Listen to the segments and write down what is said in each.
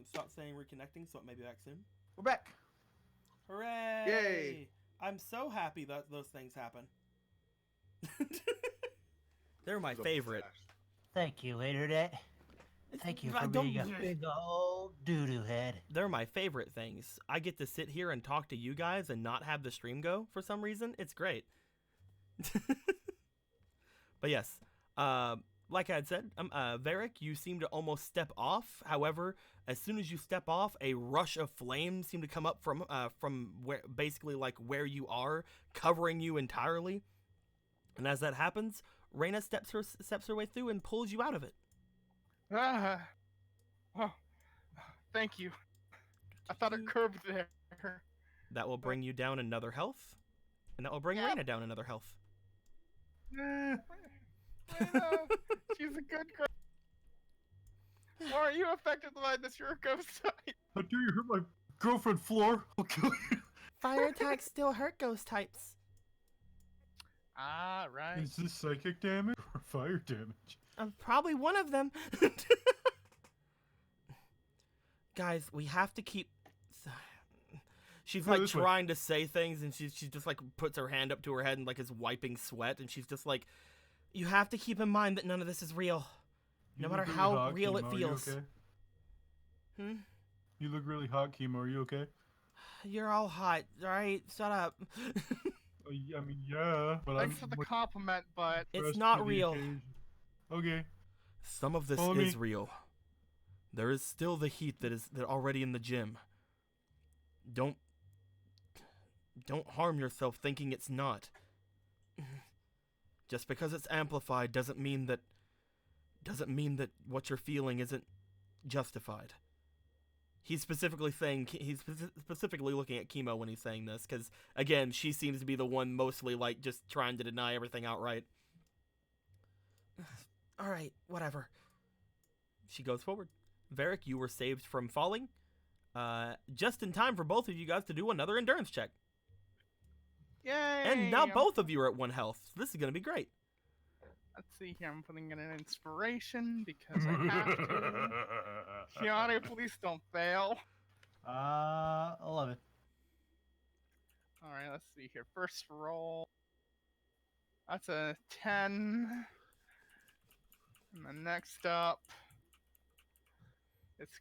stop saying reconnecting, so it may be back soon. We're back. Hooray! Yay! I'm so happy that those things happen. They're my The favorite. mustache. Thank you, Internet. Thank you I for don't- being a big old doo-doo head. They're my favorite things. I get to sit here and talk to you guys and not have the stream go for some reason. It's great. But yes, like I had said, Varric, you seem to almost step off. However, as soon as you step off, a rush of flames seem to come up from where, basically like where you are, covering you entirely. And as that happens, Reyna steps her way through and pulls you out of it. Ah. Oh, thank you. I thought it curved there. That will bring you down another health, and that will bring Reyna down another health. I know. She's a good girl. Why are you affected by this? You're a ghost type. How dare you hurt my girlfriend, Floor? I'll kill you. Fire attacks still hurt ghost types. Ah, right. Is this psychic damage or fire damage? I'm probably one of them. Guys, we have to keep... She's like this way. trying to say things, and she just like puts her hand up to her head and like is wiping sweat, and she's just like, you have to keep in mind that none of this is real. No matter look really how hot, real Kimo. it Are you feels. okay? You look really hot, Kimo. Are you okay? You're all hot, alright? Shut up. I mean, yeah, but Thanks for the compliment, but It's pressed not for the real. occasion. Okay. Some of this Follow is me. real. There is still the heat that already in the gym. Don't harm yourself thinking it's not. Just because it's amplified doesn't mean that what you're feeling isn't justified. He's specifically looking at Kimo when he's saying this, because again, she seems to be the one mostly like just trying to deny everything outright. All right, whatever. She goes forward. Varric, you were saved from falling, just in time for both of you guys to do another endurance check. yay! And now both of you are at 1 health. This is gonna be great. Let's see here. I'm putting in an inspiration because I have to. Keanu, please don't fail. 11. All right, let's see here. First roll. That's a 10. And then next up, it's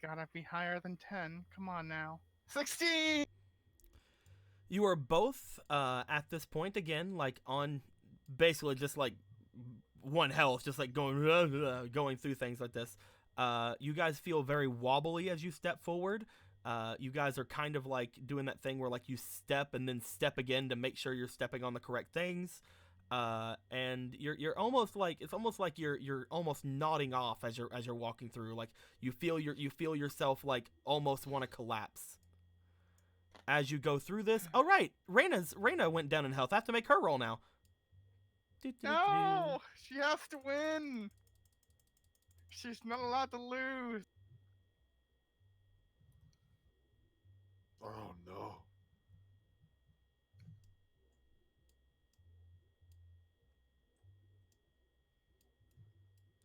gotta be higher than 10. Come on now. 16. You are both at this point again, like on basically just like 1 health, just like going through things like this. You guys feel very wobbly as you step forward. You guys are kind of like doing that thing where like you step and then step again to make sure you're stepping on the correct things. And you're almost like it's almost like you're almost nodding off as you're walking through. Like you feel yourself like almost want to collapse as you go through this. Oh right, Reyna went down in health. I have to make her roll now. No, she has to win. She's not allowed to lose. Oh no.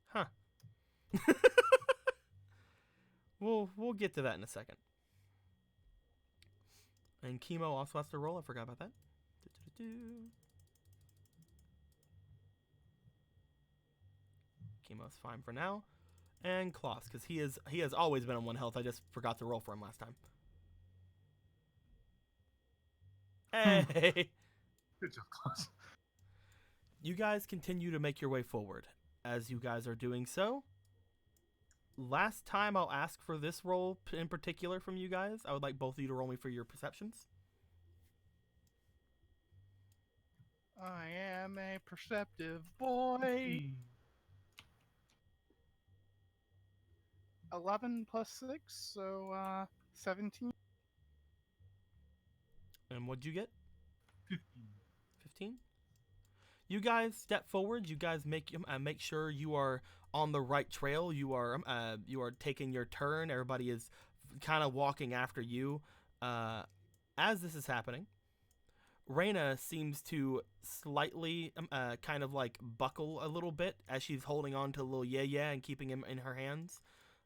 Huh. We'll get to that in a second. And Kimo also has to roll. I forgot about that. Chemo's fine for now. And Kloss, because he has always been on 1 health. I just forgot to roll for him last time. Hey! Good job, Klaus. You guys continue to make your way forward. As you guys are doing so, last time I'll ask for this roll in particular from you guys. I would like both of you to roll me for your perceptions. I am a perceptive boy. 11 plus 6, so 17. And what'd you get? 15. 15? You guys step forward. You guys make sure you are on the right trail. You are taking your turn. Everybody is kind of walking after you. As this is happening, Reyna seems to slightly kind of like buckle a little bit as she's holding on to little yeah and keeping him in her hands.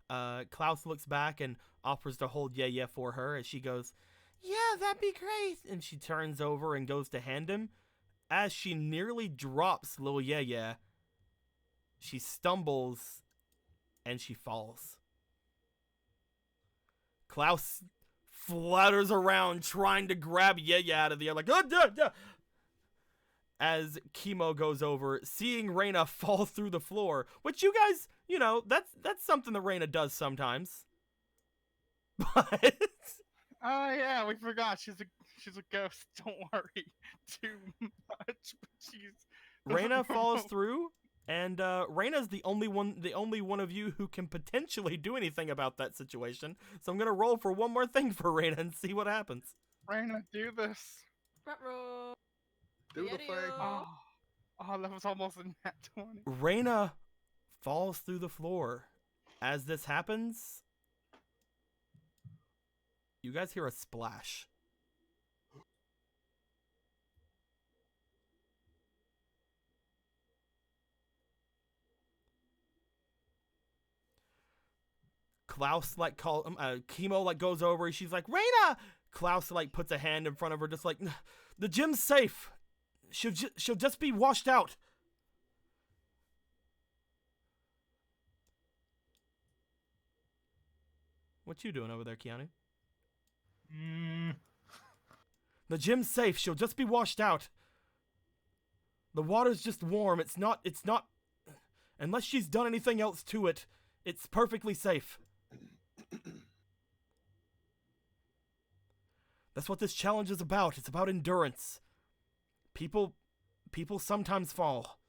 Klaus looks back and offers to hold Yaya for her as she goes, "Yeah, that'd be great." And she turns over and goes to hand him. As she nearly drops little Yaya, she stumbles and she falls. Klaus flutters around trying to grab Yaya out of the air like, "Oh, duh, duh." As Chemo goes over, seeing Reyna fall through the floor, which you guys, you know, that's something that Reyna does sometimes. But Oh yeah, we forgot. She's a ghost. Don't worry too much. But she's Reyna falls through, and Reyna's the only one of you who can potentially do anything about that situation. So I'm gonna roll for one more thing for Reyna and see what happens. Reyna, do this. Ruh-roh. Do the Daddy-o. thing. Oh, that was almost a nat 20. Reyna falls through the floor. As this happens, you guys hear a splash. Klaus Chemo goes over and she's like, "Reyna!" Klaus puts a hand in front of her, just like, "The gym's safe. She'll just be washed out." What you doing over there, Keanu? The gym's safe. She'll just be washed out. The water's just warm. It's not, unless she's done anything else to it, it's perfectly safe. That's what this challenge is about. It's about endurance. People sometimes fall.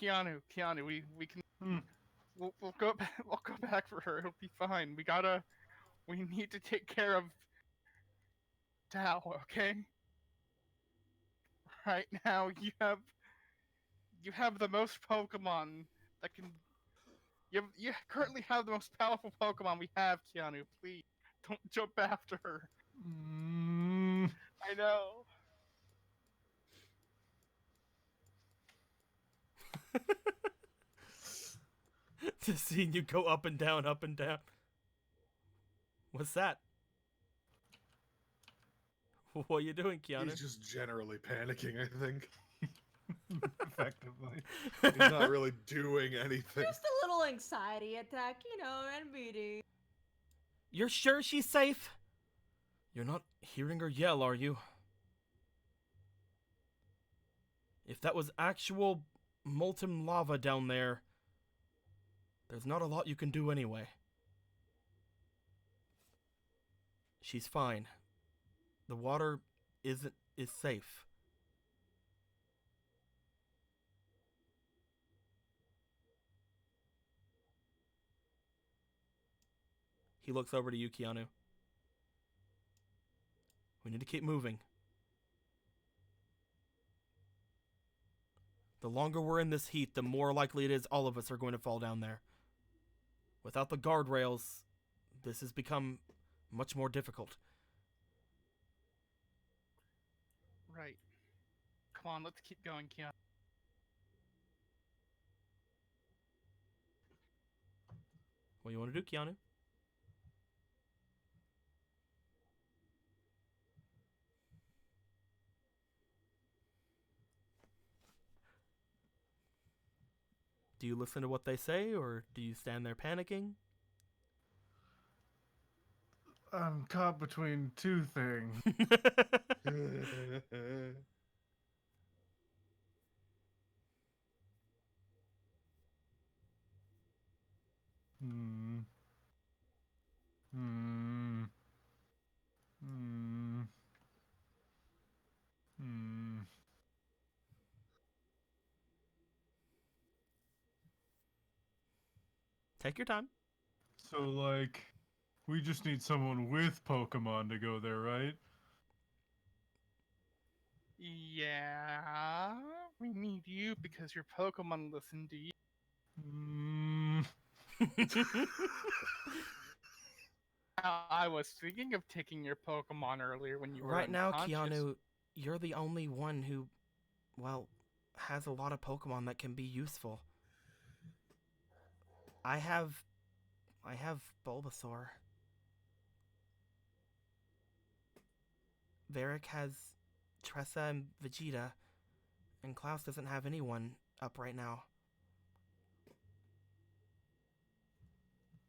Keanu, we can. We'll go back. We'll go back for her. It'll be fine. We need to take care of Tao. Okay. Right now, you have the most Pokemon that can. You currently have the most powerful Pokemon we have, Keanu. Please don't jump after her. I know. Just seeing you go up and down, up and down. What's that? What are you doing, Keanu? He's just generally panicking, I think. Effectively. He's not really doing anything. Just a little anxiety attack, NBD. You're sure she's safe? You're not hearing her yell, are you? If that was actual molten lava down there, there's not a lot you can do anyway. She's fine. The water is safe. He looks over to you, Keanu. We need to keep moving. The longer we're in this heat, the more likely it is all of us are going to fall down there. Without the guardrails, this has become much more difficult. Right. Come on, let's keep going, Keanu. What do you want to do, Keanu? Do you listen to what they say, or do you stand there panicking? I'm caught between two things. Take your time. So, we just need someone with Pokemon to go there, right? Yeah, we need you because your Pokemon listen to you. I was thinking of taking your Pokemon earlier when you were Right now, unconscious. Keanu, you're the only one who, well, has a lot of Pokemon that can be useful. I have Bulbasaur. Varric has Tressa and Vegeta, and Klaus doesn't have anyone up right now.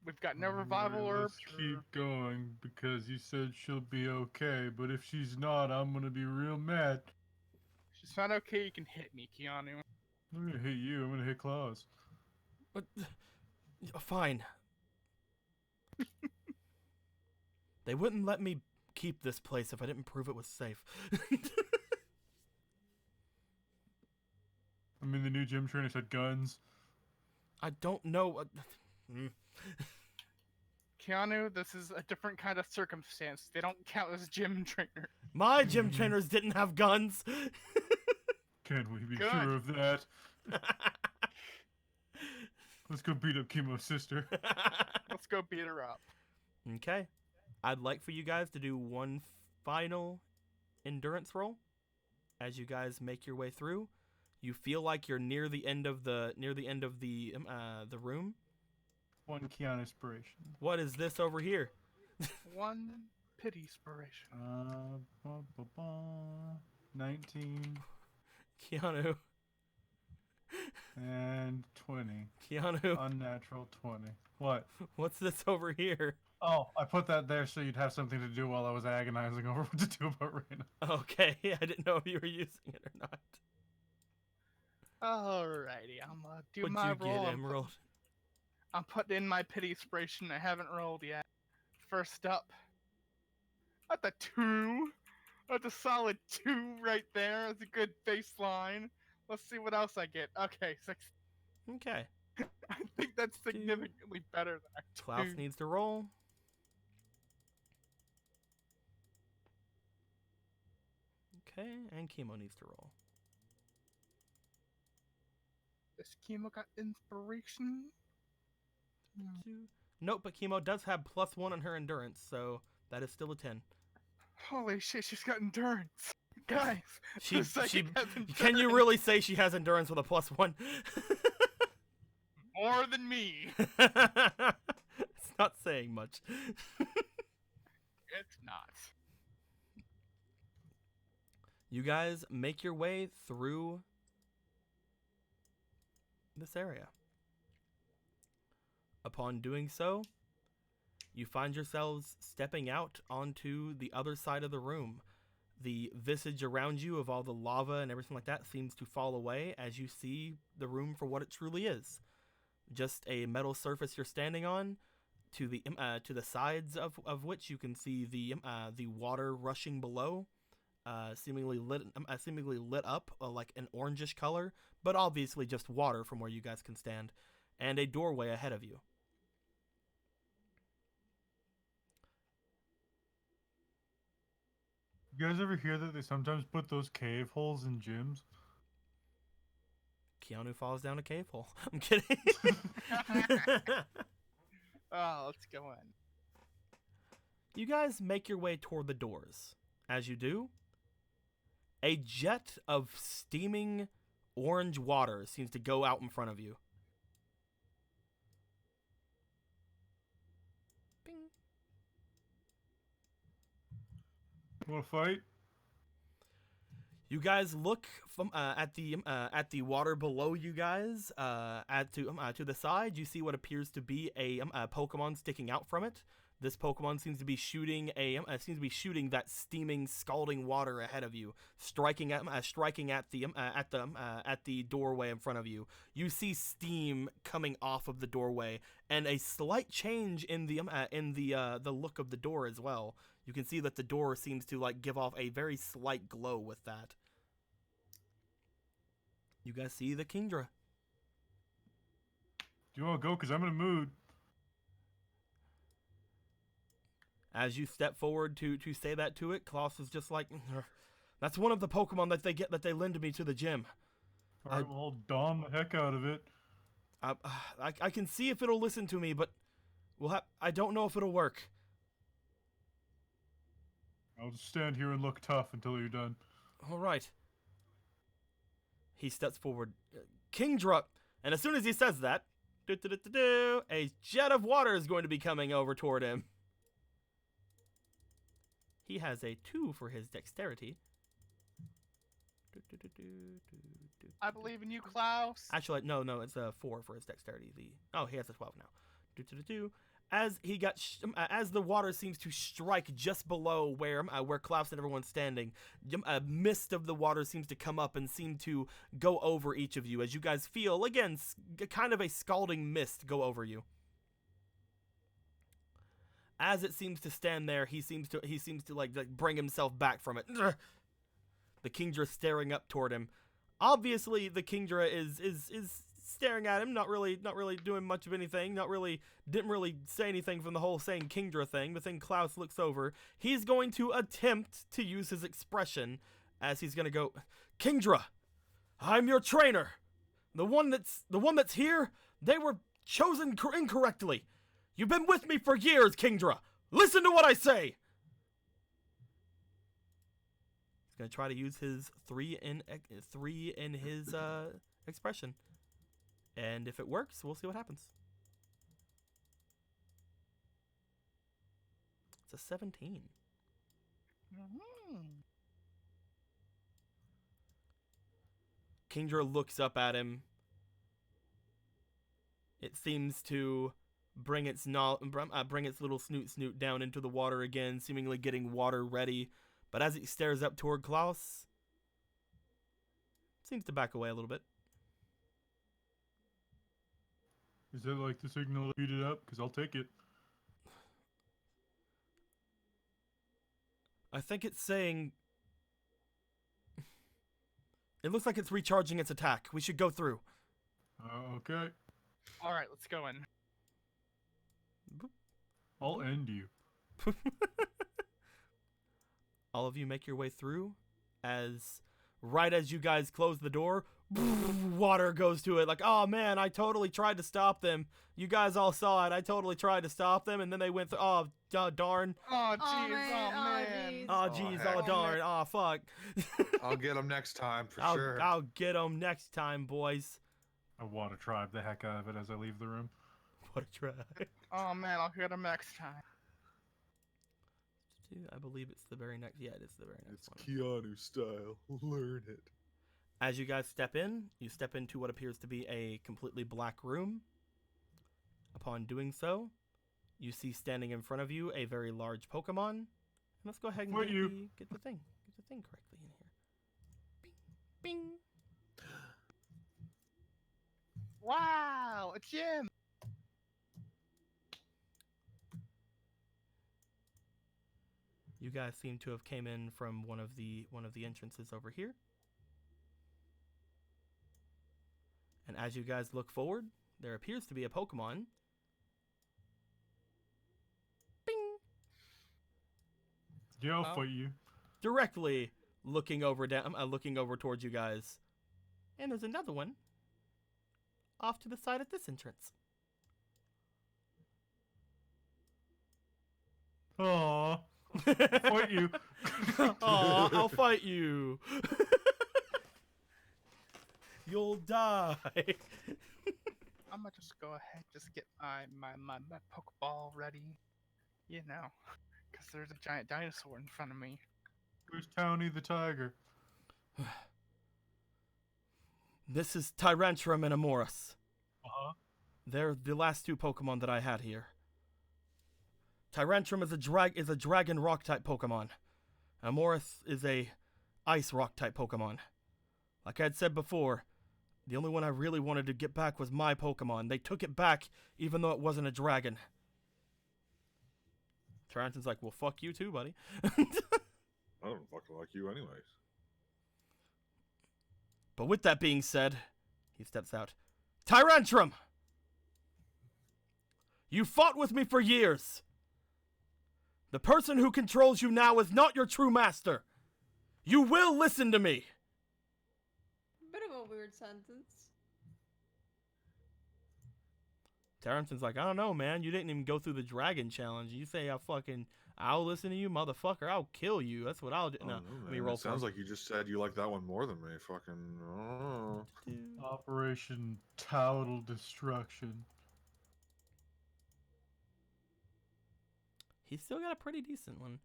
We've got no revival Alright, herbs. let's keep going because you said she'll be okay, but if she's not, I'm gonna be real mad. She's not okay. You can hit me, Keanu. I'm gonna hit you. I'm gonna hit Claus. But fine. They wouldn't let me keep this place if I didn't prove it was safe. I mean, the new gym trainer said guns. I don't know. Keanu, this is a different kind of circumstance. They don't count as gym trainer. My gym trainers didn't have guns. Can we be Good. sure of that? Let's go beat up Chemo's sister. Let's go beat her up. Okay. I'd like for you guys to do one final endurance roll as you guys make your way through. You feel like you're near the end of the room. One Keanu inspiration. What is this over here? One pity inspiration. Ba, ba, ba. 19 Keanu. and 20. Keanu, Unnatural 20. What? what's this over here? Oh, I put that there so you'd have something to do while I was agonizing over what to do about Reina. Okay, I didn't know if you were using it or not. Alrighty, I'm gonna do What'd my you roll. get, Emerald? I'm putting in my pity inspiration. I haven't rolled yet. First up, that's a 2. That's a solid 2 right there. That's a good baseline. Let's see what else I get. Okay, 6. Okay. I think that's significantly better than a 2. Klaus needs to roll. Okay, and Chemo needs to roll. This Chemo got inspiration. Nope, but Chemo does have +1 on her endurance, so that is still a 10. Holy shit, she's got endurance. Guys, She, the psychic has can you endurance. really say she has endurance with a +1? More than me. It's not saying much. It's not. You guys make your way through this area. Upon doing so, you find yourselves stepping out onto the other side of the room. The visage around you of all the lava and everything like that seems to fall away as you see the room for what it truly is. Just a metal surface you're standing on, to the sides of which you can see the water rushing below, seemingly lit up like an orangish color, but obviously just water from where you guys can stand, and a doorway ahead of you. You guys ever hear that they sometimes put those cave holes in gyms? Keanu falls down a cave hole. I'm kidding. Oh, let's go in. You guys make your way toward the doors. As you do, a jet of steaming orange water seems to go out in front of you. Bing. Wanna fight? You guys look from at the water below you guys. To the side, you see what appears to be a Pokemon sticking out from it. This Pokemon seems to be shooting that steaming, scalding water ahead of you, striking at the doorway in front of you. You see steam coming off of the doorway, and a slight change in the look of the door as well. You can see that the door seems to give off a very slight glow with that. You guys see the Kingdra. Do you wanna go? Cause I'm in a mood. As you step forward to say that to it, Klaus is just like, that's one of the Pokemon that they lend me to the gym. Alright, well, I'll dom the heck out of it. I can see if it'll listen to me, but I don't know if it'll work. I'll just stand here and look tough until you're done. All right. He steps forward. Kingdra, and as soon as he says that, a jet of water is going to be coming over toward him. He has a 2 for his dexterity. I believe in you, Klaus. Actually, no, it's a 4 for his dexterity. He has a 12 now. As he got, as the water seems to strike just below where Klaus and everyone's standing, a mist of the water seems to come up and seem to go over each of you as you guys feel again kind of a scalding mist go over you. As it seems to stand there, he seems to like bring himself back from it. The Kingdra staring up toward him. Obviously, the Kingdra is staring at him, not really doing much of anything, didn't really say anything from the whole saying Kingdra thing, but then Klaus looks over. He's going to attempt to use his expression as he's going to go, Kingdra, I'm your trainer. The one that's here, they were chosen incorrectly. You've been with me for years, Kingdra. Listen to what I say. He's going to try to use his 3 in his expression. And if it works, we'll see what happens. It's a 17. Kingdra looks up at him. It seems to bring its little snoot down into the water again, seemingly getting water ready. But as it stares up toward Klaus, it seems to back away a little bit. Is that like the signal to beat it up? Because I'll take it. I think it's saying... It looks like it's recharging its attack. We should go through. Okay. All right, let's go in. I'll end you. All of you make your way through. Right as you guys close the door, water goes to it. Like, oh man, I totally tried to stop them. You guys all saw it. I totally tried to stop them, and then they went through. Oh, darn. Oh, jeez. Oh, man. Oh, jeez. heck. Oh, darn. Oh, fuck. I'll get him next time for I'll sure. get them next time, boys. I want to tribe the heck out of it as I leave the room. What a try. Oh man, I'll get him next time. I believe it's the very next. Yeah, it is the very next It's one. Keanu style. Learn it. As you guys step in, you step into what appears to be a completely black room. Upon doing so, you see standing in front of you a very large Pokemon. And let's go ahead and get the thing correctly in here. Bing, bing. Wow, a gym. You guys seem to have came in from one of the entrances over here. And as you guys look forward, there appears to be a Pokemon. Bing! Yeah, I'll Oh. fight you. Directly looking over towards you guys. And there's another one off to the side at this entrance. Aww. Fight you. Aw, I'll fight you. You'll die. I'm gonna just go ahead, just get my Pokeball ready, you know, because there's a giant dinosaur in front of me. Where's Townie the tiger? This is Tyrantrum and Amoris. Uh-huh. They're the last 2 Pokemon that I had here. Tyrantrum is a dragon rock type Pokemon. Amoris is a ice rock type Pokemon. Like I had said before, the only one I really wanted to get back was my Pokemon. They took it back even though it wasn't a dragon. Tyrantrum's like, well, fuck you too, buddy. I don't fucking like you anyways. But with that being said, he steps out. Tyrantrum! You fought with me for years. The person who controls you now is not your true master. You will listen to me. Bit of a weird sentence. Terrenson's like, I don't know, man. You didn't even go through the dragon challenge. You say I'll listen to you, motherfucker. I'll kill you. That's what I'll do. I No, don't know, let me man. roll It sounds for like you just said you like that one more than me. Fucking. Oh. Operation Total Destruction. He's still got a pretty decent one.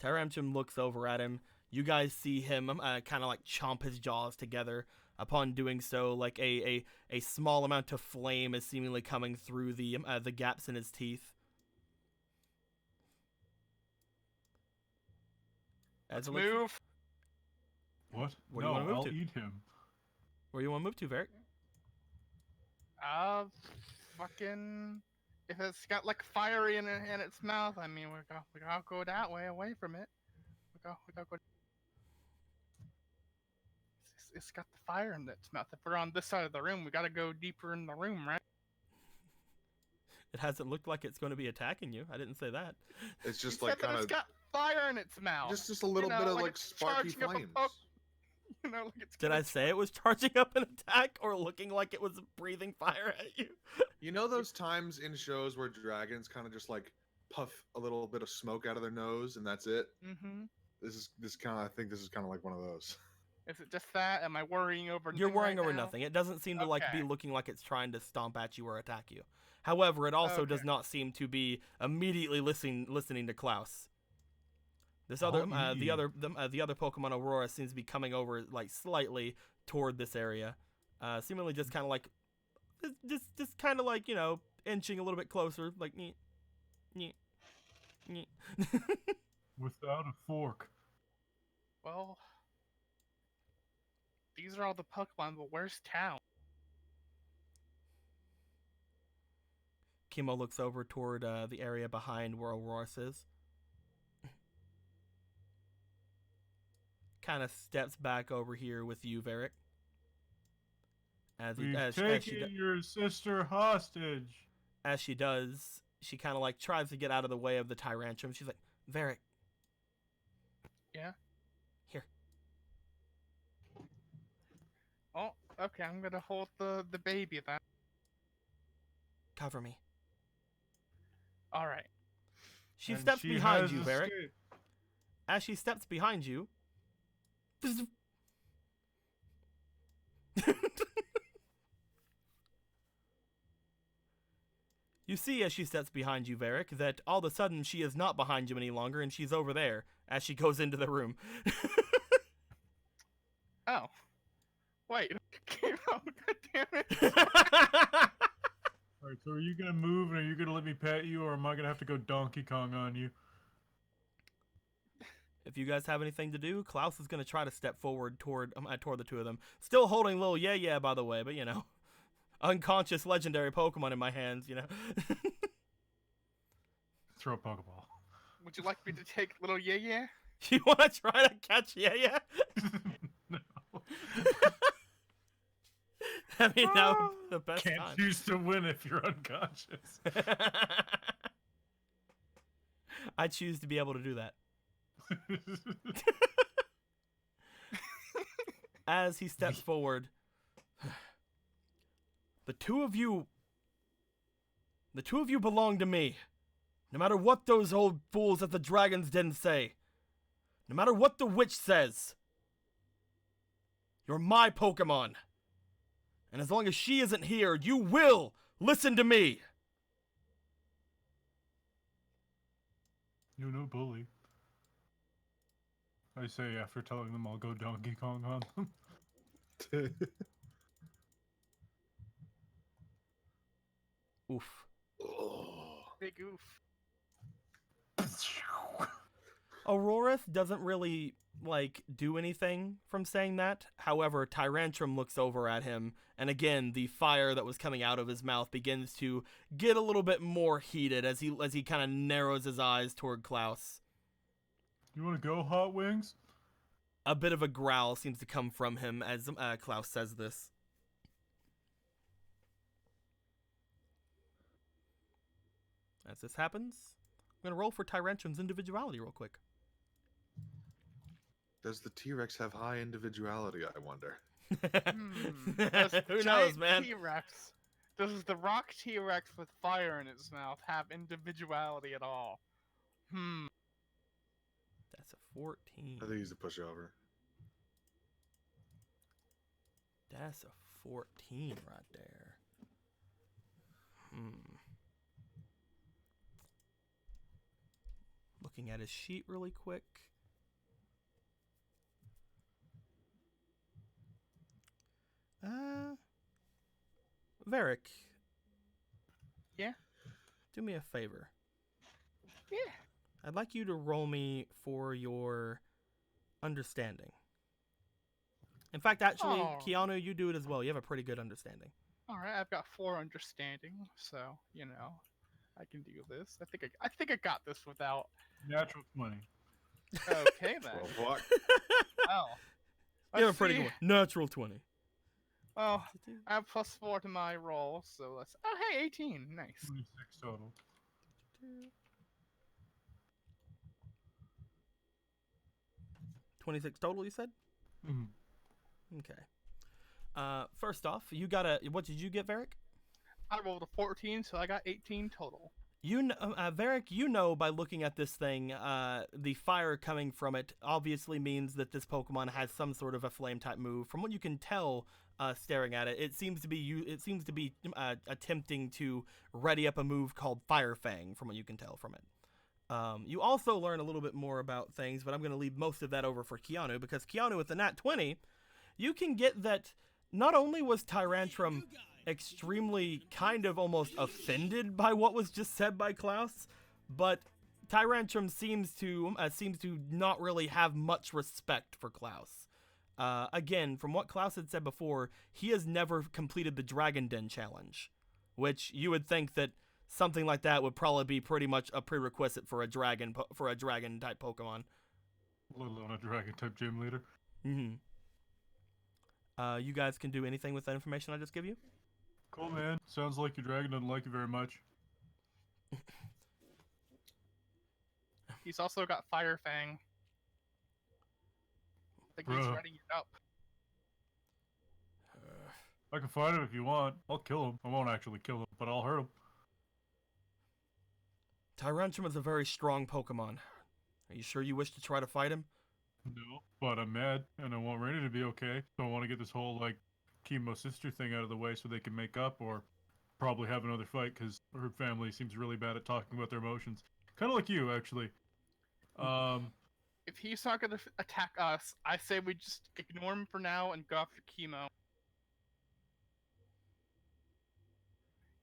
Terramchum looks over at him. You guys see him kind of like chomp his jaws together. Upon doing so, like a small amount of flame is seemingly coming through the gaps in his teeth. Let's it looks- move. What? Where do you no, wanna move I'll to? eat him. Where you want to move to, Varric? Fucking. If it's got like fiery in its mouth, I mean, we gotta go that way, away from it. We gotta go. It's got the fire in its mouth. If we're on this side of the room, we gotta go deeper in the room, right? It hasn't looked like it's going to be attacking you. I didn't say that. It's just You like said that kind it's of got fire in its mouth. just a little know, bit of like like it's sparky charging up a flames. poke- You know, like it's Did I say it was charging up an attack or looking like it was breathing fire at you? You know those times in shows where dragons kind of just like puff a little bit of smoke out of their nose and that's it? Mm-hmm. I think this is kind of like one of those. Is it just that? Am I worrying over? You're nothing worrying right over now? nothing. It doesn't seem to like be Okay. looking like it's trying to stomp at you or attack you. However, it also does Okay. not seem to be immediately listening to Klaus. This other the other Pokemon Aurora seems to be coming over like slightly toward this area, seemingly just kind of like just kind of like, you know, inching a little bit closer, like nyeh, nyeh, nyeh. Without a fork. Well, these are all the Pokemon, but where's town? Kimo looks over toward the area behind where Auroras is. Kind of steps back over here with you, Varric. We've taken your sister hostage. As she does, she kind of like tries to get out of the way of the Tyrantrum. She's like, Varric. Yeah? Here. Oh, okay, I'm gonna hold the baby then. Cover me. Alright. She And steps she behind has you, Varric. escaped. As she steps behind you, you see as she steps behind you, Varric, that all of a sudden she is not behind you any longer and she's over there as she goes into the room. Oh. Wait. Oh, God damn it. Alright, so are you gonna move and are you gonna let me pet you, or am I gonna have to go Donkey Kong on you? If you guys have anything to do, Klaus is going to try to step forward toward the two of them. Still holding little yeah, by the way, but you know, unconscious legendary Pokemon in my hands, you know. Throw a Pokeball. Would you like me to take little yeah? You want to try to catch yeah? No. I mean, that would be the best Can't time. choose to win if you're unconscious. I choose to be able to do that. As he steps forward, the two of you belong to me. No matter what those old fools at the Dragon's Den say, no matter what the witch says, you're my Pokemon. And as long as she isn't here, you will listen to me. You're no bully. I say after telling them I'll go Donkey Kong on them. Oof. Big oof. Auroras doesn't really, like, do anything from saying that. However, Tyrantrum looks over at him, and again, the fire that was coming out of his mouth begins to get a little bit more heated as he kind of narrows his eyes toward Klaus. You wanna go, Hot Wings? A bit of a growl seems to come from him as Klaus says this. As this happens, I'm going to roll for Tyrantrum's individuality real quick. Does the T-Rex have high individuality, I wonder? Does Who knows, giant man? T-Rex. Does the rock T-Rex with fire in its mouth have individuality at all? That's a 14. I think he's a pushover. That's a 14 right there. Looking at his sheet really quick. Varric. Yeah? Do me a favor. Yeah. I'd like you to roll me for your understanding. In fact, actually, Oh. Keanu, you do it as well. You have a pretty good understanding. All right, I've got 4 understanding, so you know, I can do this. I think I got this without. Natural 20. Okay then. Well, fuck. Oh. You have a Let's pretty see. good one. Natural 20. Oh, I have +4 to my roll, so let's. Oh, hey, 18. Nice. 26 total. 26 total, you said? Mhm. Okay. First off, you got a. What did you get, Varric? I rolled a 14, so I got 18 total. You know, Varric, you know by looking at this thing, the fire coming from it obviously means that this Pokemon has some sort of a flame type move. From what you can tell, staring at it, it seems to be attempting to ready up a move called Fire Fang. From what you can tell from it, you also learn a little bit more about things, but I'm going to leave most of that over for Keanu because Keanu with the nat 20, you can get that. Not only was Tyrantrum extremely kind of almost offended by what was just said by Klaus, but Tyrantrum seems to not really have much respect for Klaus. Again, from what Klaus had said before, he has never completed the Dragon Den challenge, which you would think that something like that would probably be pretty much a prerequisite for a dragon type Pokemon. Let alone a dragon type gym leader. Mm-hmm. You guys can do anything with that information I just give you? Cool, man. Sounds like your dragon doesn't like you very much. He's also got Fire Fang. I think he's Bruh. ready it up. I can fight him if you want. I'll kill him. I won't actually kill him, but I'll hurt him. Tyrantrum is a very strong Pokemon. Are you sure you wish to try to fight him? No, but I'm mad, and I want Raina to be okay. So I want to get this whole, like, chemo sister thing out of the way so they can make up, or probably have another fight, because her family seems really bad at talking about their emotions. Kind of like you, actually. If he's not gonna attack us, I say we just ignore him for now and go after Chemo.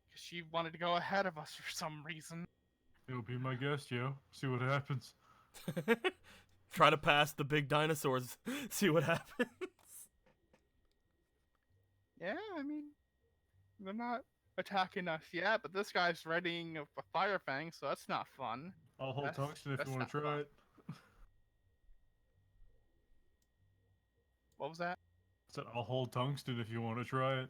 Because she wanted to go ahead of us for some reason. You'll be my guest, yo. See what happens. Try to pass the big dinosaurs. See what happens. Yeah, I mean, they're not attacking us yet, but this guy's readying a Fire Fang, so that's not fun. I'll hold That's- tungsten if that's you want to not try fun. it. What was that? I said I'll hold tungsten if you want to try it.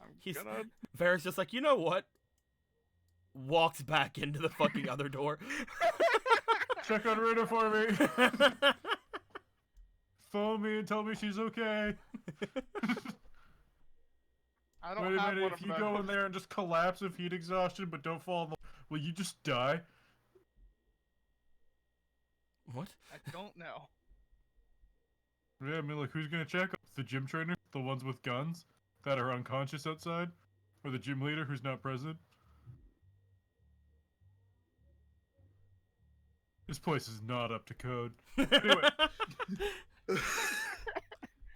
I'm He's- gonna. Varric's just like, you know what? Walks back into the fucking other door. Check on Raina for me. Phone me and tell me she's okay. I don't Wait a have minute, one if of you those. go in there and just collapse of heat exhaustion but don't fall in the... Will you just die? What? I don't know. Yeah, I mean, like, who's gonna check? The gym trainer? The ones with guns? That are unconscious outside? Or the gym leader who's not present? This place is not up to code. Anyway.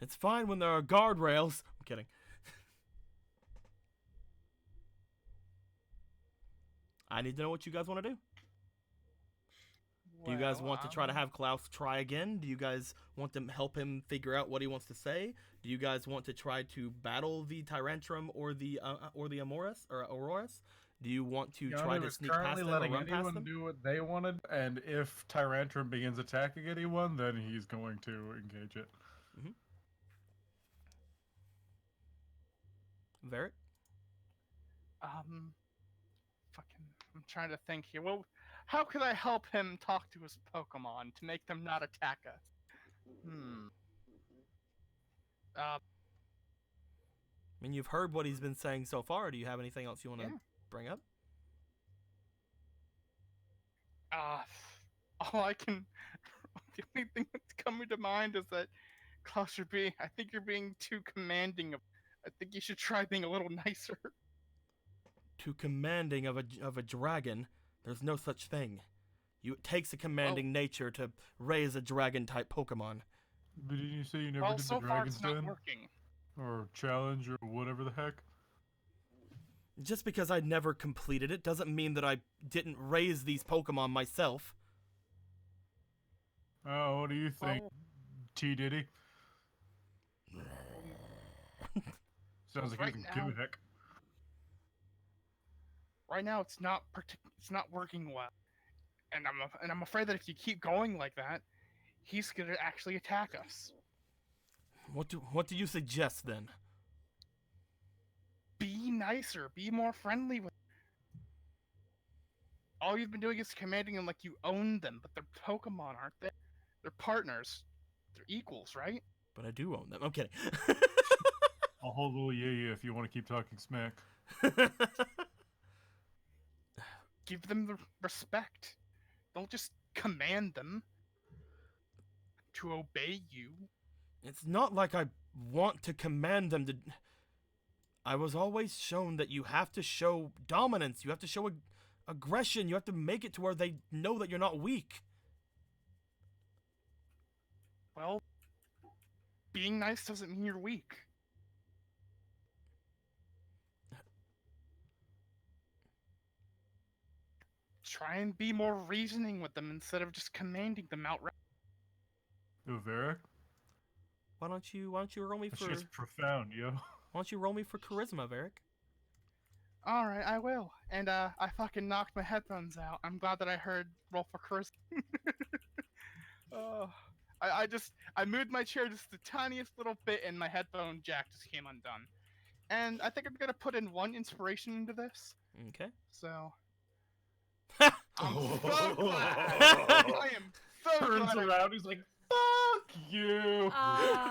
It's fine when there are guardrails. I'm kidding. I need to know what you guys want to do. Do you guys Well, want to try to have Klaus try again? Do you guys want to help him figure out what he wants to say? Do you guys want to try to battle the Tyrantrum or the Amoris or Aurorus? Do you want to try to sneak past them or letting run past anyone them? do what they wanted, and if Tyrantrum begins attacking anyone, then he's going to engage it. Varric? Fucking, I'm trying to think here. Well, How could I help him talk to his Pokemon to make them not attack us? I mean, you've heard what he's been saying so far. Do you have anything else you want to Yeah. bring up? All I can. The only thing that's coming to mind is that, Klaus, I think you're being too commanding. I think you should try being a little nicer. Too commanding of a dragon. There's no such thing. It takes a commanding nature to raise a dragon-type Pokemon. But didn't you say you never Well, did so the far Dragon's it's not Den? working. Or challenge or whatever the heck? Just because I never completed it doesn't mean that I didn't raise these Pokemon myself. Oh, what do you think, Well, T. Diddy? Sounds like right he doesn't give now- a heck. Right now, it's not working well, and I'm afraid that if you keep going like that, he's gonna actually attack us. What do you suggest then? Be nicer. Be more friendly with. All you've been doing is commanding them like you own them, but they're Pokemon, aren't they? They're partners. They're equals, right? But I do own them. I'm kidding. I'll hold a little yeah if you want to keep talking smack. Give them the respect. Don't just command them to obey you. It's not like I want to command them to. I was always shown that you have to show dominance. You have to show aggression. You have to make it to where they know that you're not weak. Well, being nice doesn't mean you're weak. Try and be more reasoning with them instead of just commanding them outright. Yo, Varric? Why don't you roll me That for shit's profound, yo. why don't you roll me for charisma, Varric? Alright, I will. And I fucking knocked my headphones out. I'm glad that I heard roll for charisma. Oh, I moved my chair just the tiniest little bit and my headphone jack just came undone. And I think I'm gonna put in 1 inspiration into this. Okay. So I'm so glad. I am so Turns glad. around, he's like, fuck you! Uh,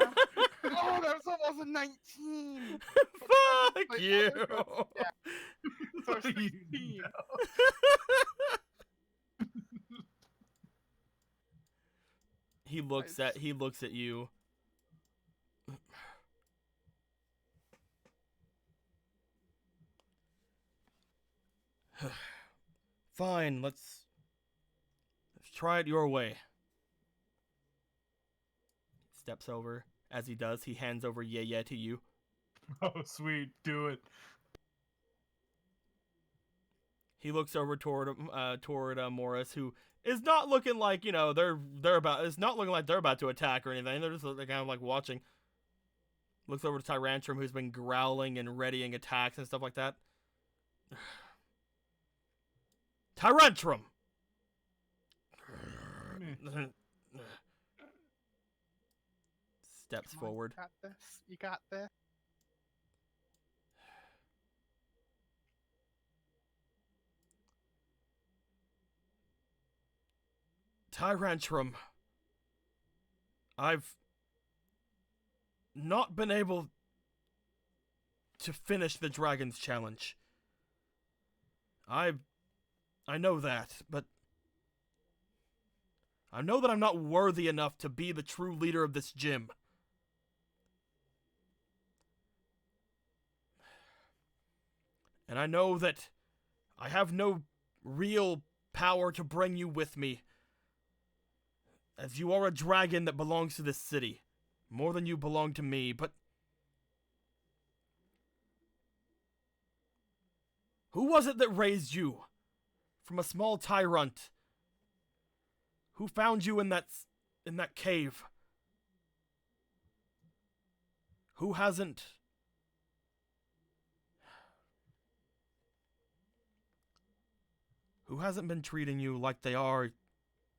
Oh, that was almost a 19. Fuck Like, you. So What do you 16. He looks at you. Fine, let's try it your way. Steps over. As he does, he hands over yeah to you. Oh, sweet, do it. He looks over toward Morris, who is not looking like, you know, they're about. It's not looking like they're about to attack or anything. They're just kind of like watching. Looks over to Tyrantrum, who's been growling and readying attacks and stuff like that. Tyrantrum. Steps Come on, forward. You got this. You got this. Tyrantrum. I've not been able to finish the Dragon's Challenge. I know that, but I know that I'm not worthy enough to be the true leader of this gym. And I know that I have no real power to bring you with me, as you are a dragon that belongs to this city, more than you belong to me, but who was it that raised you from a small tyrant? Who found you in that cave? Who hasn't been treating you like they are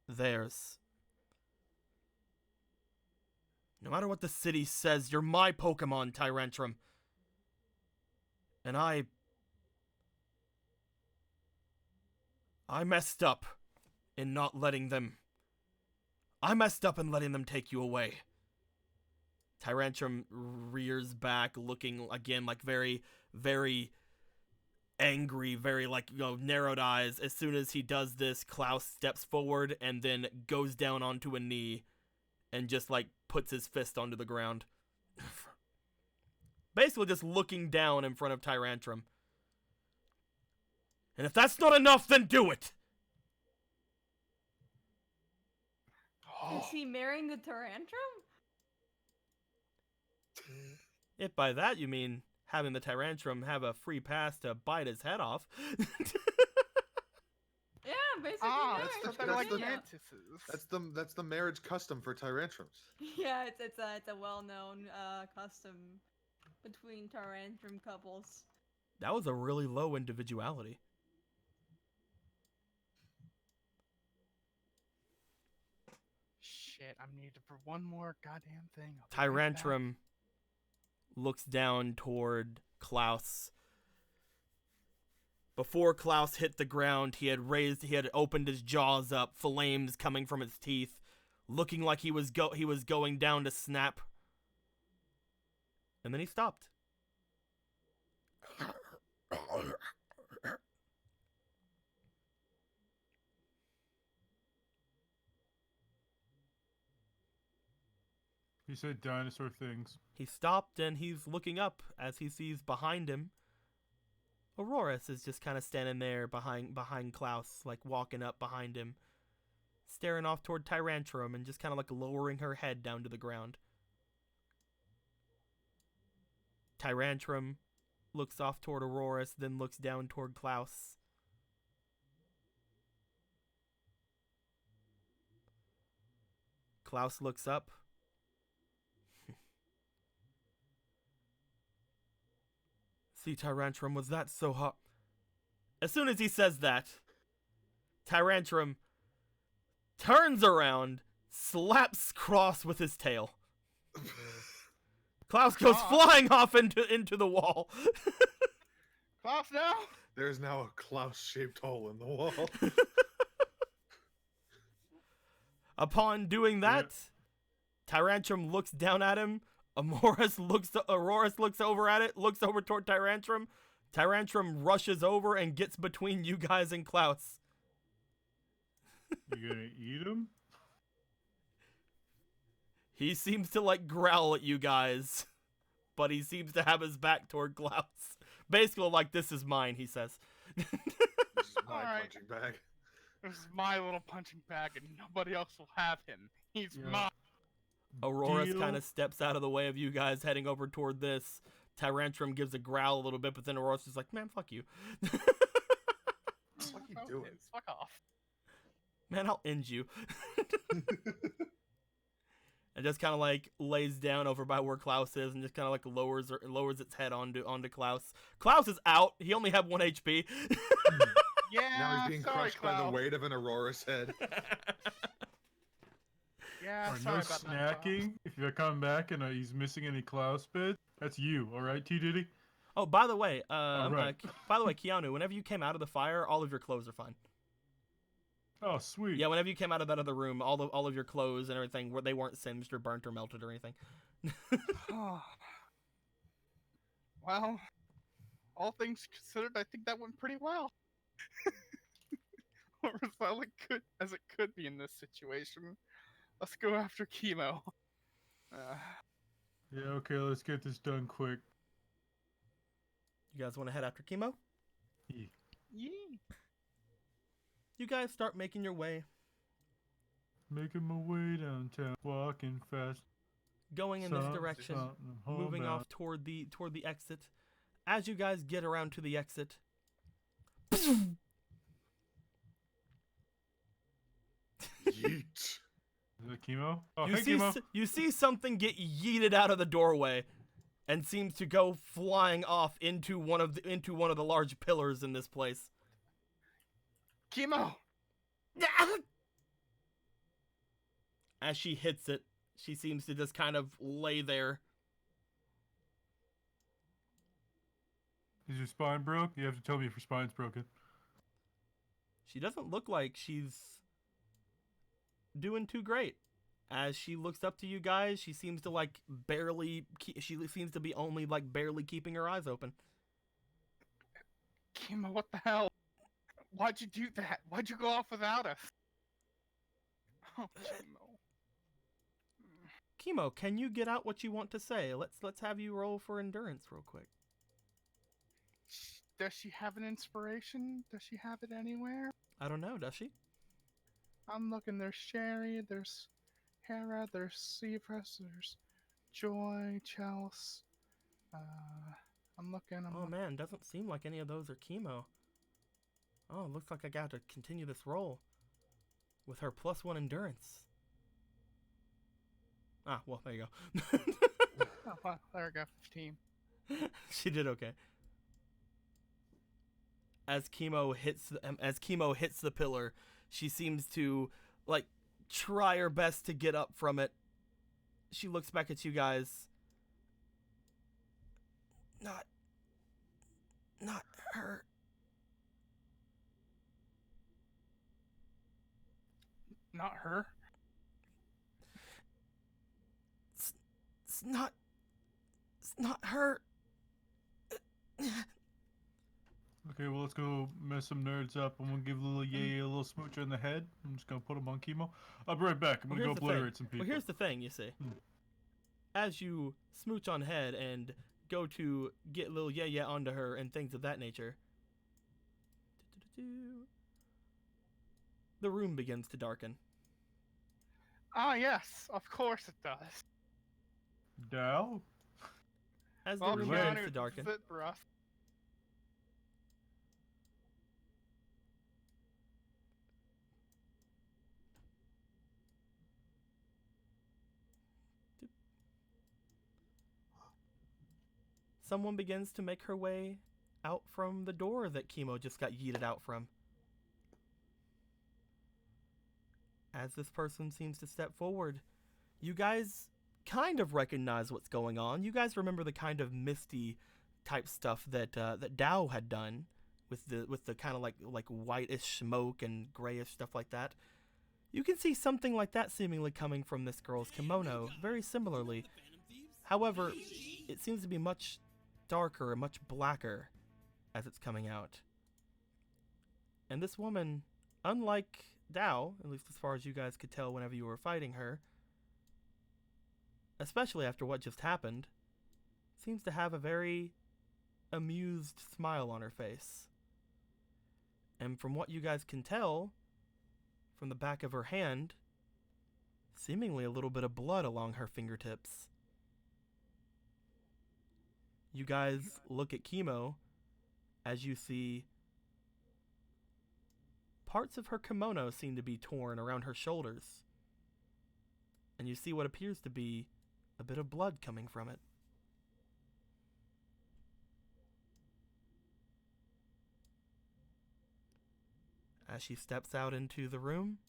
theirs? No matter what the city says, you're my Pokemon, Tyrantrum. And I messed up in not letting them. I messed up in letting them take you away. Tyrantrum rears back, looking again like very, very angry, very like, narrowed eyes. As soon as he does this, Klaus steps forward and then goes down onto a knee and just like puts his fist onto the ground. Basically just looking down in front of Tyrantrum. And if that's not enough, then do it! Is he marrying the Tyrantrum? If by that you mean having the Tyrantrum have a free pass to bite his head off. Yeah, basically. Ah, that's that's the- like that's the- mantises. That's the marriage custom for Tyrantrums. Yeah, it's a well-known custom between Tyrantrum couples. That was a really low individuality. Shit, I'm needed for one more goddamn thing. I'll be right back. Tyrantrum looks down toward Klaus. Before Klaus hit the ground, he had opened his jaws up, flames coming from his teeth, looking like he was going down to snap. And then he stopped. He said dinosaur things. He stopped and he's looking up as he sees behind him. Auroras is just kind of standing there behind Klaus, like walking up behind him, staring off toward Tyrantrum and just kind of like lowering her head down to the ground. Tyrantrum looks off toward Auroras, then looks down toward Klaus. Klaus looks up. See, Tyrantrum, was that so hot? As soon as he says that, Tyrantrum turns around, slaps Cross with his tail. Klaus goes flying off into the wall. Klaus, now. There's now a Klaus-shaped hole in the wall. Upon doing that, Tyrantrum looks down at him. Auroras looks over at it, looks over toward Tyrantrum. Tyrantrum rushes over and gets between you guys and Klaus. You gonna eat him? He seems to like growl at you guys, but he seems to have his back toward Klaus. Basically like, this is mine, he says. This is my Alright. punching bag. This is my little punching bag, and nobody else will have him. He's Yeah. mine. Auroras Deal. kind of steps out of the way of you guys heading over toward this. Tyrantrum gives a growl a little bit, but then Auroras is like, man, fuck you. What are you doing? Focus, fuck off. Man, I'll end you. And just kind of like lays down over by where Klaus is and just kind of like lowers its head onto Klaus. Klaus is out. He only had 1 HP. Yeah, Now he's being sorry, crushed by the Klaus. weight of an Aurora's head. Yeah, Or sorry no about that. snacking. If you come back and he's missing any Klaus bits, that's you, all right, T Diddy? Oh, by the way, right. Keanu, whenever you came out of the fire, all of your clothes are fine. Oh, sweet. Yeah, whenever you came out of that other room, all of your clothes and everything, they weren't singed or burnt or melted or anything. Well, all things considered, I think that went pretty well. Or as well as it could be in this situation. Let's go after Chemo. Yeah, okay, let's get this done quick. You guys want to head after Chemo? Yeah. Yee. You guys start making your way, Making my way downtown, walking fast. going in this Something, direction, something, moving hold off toward the exit. As you guys get around to the exit, Yeet. Is it chemo? Oh, you hey, see chemo. you see something get yeeted out of the doorway, and seems to go flying off into one of the large pillars in this place. Chemo! As she hits it, she seems to just kind of lay there. Is your spine broke? You have to tell me if your spine's broken. She doesn't look like she's doing too great. As she looks up to you guys, she seems to like she seems to be only like barely keeping her eyes open. Kima, what the hell? Why'd you do that? Why'd you go off without us? Oh, Kimo. Kimo, can you get out what you want to say? Let's have you roll for endurance real quick. Does she have an inspiration? Does she have it anywhere? I don't know, does she? I'm looking. There's Sherry, there's Hera, there's Severus, there's Joy, Chelsea. I'm looking. Oh man, doesn't seem like any of those are Kimo. Oh, looks like I got to continue this roll with her +1 endurance. Ah, well, there you go. Oh, well, there we go. 15. She did okay. As Kimo hits the pillar, she seems to like try her best to get up from it. She looks back at you guys. Not her. Not her? It's not her. Okay, well, let's go mess some nerds up. I'm gonna give little Yay a little smooch on the head. I'm just gonna put him on Kimo. I'll be right back. I'm gonna go obliterate some people. Well, here's the thing, you see. As you smooch on head and go to get little Yay onto her and things of that nature, the room begins to darken. Ah, yes. Of course it does. Dow? As the Well, room Keanu, begins to darken, This is it for us. someone begins to make her way out from the door that Kimo just got yeeted out from. As this person seems to step forward, you guys kind of recognize what's going on. You guys remember the kind of misty type stuff that that Dow had done with the kind of like whitish smoke and grayish stuff like that. You can see something like that seemingly coming from this girl's kimono, very similarly. However, it seems to be much darker and much blacker as it's coming out. And this woman, unlike Dow, at least as far as you guys could tell whenever you were fighting her, especially after what just happened, seems to have a very amused smile on her face. And from what you guys can tell, from the back of her hand, seemingly a little bit of blood along her fingertips. You guys look at Kimo as you see parts of her kimono seem to be torn around her shoulders. And you see what appears to be a bit of blood coming from it. As she steps out into the room.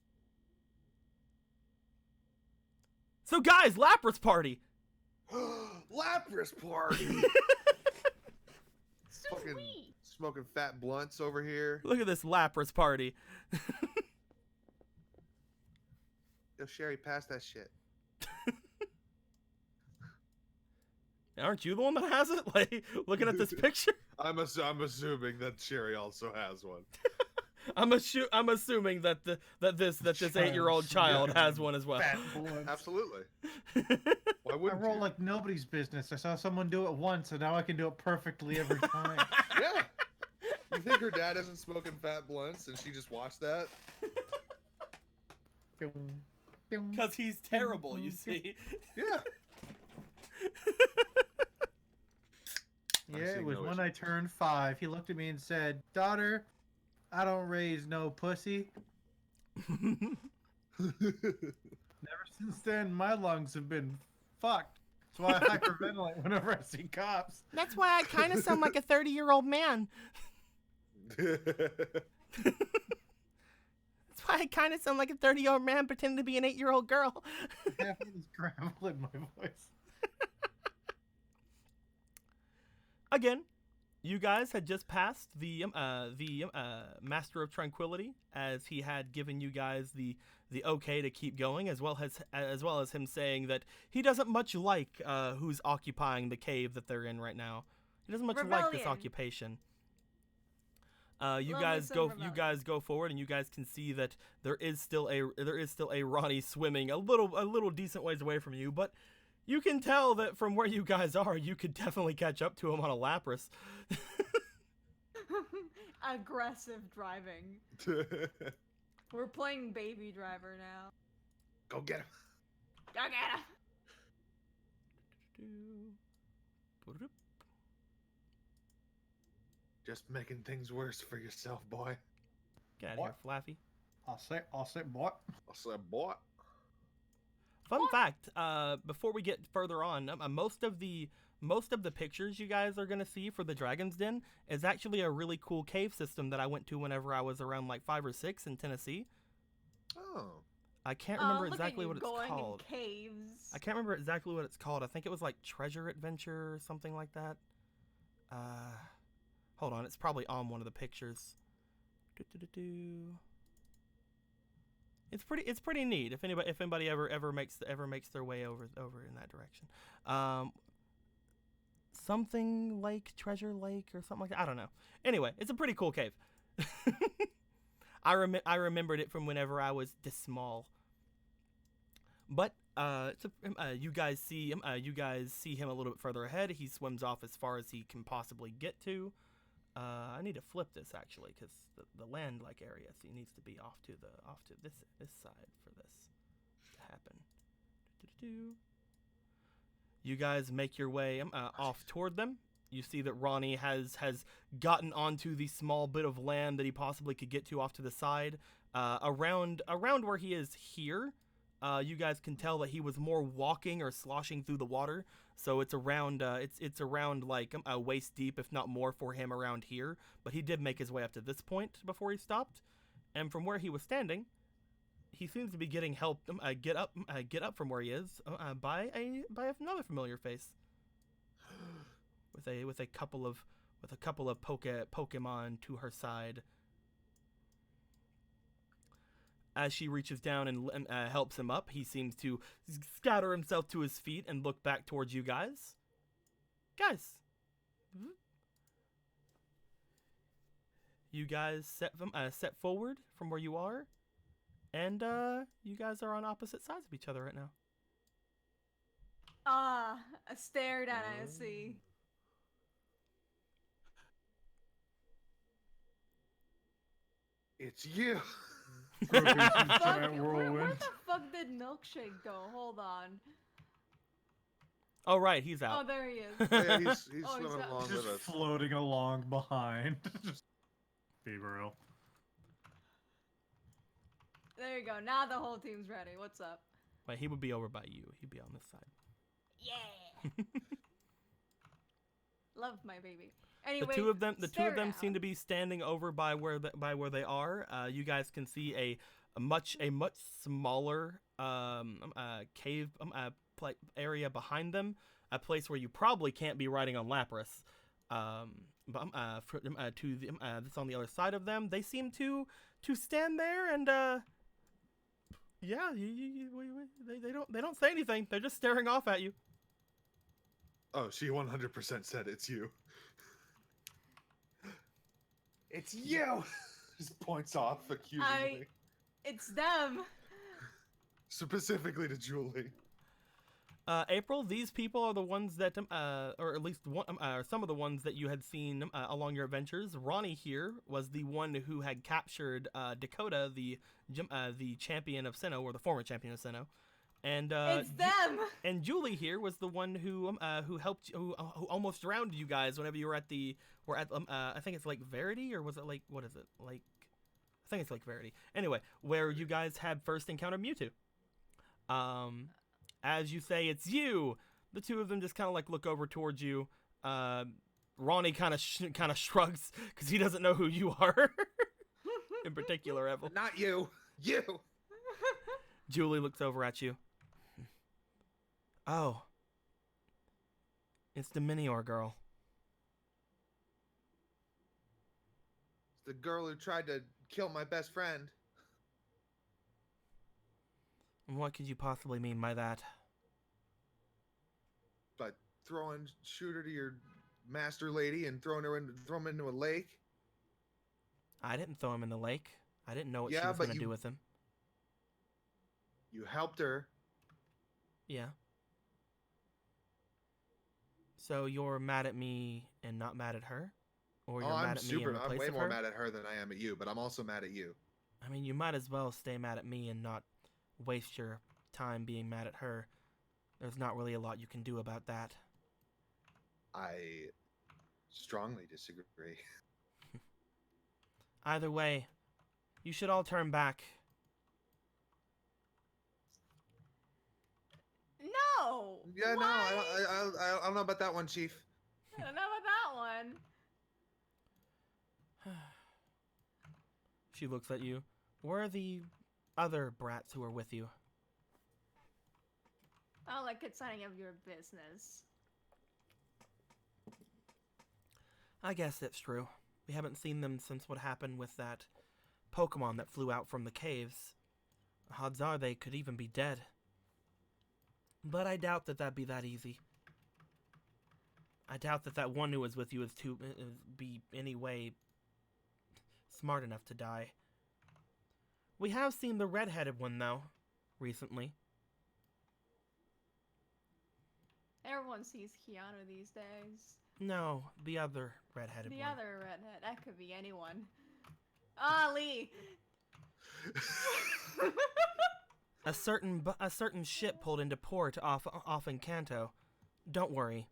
So guys, Lapras party! Lapras party! So Fucking sweet. smoking fat blunts over here. Look at this Lapras party. Yo, Sherry, pass that shit. Aren't you the one that has it? Like, looking at this picture? I'm assuming that Sherry also has one. I'm assuming that this 8-year-old child has one as well. Fat blunts. Absolutely. Why I wouldn't roll you? like nobody's business. I saw someone do it once, and now I can do it perfectly every time. Yeah. You think her dad isn't smoking fat blunts and she just watched that? Because he's terrible, you see. Yeah. Yeah, I'm it seeing was no when issue. I turned 5. He looked at me and said, "Daughter, I don't raise no pussy." Ever since then, my lungs have been fucked. That's why I hyperventilate whenever I see cops. That's why I kind of sound like a 30-year-old man. That's why I kind of sound like a 30-year-old man pretending to be an 8-year-old girl. I have this gravel in my voice. Again, you guys had just passed the Master of Tranquility, as he had given you guys the the okay to keep going, as well as him saying that he doesn't much like who's occupying the cave that they're in right now. He doesn't much like this Rebellion. occupation. You Love guys me some go. You rebellion. guys go forward, and you guys can see that there is still a Ronnie swimming a little decent ways away from you, but you can tell that from where you guys are, you could definitely catch up to him on a Lapras. Aggressive driving. We're playing Baby Driver now. Go get him. Go get him. Just making things worse for yourself, boy. Get out of here, Flaffy. I'll say, boy. I said, boy. Fun fact: before we get further on, most of the pictures you guys are gonna see for the Dragon's Den is actually a really cool cave system that I went to whenever I was around like 5 or 6 in Tennessee. Oh. I can't remember Look at exactly you what it's going called. In caves. I can't remember exactly what it's called. I think it was like Treasure Adventure or something like that. Hold on, it's probably on one of the pictures. It's pretty neat. If anybody ever makes their way over in that direction. Something like Treasure Lake or something like that. I don't know. Anyway, it's a pretty cool cave. I remembered it from whenever I was this small. But you guys see him a little bit further ahead. He swims off as far as he can possibly get to. I need to flip this actually, because the land-like area needs to be off to this side for this to happen. You guys make your way off toward them. You see that Ronnie has gotten onto the small bit of land that he possibly could get to off to the side. Around where he is here, you guys can tell that he was more walking or sloshing through the water. So it's around it's around like waist deep, if not more, for him around here. But he did make his way up to this point before he stopped. And from where he was standing, he seems to be getting help get up from where he is by another familiar face. With a couple of Pokemon to her side. As she reaches down and helps him up, he seems to scatter himself to his feet and look back towards you guys. Guys. You guys set forward from where you are, and you guys are on opposite sides of each other right now. I stared at it, I see. It's you. Giant Where whirlwind. the fuck did Milkshake go? Hold on. Oh right, he's Oh, out. there he is. Yeah, he's Oh, he's swimming got- along Just with us. floating along behind. Just Be real. There you go. Now the whole team's ready. What's up? Wait, he would be over by you. He'd be on this side. Yeah. Love my baby. Anyway, The two of them stare seem down. to be standing over by where they are. You guys can see a much smaller cave area behind them, a place where you probably can't be riding on Lapras. To that's on the other side of them, they seem to stand there and yeah, they don't say anything. They're just staring off at you. Oh, she 100% said it's you. It's you. Just points off accusingly, It's them. specifically to Julie. April, these people are the ones that, or at least one, some of the ones that you had seen along your adventures. Ronnie here was the one who had captured Dakota, the champion of Sinnoh, or the former champion of Sinnoh, and It's them. and Julie here was the one who helped, who almost drowned you guys whenever you were at I think it's Lake Verity, or was it like, what is it, like, I think it's Lake Verity. Anyway, where you guys had first encountered Mewtwo. As you say, it's you. The two of them just kind of like look over towards you. Ronnie kind of shrugs because he doesn't know who you are. In particular, Evel. Not you. You. Julie looks over at you. Oh, it's the Minior girl. It's the girl who tried to kill my best friend. What could you possibly mean by that? But throwing Shooter to your master lady and throw him into a lake. I didn't throw him in the lake. I didn't know what she Yeah, was but going to you- do with him. You helped her. Yeah. So you're mad at me and not mad at her? Or you're Oh, mad I'm at me in super. the I'm place way of more her? mad at her than I am at you, but I'm also mad at you. I mean, you might as well stay mad at me and not waste your time being mad at her. There's not really a lot you can do about that. I strongly disagree. Either way, you should all turn back. No. Yeah, no, Why? I don't know about that one, Chief. I don't know about that one. She looks at you. Where are the other brats who are with you? Oh, like it's none of your business. I guess that's true. We haven't seen them since what happened with that Pokemon that flew out from the caves. Odds are they could even be dead. But I doubt that that'd be that easy. I doubt that that one who was with you is be any way smart enough to die. We have seen the red-headed one, though, recently. Everyone sees Keanu these days. No, the other red-headed The one. other redhead. That could be anyone. Ali! A certain ship pulled into port off in Kanto. Don't worry,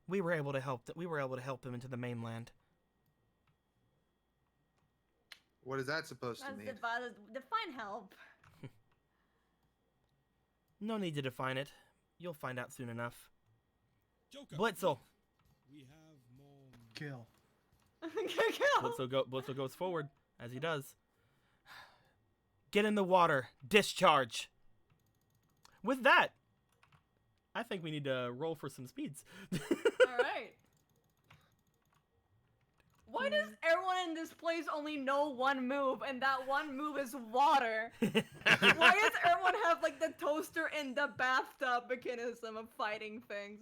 we were able to help them into the mainland. What is that supposed to That's mean? define help. No need to define it. You'll find out soon enough. Joker, Blitzel. we have more. Kill. Blitzel goes forward as he does. Get in the water. Discharge. With that, I think we need to roll for some speeds. Alright. Why does everyone in this place only know one move, and that one move is water? Why does everyone have like the toaster in the bathtub mechanism of fighting things?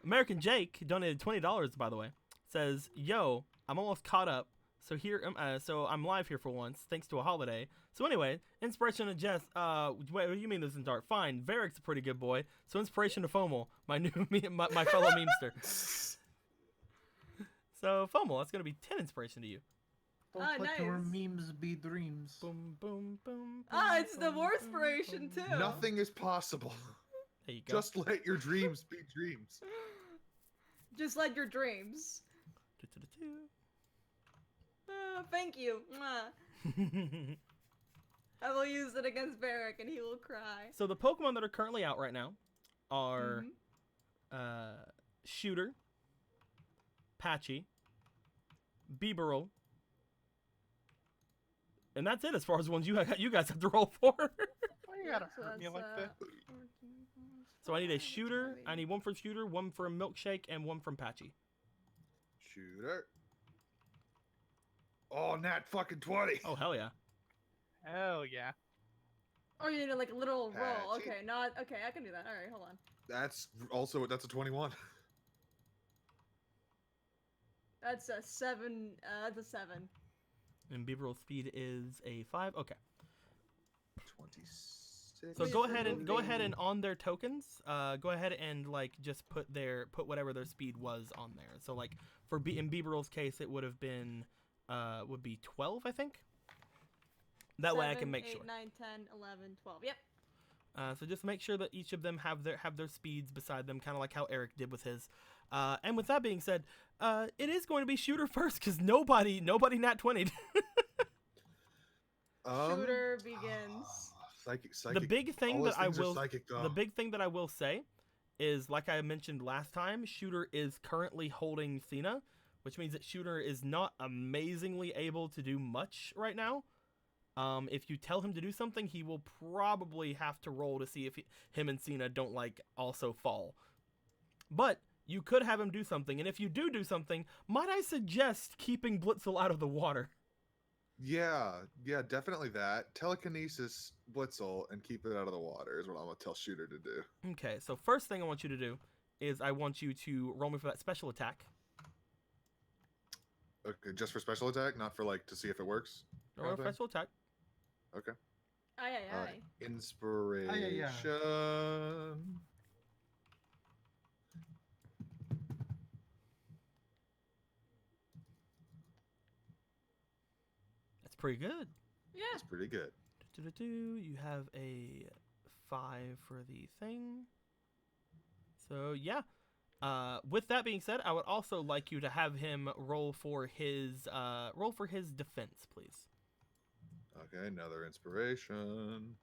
American Jake donated $20, by the way. Says, "Yo, I'm almost caught up. So I'm live here for once, thanks to a holiday. So anyway, inspiration to Jess. What do you mean this isn't art? Fine, Varric's a pretty good boy. So inspiration to Fomal, my new my fellow memester. So Fomal, that's gonna be 10 inspiration to you. Don't Ah, let your nice. memes be dreams. Boom, boom, boom. Ah, boom, it's the boom, more boom, inspiration boom. too. Nothing is possible. There you go. Just let your dreams be dreams. Just like your dreams. Thank you. Mwah. I will use it against Varric and he will cry. So the Pokemon that are currently out right now are Mhm. Shooter, Patchy, Bibarel, and that's it as far as ones you guys have to roll for. Why you gotta So hurt me that's, like that? So I need a Shooter, I need one from Shooter, one from Milkshake, and one from Patchy. Shooter. Oh, nat fucking 20. Oh, hell yeah. Hell yeah. Or you need like a literal roll. Patchy. Okay, okay, I can do that. Alright, hold on. That's a 21. That's a 7. That's a 7. And Bibarel's speed is a 5. Okay. 26. So Wait, go for ahead and moving. on their tokens, go ahead and like just put whatever their speed was on there. So like in Bibarel's case, it would have been would be 12, I think. That way I can make 8, sure. 9, 10, 11, 12. Yep. So just make sure that each of them have their speeds beside them, kind of like how Eric did with his. And with that being said, it is going to be Shooter first because nobody nat 20'd. Shooter begins. Psychic. The big thing all that those I things are will psychic, though. the big thing that I will say is, like I mentioned last time, Shooter is currently holding Cena, which means that Shooter is not amazingly able to do much right now. If you tell him to do something, he will probably have to roll to see if him and Cena don't like also fall. But you could have him do something, and if you do something, might I suggest keeping Blitzel out of the water? Yeah, definitely that. Telekinesis Blitzel and keep it out of the water is what I'm gonna tell Shooter to do. Okay, so first thing I want you to do is I want you to roll me for that special attack. Okay, just for special attack, not for like to see if it works. Roll a Okay. special attack. Okay. Aye, aye, aye. Alright. Inspiration. That's pretty good. Yeah. That's pretty good. You have a 5 for the thing. So yeah. With that being said, I would also like you to have him roll for his defense, please. Okay, another inspiration.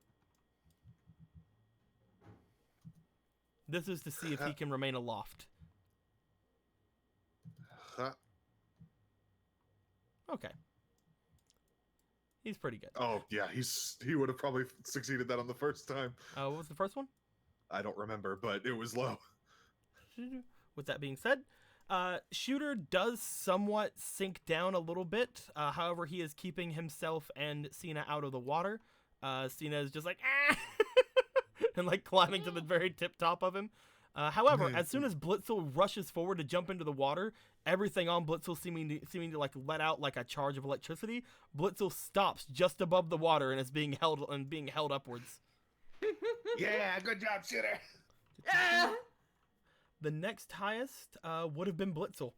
This is to see if he can remain aloft. Huh. Okay. He's pretty good. Oh yeah, he would have probably succeeded that on the first time. What was the first one? I don't remember, but it was low. With that being said, Shooter does somewhat sink down a little bit. However, he is keeping himself and Cena out of the water. Cena is just like, ah! and like climbing to the very tip top of him. However, as soon as Blitzel rushes forward to jump into the water, everything on Blitzel seeming to like let out like a charge of electricity. Blitzel stops just above the water and is being held upwards. Yeah, good job, Shooter. Yeah. The next highest would have been Blitzel.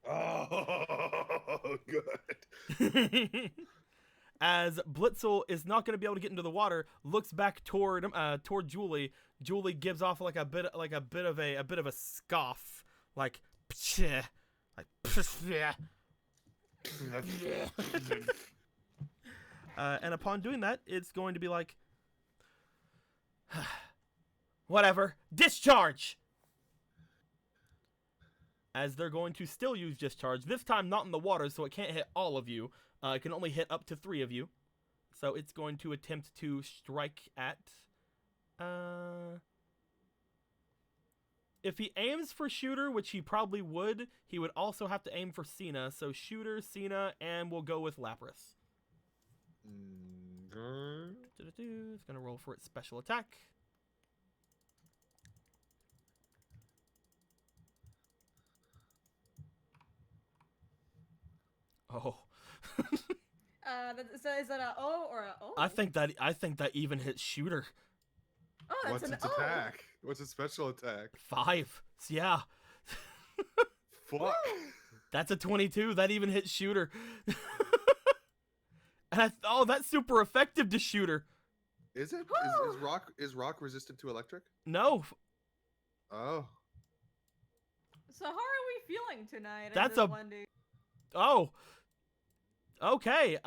Oh, good. As Blitzel is not going to be able to get into the water, looks back toward Julie. Julie gives off like a bit of a scoff, like pshh, like pshh. And upon doing that, it's going to be like, whatever, discharge. As they're going to still use discharge, this time not in the water, so it can't hit all of you. It can only hit up to 3 of you. So it's going to attempt to strike at... If he aims for Shooter, which he probably would, he would also have to aim for Cena. So Shooter, Cena, and we'll go with Lapras. It's going to roll for its special attack. Oh. So is that a O or a O? I think that even hits Shooter. Oh, that's What's an its O. attack? What's its special attack? 5. So yeah. Fuck. That's a 22. That even hits Shooter. And that's super effective to Shooter. Is it? Is rock resistant to electric? No. Oh. So how are we feeling tonight? That's in a- this 1D? Oh. Okay.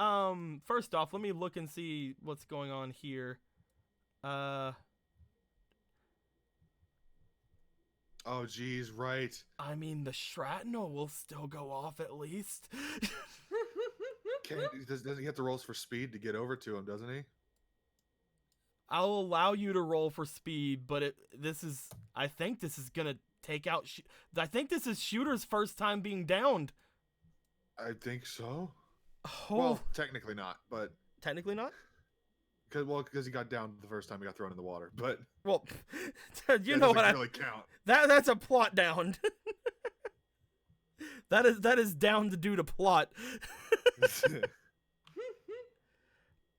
First off, let me look and see what's going on here. Oh, geez, right. I mean, the shrapnel will still go off at least. Doesn't he have to roll for speed to get over to him, doesn't he? I'll allow you to roll for speed, but I think this is gonna take out. I think this is Shooter's first time being downed. I think so. Oh, Well, technically not, but technically not. because he got down the first time he got thrown in the water. But Well, you that know what? doesn't really count. That's a plot down. that is down due to plot.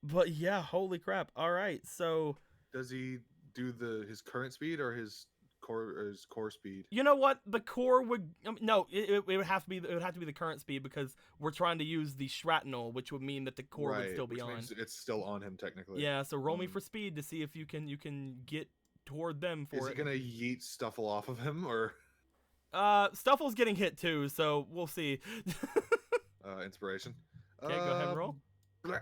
But yeah, holy crap! All right, so Does he do his current speed or his core speed? you know what? The core would no. It would have to be the current speed because we're trying to use the shrapnel, which would mean that the core would still be which on. means it's still on him technically. Yeah, so roll me for speed to see if you can get toward them for Is it. he gonna yeet Stuffle off of him or Stuffle's getting hit too, so we'll see. inspiration? Okay, go ahead and roll. Bleh.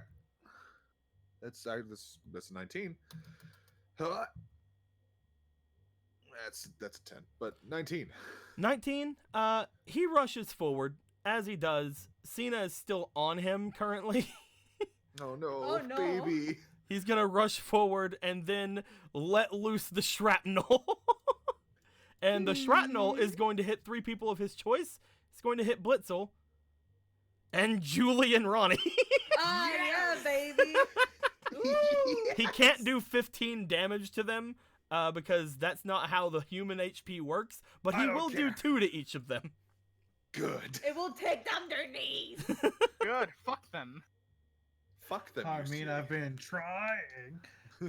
That's a 19. Huh. That's a 10, but 19. 19. He rushes forward. As he does, Cena is still on him currently. Oh no, Oh, no. baby. He's gonna rush forward and then let loose the shrapnel. And the shrapnel is going to hit 3 people of his choice. It's going to hit Blitzel. and Julie and Ronnie. Ah, yeah, baby. He can't do 15 damage to them because that's not how the human HP works, but he I don't will do care. 2 to each of them. Good. It will take down their knees. Good. Fuck them. Fuck them. I you mean, see. I've been trying.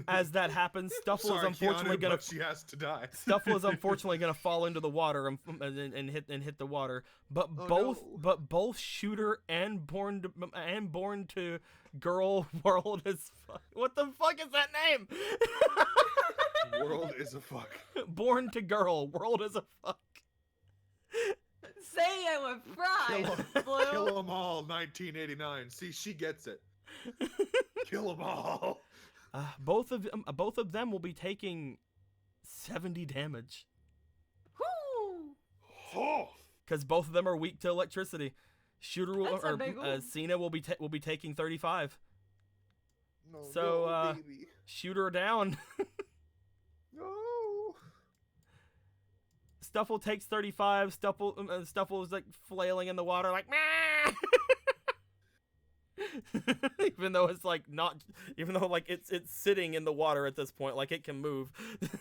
As that happens, Stuffle is Sorry, unfortunately Keanu, gonna but she has to die. Stuffle is unfortunately gonna fall into the water and hit the water. But Oh, no. both Shooter and Born to Girl World is what the fuck is that name? World is a fuck. Born to Girl World is a fuck. Say it with pride, Kill Blue. them all, 1989. See, she gets it. Kill them all. Both of them will be taking 70 damage Whoo! Oh, because both of them are weak to electricity. Shooter will, That's a or big oof. Cena will be taking 35. no, So, no, baby. Shooter down. No. Stuffle takes 35. Stuffle is like flailing in the water, like "Meh!" even though it's like not, even though like it's sitting in the water at this point, like it can move.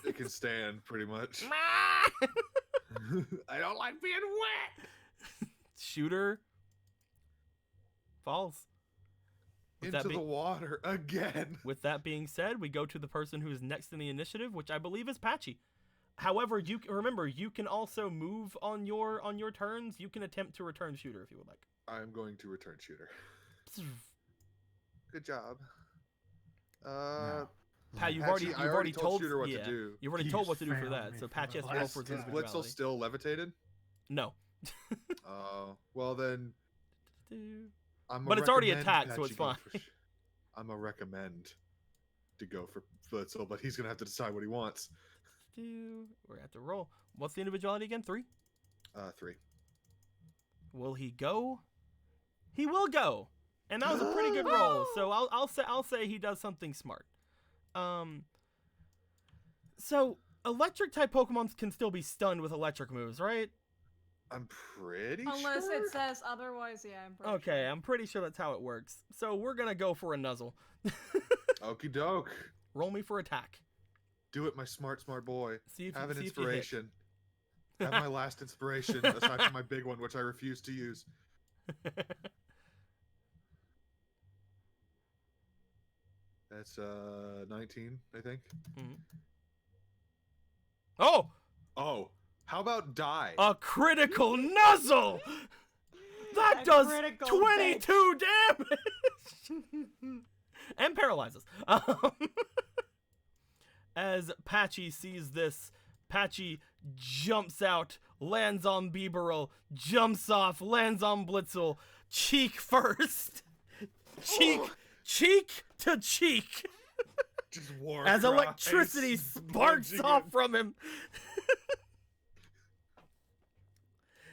It can stand, pretty much. Meh! I don't like being wet. Shooter falls. With Into that, the water again. with that being said, we go to the person who is next in the initiative, which I believe is Patchy. However, remember you can also move on your turns. You can attempt to return Shooter if you would like. I'm going to return Shooter. Good job. Pat, you've Patchy, already told Shooter what yeah, to do. you've already You told what just to do for failed that. me So for Patchy the has to roll last for his time. Is Blitzel individuality. still levitated? No. Oh, well then. I'm But a it's already recommend attacked, so Patchy it's go fine. for I'm a recommend to go for Blitzel, but he's gonna have to decide what he wants. We're gonna have to roll. What's the individuality again? 3. 3. Will he go? He will go, and that was a pretty good roll. So I'll say he does something smart. So electric type Pokemon can still be stunned with electric moves, right? I'm pretty Unless sure. it says otherwise, yeah, I'm pretty Okay, sure. I'm pretty sure that's how it works. So we're gonna go for a Nuzzle. Okie doke. Roll me for attack. Do it, my smart boy. See if Have an see if you hit. inspiration. Have my last inspiration, aside from my big one, which I refuse to use. That's 19, I think. Oh, Oh, how about die? a critical Nuzzle! That A does critical 22 damage! And paralyzes. As Patchy sees this, Patchy jumps out, lands on Bibarel, jumps off, lands on Blitzel, cheek first. Cheek to cheek. Just war As cries, electricity sparks plunging off in. from him.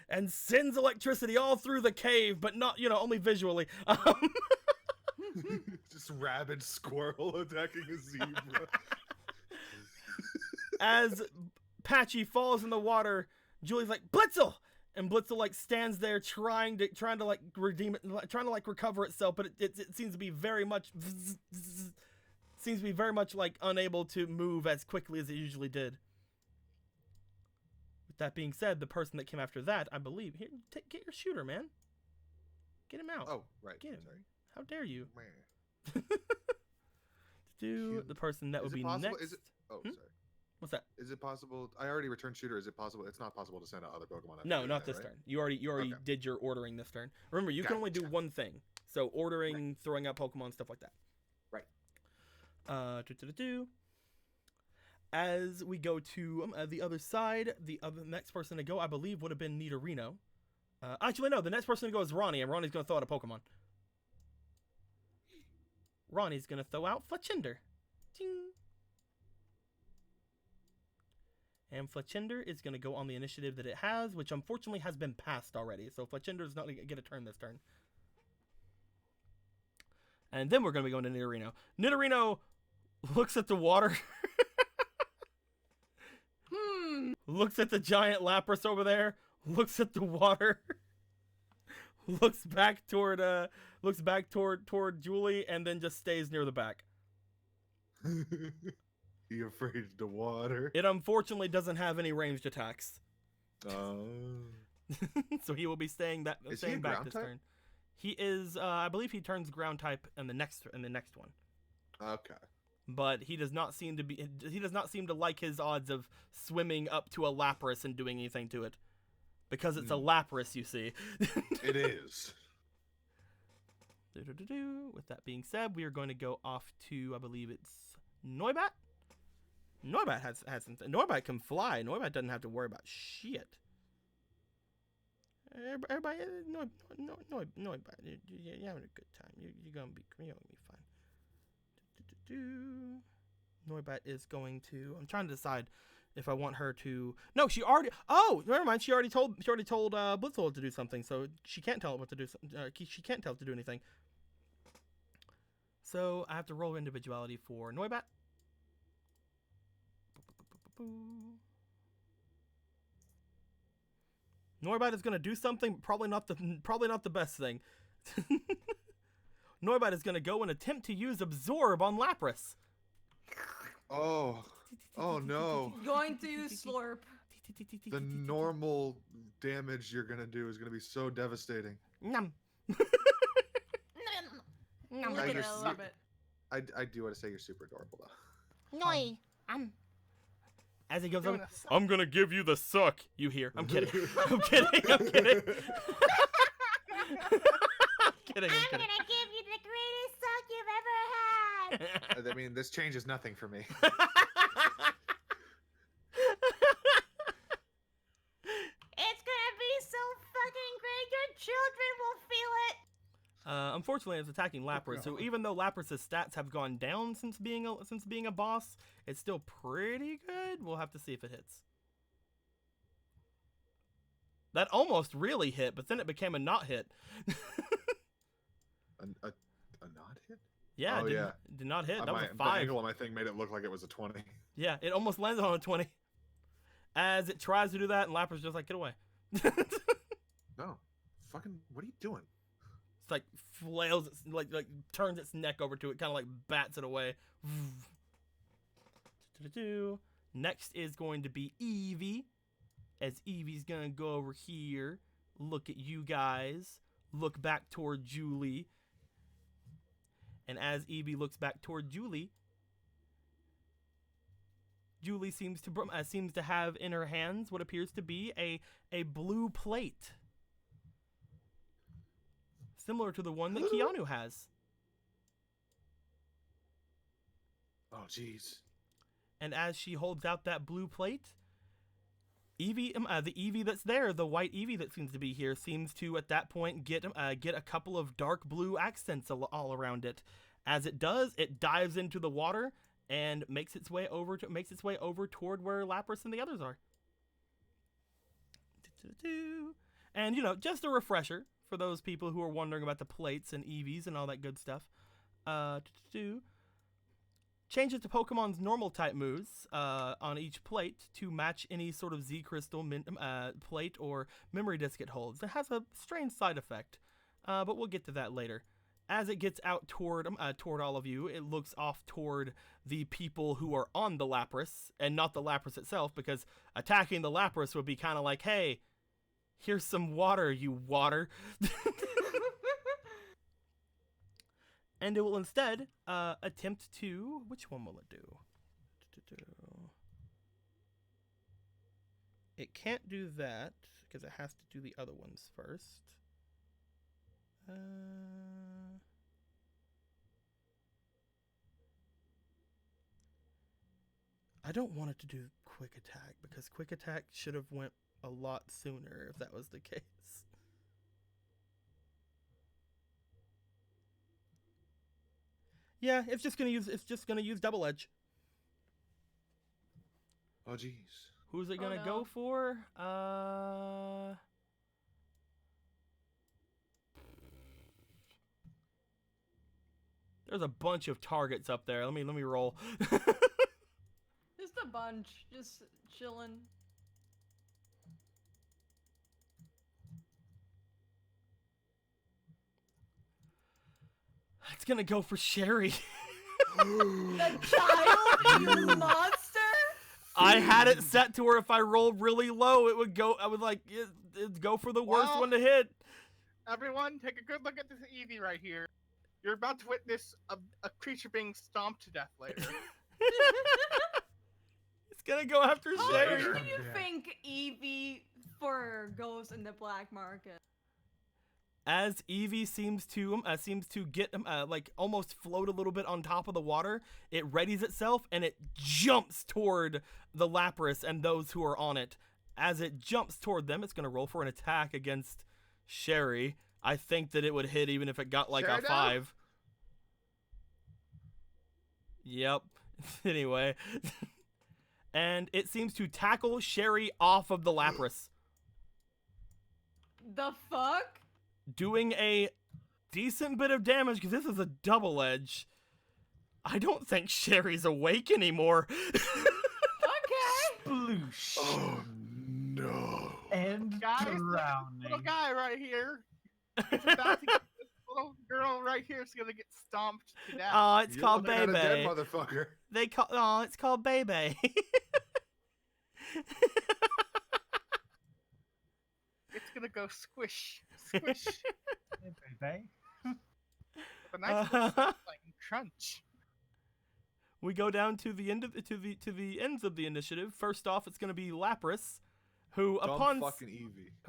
And sends electricity all through the cave, but not, only visually. Just rabid squirrel attacking a zebra. As Patchy falls in the water, Julie's like, Blitzel! And Blitzel like stands there trying to like redeem it, trying to like recover itself, but it seems to be very much like unable to move as quickly as it usually did. With that being said, the person that came after that, I believe, here, get your Shooter, man. Get him out. Oh, right. Get him. Sorry. How dare you? Meh. Do the person that Is would it be possible? next. Is it? Oh, Hmm? sorry. What's that? Is it possible? I already returned Shooter. Is it possible? It's not possible to send out other Pokemon. after No, doing not that, this right? turn. You already Okay. did your ordering this turn. Remember, you can only do Gotcha. one thing. So ordering, throwing out Pokemon, stuff like that. Right. As we go to the other side, the next person to go, I believe, would have been Nidorino. Actually, no, the next person to go is Ronnie, and Ronnie's going to throw out a Pokemon. Ronnie's going to throw out Fletchinder. Ting. And Fletchinder is going to go on the initiative that it has, which unfortunately has been passed already. So Fletchinder is not going to get a turn this turn. And then we're going to be going to Nidorino. Nidorino looks at the water. Looks at the giant Lapras over there. Looks at the water. looks back toward Julie, and then just stays near the back. You afraid of the water? It unfortunately doesn't have any ranged attacks, Oh. so he will be staying Is he a staying back ground this type? turn. He is, I believe he turns ground type in the next one. Okay. But he does not seem to like his odds of swimming up to a Lapras and doing anything to it, because it's a Lapras, you see. It is. With that being said, we are going to go off to, I believe it's Noibat. Noibat has some. Noibat can fly. Noibat doesn't have to worry about shit. Everybody, Noibat, you're having a good time. You're gonna be fine. Noibat is going to. I'm trying to decide if I want her to. No, she already. Oh, never mind. She already told Blitzle to do something, so she can't tell it what to do. She can't tell it to do anything. So I have to roll individuality for Noibat. Noibat is going to do something, but probably not the best thing. Noibat is going to go and attempt to use Absorb on Lapras. Oh. Oh no. Going to use Slurp. The normal damage you're gonna do is gonna be so devastating. Nom. Look I at it a just- little bit. I do want to say you're super adorable though. Noi. As he goes Doing over, a suck. I'm gonna give you the suck. You hear? I'm kidding. I'm kidding. I'm kidding. I'm kidding. give you the greatest suck you've ever had. I mean, this changes nothing for me. It's gonna be so fucking great. Your children will feel it. Unfortunately, it's attacking Lapras. So even though Lapras' stats have gone down since being a boss, it's still pretty good. We'll have to see if it hits. That almost really hit, but then it became a not hit. A not hit? Yeah, Oh, yeah. it did not hit. That was a The 5. angle on my thing made it look like it was a 20. Yeah, it almost landed on a 20. As it tries to do that, and Lapras just like, get away. It's No. Fucking, what are you doing? like flails, like turns its neck over to it, kind of like bats it away. Next is going to be Eevee. As Eevee's gonna go over here, look at you guys, look back toward Julie. And as Eevee looks back toward Julie, Julie seems to have in her hands what appears to be a blue plate, similar to the one that Keanu has. Oh, jeez. And as she holds out that blue plate, Eevee, the Eevee that's there, the white Eevee that seems to be here, seems to at that point get a couple of dark blue accents all around it. As it does, it dives into the water and makes its way over toward where Lapras and the others are. And just a refresher for those people who are wondering about the plates and Eevees and all that good stuff. Change it to Pokemon's normal type moves on each plate to match any sort of Z Crystal plate or memory disc it holds. It has a strange side effect, but we'll get to that later. As it gets out toward all of you, it looks off toward the people who are on the Lapras and not the Lapras itself, because attacking the Lapras would be kind of like, hey, here's some water, you water. And it will instead attempt to... Which one will it do? It can't do that, because it has to do the other ones first. I don't want it to do quick attack, because quick attack should have went a lot sooner if that was the case. Yeah, it's just gonna use double edge. Oh, jeez. Who's it Oh, gonna no. go for? There's a bunch of targets up there. Let me roll. Just a bunch, just chilling. It's gonna go for Sherry. The child, you monster! I had it set to where if I rolled really low, it would go. I would like it'd go for the worst Well- one to hit. Everyone, take a good look at this Eevee right here. You're about to witness a creature being stomped to death later. It's gonna go after How Sherry. much do you think Eevee fur goes in the black market? As Eevee seems to get like almost float a little bit on top of the water, it readies itself and it jumps toward the Lapras and those who are on it. As it jumps toward them, it's gonna roll for an attack against Sherry. I think that it would hit even if it got like Sure a 5. Yep. Anyway. And it seems to tackle Sherry off of the Lapras, The fuck? doing a decent bit of damage because this is a double edge. I don't think Sherry's awake anymore. Okay. Sploosh. Oh no. And Guys, look at this drowning. little guy right here. He's about to get this little girl right here is gonna get stomped to death. Oh, it's You're called looking at a dead Bebe. motherfucker. They call. Oh, it's called Bebe. It's gonna go squish, squish, Baby. with a nice little satisfying crunch. We go down to the end of to the ends of the initiative. First off, it's going to be Lapras, who Dumb fucking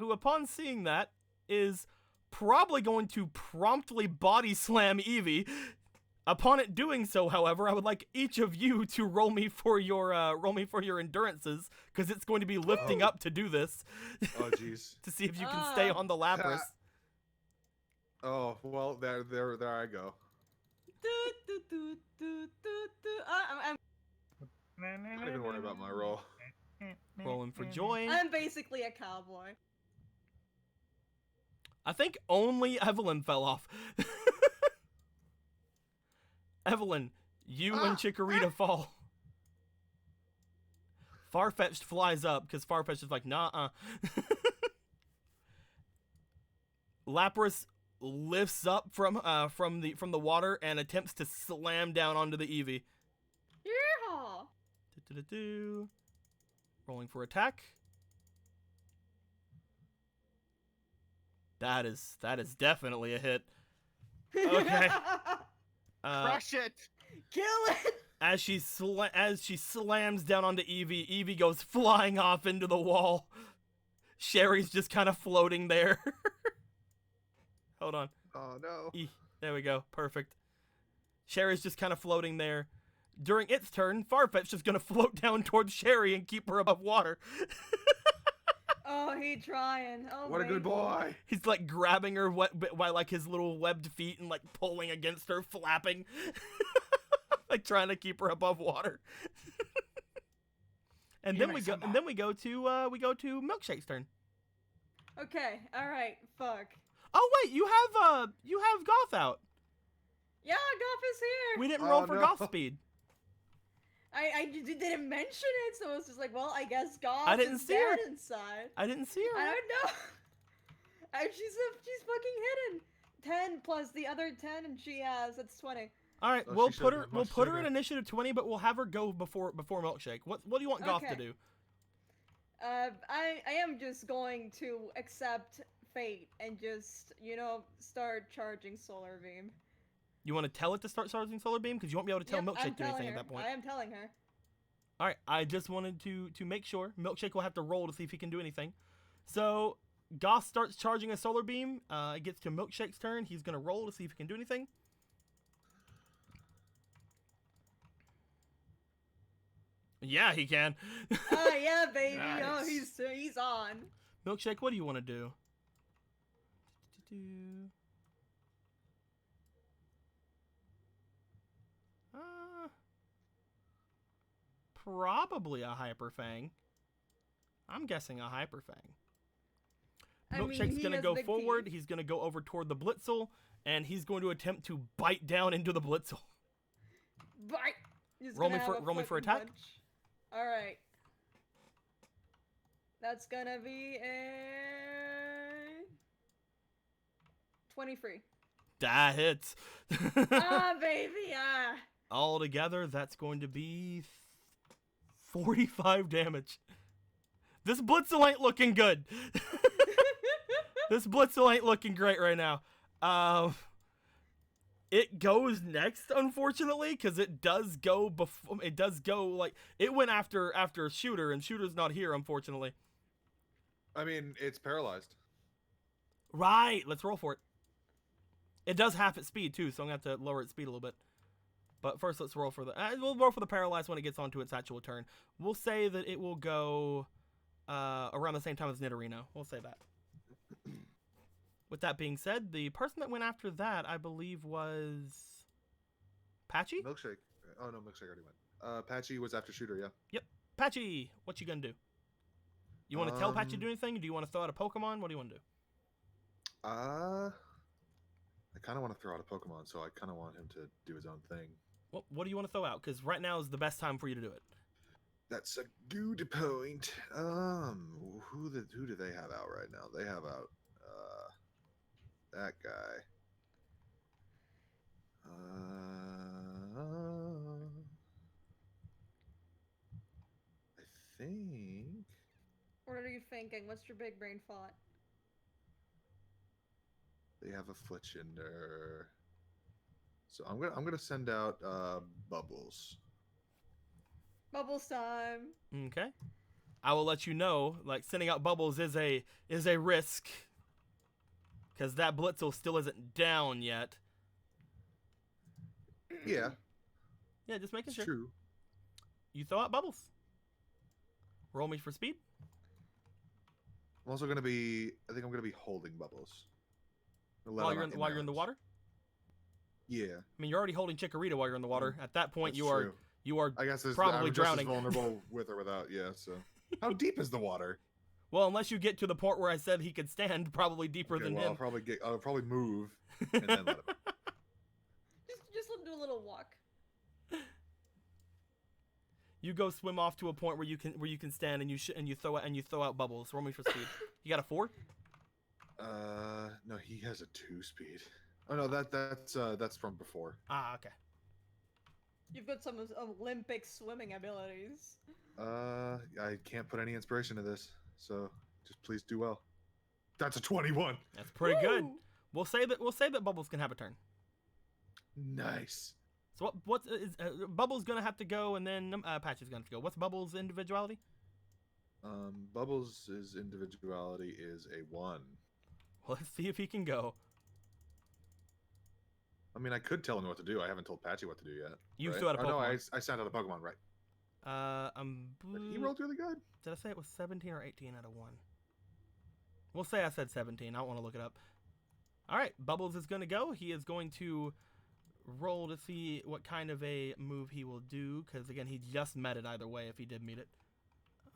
Eevee. upon seeing that is probably going to promptly body slam Eevee. Upon it doing so, however, I would like each of you to roll me for your endurances because it's going to be lifting up to do this Oh jeez. to see if you can stay on the Lapras. Oh well, there I go. Don't even worry about my roll. Rolling for joy. I'm basically a cowboy. I think only Evelyn fell off. Evelyn, you and Chikorita fall. Farfetch'd flies up because Farfetch'd is like, nah. Lapras lifts up from the water and attempts to slam down onto the Eevee. Yeehaw! Do-do-do-do. Rolling for attack. That is definitely a hit. Okay. Crush it! Kill it! As she slams down onto Eevee, Eevee goes flying off into the wall. Sherry's just kind of floating there. Hold on. Oh no. There we go. Perfect. Sherry's just kind of floating there. During its turn, Farfetch'd is going to float down towards Sherry and keep her above water. Oh, he trying. Oh, What a good baby. boy. He's like grabbing her by like his little webbed feet and like pulling against her, flapping. Like trying to keep her above water. And Give then me we go some. and then we go to Milkshake's turn. Okay, alright, fuck. Oh wait, you have Goth out. Yeah, Goth is here! We didn't Oh, roll for no. Goth speed. I didn't mention it, so it's just like, well, I guess Goth I didn't is see her. dead inside. I didn't see her. I don't know. She's fucking hidden. 10 plus the other 10 and she has, that's 20. All right, Oh, we'll she put shouldn't her have we'll much put her sugar. at initiative 20, but we'll have her go before Milkshake. What do you want Goth to Okay. do? I am just going to accept fate and just, start charging Solar Beam. You want to tell it to start charging Solar Beam because you won't be able to tell Yep, Milkshake I'm to do anything telling at her. that point. I am telling her. All right, I just wanted to make sure. Milkshake will have to roll to see if he can do anything. So Goth starts charging a Solar Beam. It gets to Milkshake's turn. He's gonna roll to see if he can do anything. Yeah, he can. Oh yeah, baby. Oh, Nice. he's on. Milkshake, what do you want to do? Probably a Hyper Fang. I'm guessing a Hyper Fang. I mean, Milkshake's he gonna has go big forward. teeth. He's gonna go over toward the Blitzel, and he's going to attempt to bite down into the Blitzel. Bite. He's Roll gonna me for- have a roll me for fucking attack. punch. All right. That's gonna be a 23. That hits. Ah, baby, ah. All together, that's going to be 45 damage. This Blitzel ain't looking good. This Blitzel ain't looking great right now. It goes next, unfortunately, because it does go before. It does go like it went after Shooter, and Shooter's not here, unfortunately. I mean, it's paralyzed. Right. Let's roll for it. It does half its speed too, so I'm gonna have to lower its speed a little bit. But first, let's roll for the. We'll roll for the paralyzed when it gets onto its actual turn. We'll say that it will go around the same time as Nidorino. We'll say that. With that being said, the person that went after that, I believe, was Patchy? Milkshake. Oh no, Milkshake already went. Patchy was after Shooter, yeah. Yep. Patchy, what you gonna do? You want to tell Patchy to do anything? Do you want to throw out a Pokemon? What do you want to do? I kind of want to throw out a Pokemon, so I kind of want him to do his own thing. What do you want to throw out? Because right now is the best time for you to do it. That's a good point. Who do they have out right now? They have out that guy. I think. What are you thinking? What's your big brain thought? They have a Fletchinder. So I'm gonna send out Bubbles. Bubbles time. Okay. I will let you know, like, sending out Bubbles is a risk. Because that Blitzel still isn't down yet. Yeah, Yeah, just making it's sure. true. You throw out Bubbles. Roll me for speed. I'm also gonna be. I think I'm gonna be holding Bubbles. While you're in the water? Yeah. I mean, you're already holding Chikorita while you're in the water. At that point, That's you are true. I guess probably I'm drowning. just as vulnerable with or without. Yeah. So, how deep is the water? Well, unless you get to the point where I said he could stand, probably deeper Okay, than well, him. I'll probably move and then let him. Just let him do a little walk. You go swim off to a point where you can stand and you throw out Bubbles. Roll me for speed. You got a 4? No, he has a 2 speed. Oh no, that's from before. Ah, okay. You've got some Olympic swimming abilities. I can't put any inspiration to this, so just please do well. That's a 21. That's pretty good. Woo! We'll say that Bubbles can have a turn. Nice. So what is Bubbles gonna have to go, and then Patchy's gonna have to go. What's Bubbles' individuality? Bubbles' individuality is a 1. Well, let's see if he can go. I mean, I could tell him what to do. I haven't told Patchy what to do yet. You right? threw out a Pokemon. No, I sent out a Pokemon, right? But he rolled really good. Did I say it was 17 or 18 out of 1? We'll say I said 17. I don't want to look it up. All right, Bubbles is going to go. He is going to roll to see what kind of a move he will do, because, again, he just met it either way if he did meet it.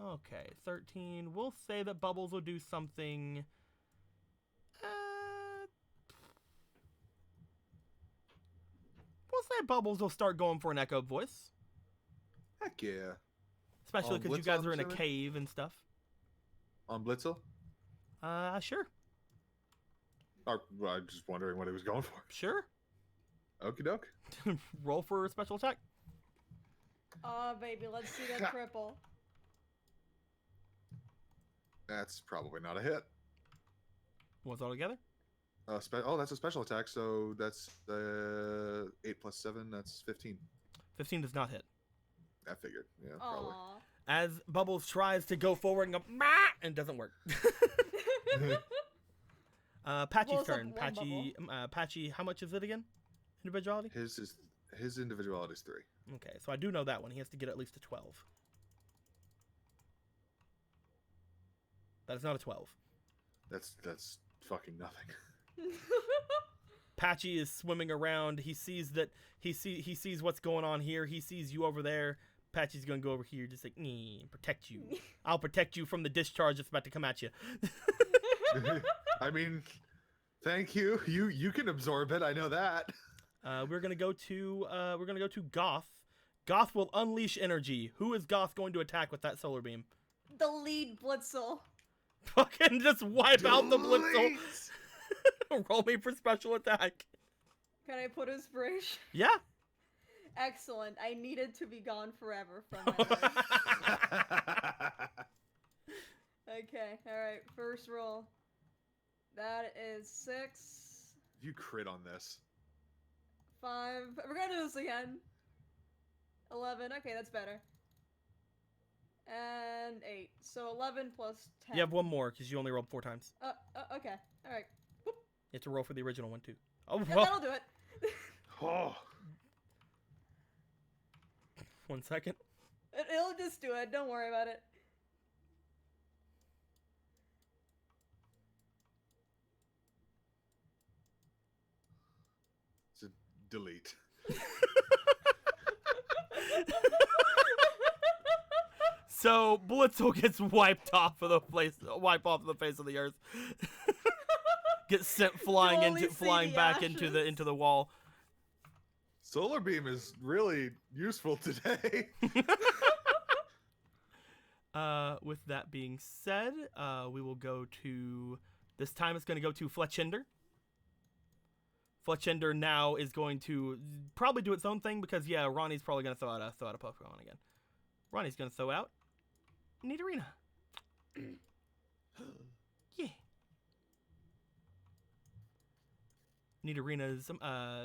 Okay, 13. We'll say that Bubbles will do something... we'll say Bubbles will start going for an Echo Voice. Heck yeah. Especially On because you Blitzel, guys I'm are in a assuming? cave and stuff. On Blitzel? Sure. Or, well, I'm just wondering what he was going for. Sure. Okie doke. Roll for a special attack. Oh, baby, let's see that triple. That's probably not a hit. What's all together? That's a special attack, so that's 8 plus 7, that's 15. 15 does not hit. I figured, yeah, probably. Aww. As Bubbles tries to go forward and go, "Mah!" and doesn't work. Patchy's Blows up turn. one Patchy, how much is it again? Individuality? His individuality is 3. Okay, so I do know that one. He has to get at least a 12. That is not a 12. That's fucking nothing. Patchy is swimming around. He sees that he sees what's going on here. He sees you over there. Patchy's gonna go over here, just like, protect you. I'll protect you from the discharge that's about to come at you. I mean, thank you. You can absorb it. I know that. We're gonna go to Goth. Goth will unleash energy. Who is Goth going to attack with that solar beam? The lead Blitzel. Fucking just wipe out the Blitzel. Roll me for special attack. Can I put inspiration? Yeah. Excellent. I needed to be gone forever from my life. Okay, alright, first roll. That is 6, You crit on this. 5. We're gonna do this again. 11. Okay, that's better. And 8. So 11 plus 10. You have one more because you only rolled 4 times. Okay. Alright. You have to roll for the original one too. Oh, Yeah, well. that'll do it. Oh, 1 second. It'll just do it. Don't worry about it. it's a delete. So Blitzel gets wiped off of the face of the earth. Gets sent flying only see flying the back into ashes. the wall. Solar beam is really useful today. With that being said, we will go to this time. It's going to go to Fletchender. Fletchender now is going to probably do its own thing because yeah, Ronnie's probably going to throw out a Pokemon again. Ronnie's going to throw out Nidorina. Yeah. Nidorina's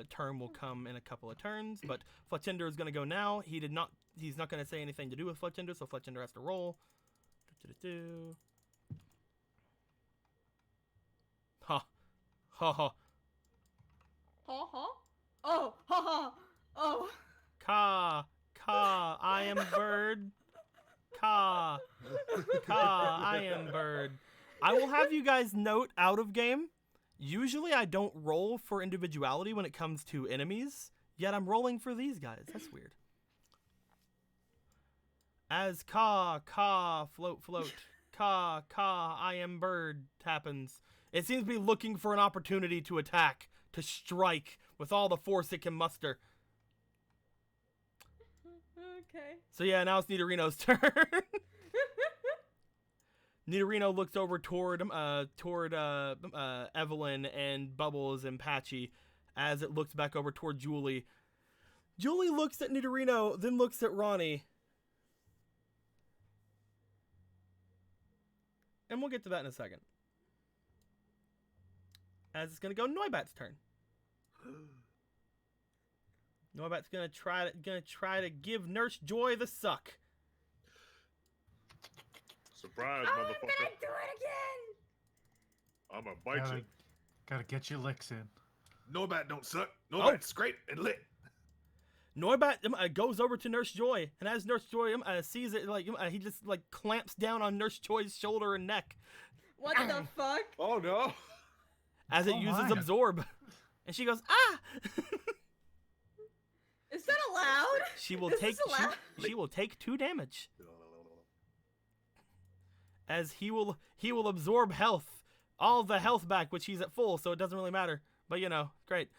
turn will come in a couple of turns, but Fletchender is going to go now. He's not going to say anything to do with Fletchender, so Fletchender has to roll. Ha. Ha ha. Ha ha. Oh, ha ha. Oh. Ka. I am bird. Ka, I am bird. I will have you guys note out of game. Usually I don't roll for individuality when it comes to enemies, yet I'm rolling for these guys. That's weird. As Ka, float, Ka, I am bird happens. It seems to be looking for an opportunity to attack, to strike with all the force it can muster. Okay. So yeah, now it's Nidorino's turn. Nidorino looks over toward Evelyn and Bubbles and Patchy as it looks back over toward Julie. Julie looks at Nidorino, then looks at Ronnie. And we'll get to that in a second. As it's gonna go Noibat's turn. Noibat's gonna try to give Nurse Joy the suck. Surprise, Oh, I'm gonna motherfucker. do it again. I'm gonna bite you. Gotta get your licks in. Noibat don't suck. Noibat's great and lit. Noibat goes over to Nurse Joy, and as Nurse Joy sees it, he just clamps down on Nurse Joy's shoulder and neck What the fuck? Oh no. as it Oh uses my. Absorb, and she goes ah. Is that allowed? She will Is take this allowed? she will take 2 damage as he will absorb health, all the health back, which he's at full, so it doesn't really matter. But great.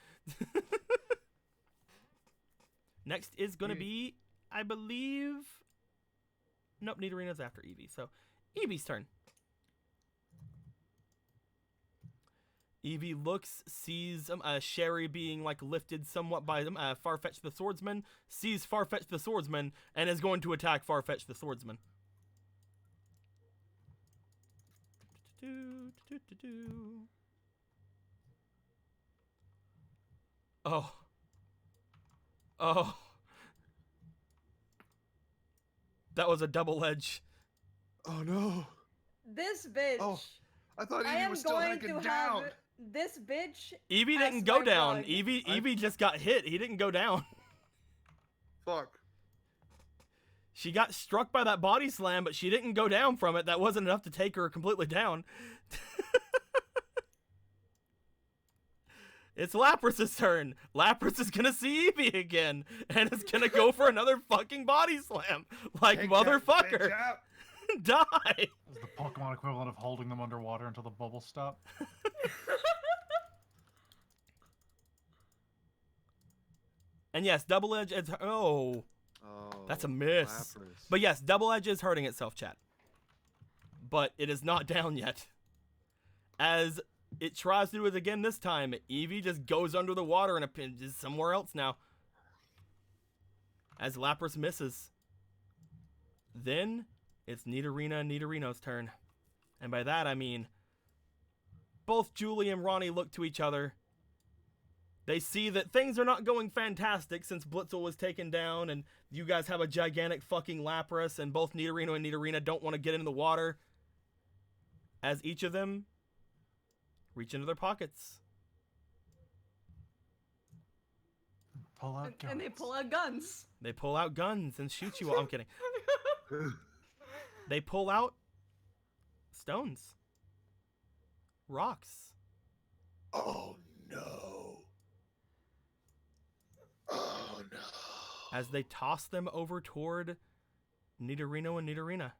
Next is gonna be, I believe. Nope, Nidorina's after Eevee, so Eevee's turn. Eevee looks, sees Sherry being lifted somewhat by Farfetch the Swordsman, sees Farfetch the Swordsman, and is going to attack Farfetch the Swordsman. Oh. That was a double edge. Oh no. This bitch. Oh, I thought I Evie am was still going hacking to down. have this bitch. Eevee Pass didn't go my down. blood. Eevee just got hit. He didn't go down. Fuck. She got struck by that body slam, but she didn't go down from it. That wasn't enough to take her completely down. It's Lapras's turn. Lapras is gonna see Eevee again, and is gonna go for another fucking body slam. Like, Take that motherfucker. bitch out. Die! Is the Pokemon equivalent of holding them underwater until the bubbles stop? And yes, Double Edge is... Oh. Oh, That's a miss. Lapras. But yes, Double Edge is hurting itself, chat. But it is not down yet. As It tries to do it again this time. Eevee just goes under the water and is somewhere else now. As Lapras misses. Then it's Nidorina and Nidorino's turn. And by that I mean both Julie and Ronnie look to each other. They see that things are not going fantastic since Blitzel was taken down and you guys have a gigantic fucking Lapras and both Nidorino and Nidorina don't want to get in the water. As each of them reach into their pockets. Pull out guns. And they pull out guns. They pull out guns and shoot you. I'm kidding. They pull out stones. Rocks. Oh no. Oh no. As they toss them over toward Nidorino and Nidorina.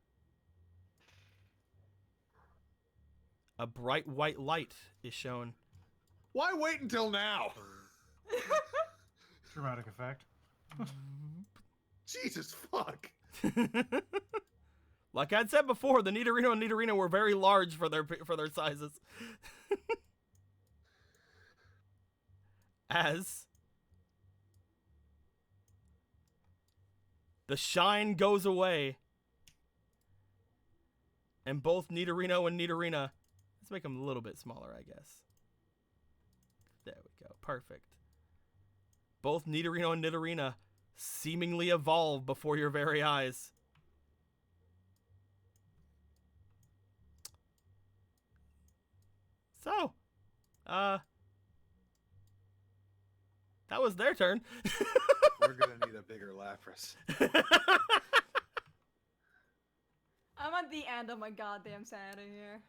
A bright white light is shown. Why wait until now? Dramatic effect. Jesus fuck. Like I'd said before, the Nidorino and Nidorina were very large for their sizes. As the shine goes away, and both Nidorino and Nidorina, let's make them a little bit smaller, I guess. There we go, perfect. Both Nidorino and Nidorina seemingly evolve before your very eyes. So, that was their turn. We're gonna need a bigger Lapras. I'm at the end of my goddamn sanity here.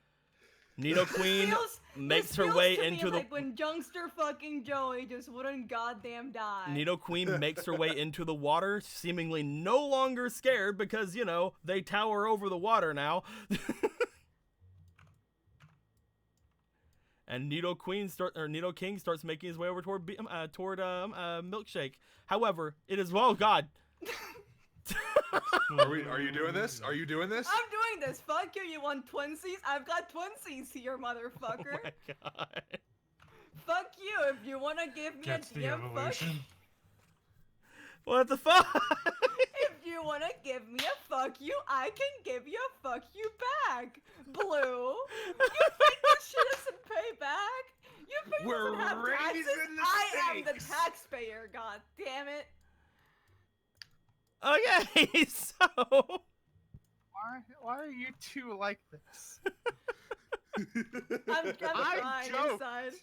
Nidoqueen makes her way into the... like when Youngster fucking Joey just wouldn't goddamn die. Nidoqueen makes her way into the water, seemingly no longer scared because, you know, they tower over the water now. And Nidoking starts making his way over toward Milkshake. However, it is God. Are you doing this? Are you doing this? I'm doing this. Fuck you. You want twinsies? I've got twinsies here, motherfucker. Oh my god. Fuck you. If you wanna give me Gets a the DM, fuck. evolution. What the fuck? If you wanna give me a fuck you, I can give you a fuck you back. Blue. You think this shit doesn't pay back? You think it We're doesn't have taxes? raising the I am the stakes. taxpayer. God damn it. Okay, so... Why are you two like this? I'm I crying joked inside.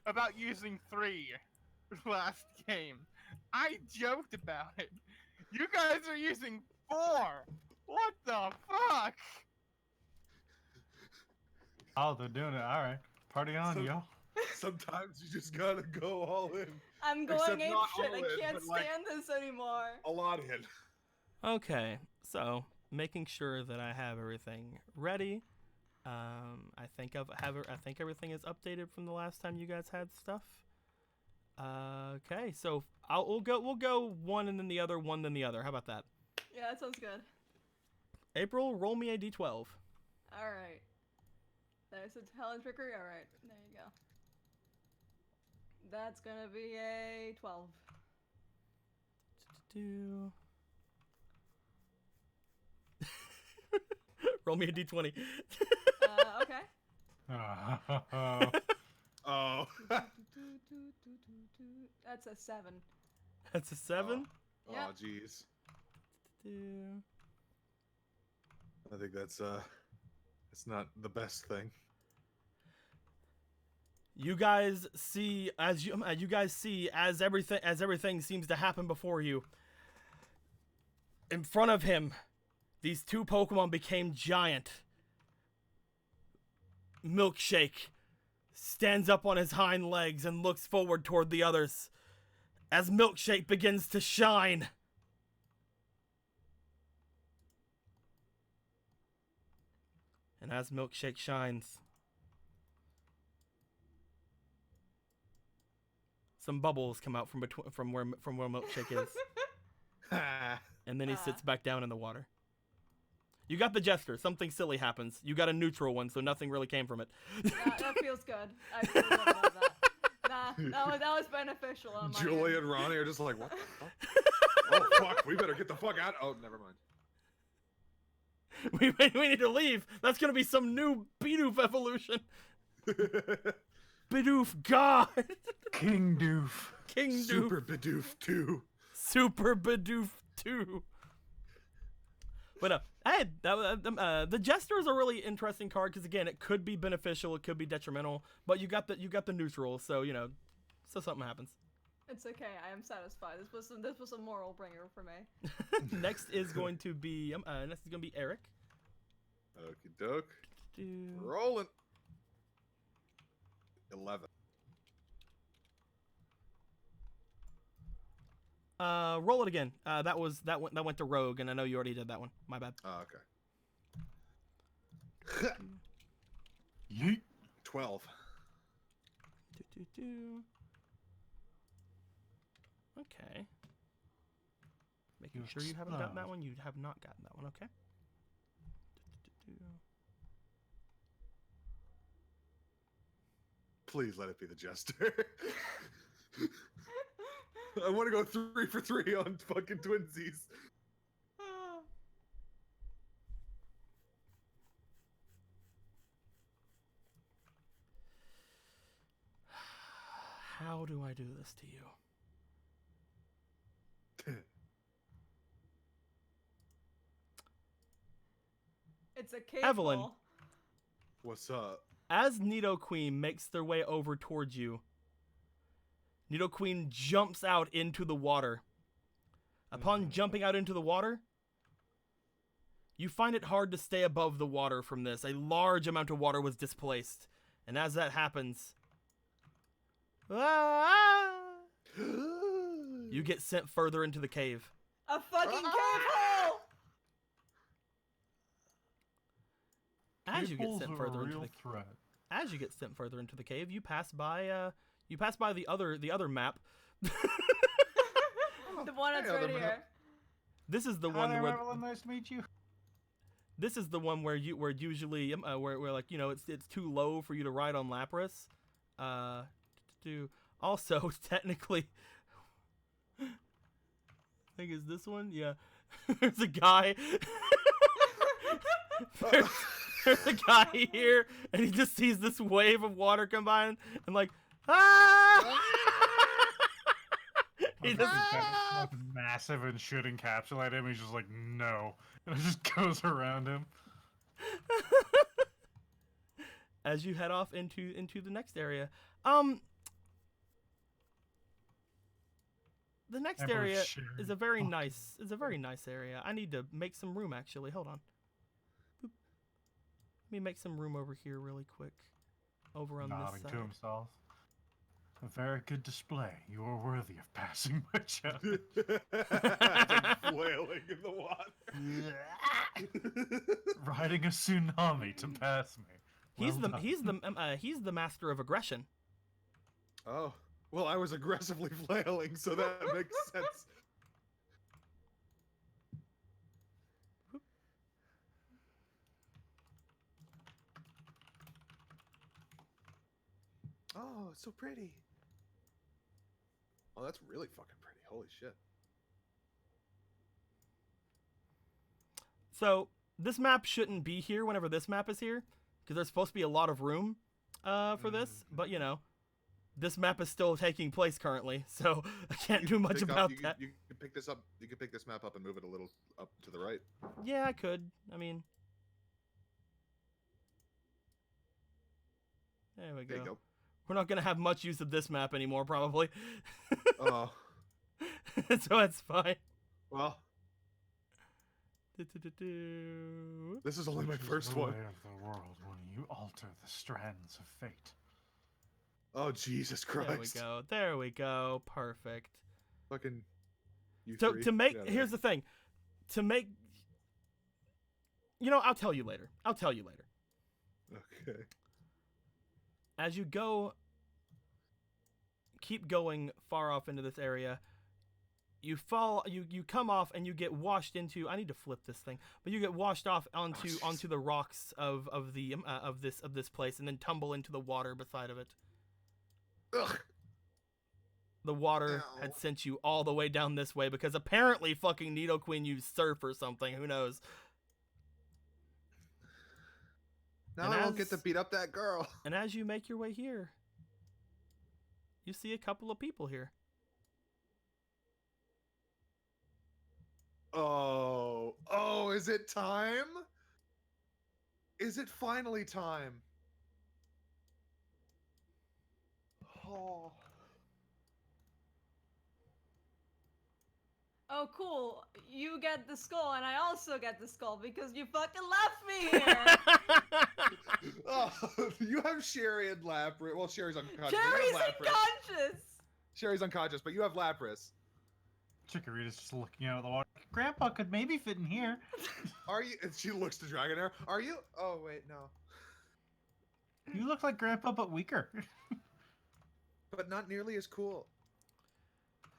about using 3 last game. I joked about it. You guys are using 4. What the fuck? Oh, they're doing it. All right. Party on, So- yo. Sometimes you just gotta go all in. I'm Except going ape not shit. all I in, can't but, like, stand this anymore. A lot in. Okay, so making sure that I have everything ready. I think everything is updated from the last time you guys had stuff. Okay, so we'll go one and then the other, one then the other. How about that? Yeah, that sounds good. April, roll me a d12. Alright. There's a talent trickery. Alright, there you go. That's gonna be a 12. Roll me a d20. Okay. Oh. That's a 7. That's a 7. Oh, Yeah. jeez. Two. I think that's it's not the best thing. You guys see as everything seems to happen before you. In front of him, these two Pokemon became giant. Milkshake stands up on his hind legs and looks forward toward the others as Milkshake begins to shine. And as Milkshake shines, some bubbles come out from where Milkshake is, and then he sits back down in the water. You got the Jester. Something silly happens. You got a neutral one, so nothing really came from it. That feels good. I feel good about that. Nah, that was beneficial. On my Julie end. and Ronnie are just like, what the fuck? Oh, fuck, we better get the fuck out. Oh, never mind. we need to leave. That's gonna be some new Bidoof evolution. Bidoof God. King Doof. King Doof. Super Bidoof 2. Super Bidoof 2. But the Jester is a really interesting card because again, it could be beneficial, it could be detrimental, but you got the neutral, so so something happens. It's okay. I am satisfied. This was a moral bringer for me. Next is going to be Eric. Okie doke. Do- Rolling. 11. Roll it again. That went to Rogue, and I know you already did that one. My bad. Oh, okay. Yeet. 12. Okay. Making You sure you haven't gotten that explode. one. You have not gotten that one. Okay. Please let it be the Jester. I want to go 3 for 3 on fucking twinsies. How do I do this to you? It's a cave Evelyn. hole. What's up? As Nidoqueen makes their way over towards you, Nidoqueen jumps out into the water. Upon jumping out into the water, you find it hard to stay above the water from this. A large amount of water was displaced. And as that happens, you get sent further into the cave. A fucking cave hole. As you get People's sent a further into real the threat. as you get sent further into the cave, you pass by the other map. The one that's Hey, right other map. here. This is the Hi one there, where Evelyn. Nice to meet you. this is the one where usually where like it's too low for you to ride on Lapras. Also technically, I think is this one. Yeah, there's a guy. There's a guy here, and he just sees this wave of water come by, and like, ah! He Like, just, like massive and should encapsulate him. He's just like, no. And it just goes around him. as you head off into the next area. The next Emperor's area sharing. is a very Fuck. nice area. I need to make some room actually. Hold on. Boop. Let me make some room over here really quick. Over on Nodding this side. to himself. A very good display. You are worthy of passing my challenge. Flailing in the water. Riding a tsunami to pass me. He's Well the done. he's the master of aggression. Oh, well, I was aggressively flailing, so that makes sense. Oh, it's so pretty. Oh, that's really fucking pretty. Holy shit. So this map shouldn't be here whenever this map is here, because there's supposed to be a lot of room for this. But this map is still taking place currently, so I can't do much Pick up- about you that. Can, you can pick this up. You can pick this map up and move it a little up to the right. Yeah, I could. I mean, there we There you go. go. We're not gonna have much use of this map anymore, probably. Oh, So it's fine. well, Do-do-do-do. this is only my Which is first the one. way of the world when you alter the strands of fate. Oh, Jesus There we Christ. go. There we go. Perfect. Fucking. You So three, to make get outta here's the thing, to make I'll tell you later. there. Okay. As you go, keep going far off into this area, you fall, you come off and you get washed into. I need to flip this thing, but you get washed off onto the rocks of this place, and then tumble into the water beside of it. Ugh. The water Ow. had sent you all the way down this way because apparently fucking Nidoqueen used surf or something. Who knows? Now And I won't get to as- beat up that girl. And as you make your way here, you see a couple of people here. Oh, is it time? Is it finally time? Oh. Oh, cool. You get the skull, and I also get the skull because you fucking left me here. Oh, you have Sherry and Lapras. Well, Sherry's unconscious. but you Jerry's have Lapras. unconscious. Sherry's unconscious, but you have Lapras. Chikorita's just looking out of the water. Grandpa could maybe fit in here. Are you? And she looks to Dragonair. Are you? Oh wait, no. You look like Grandpa, but weaker. But not nearly as cool.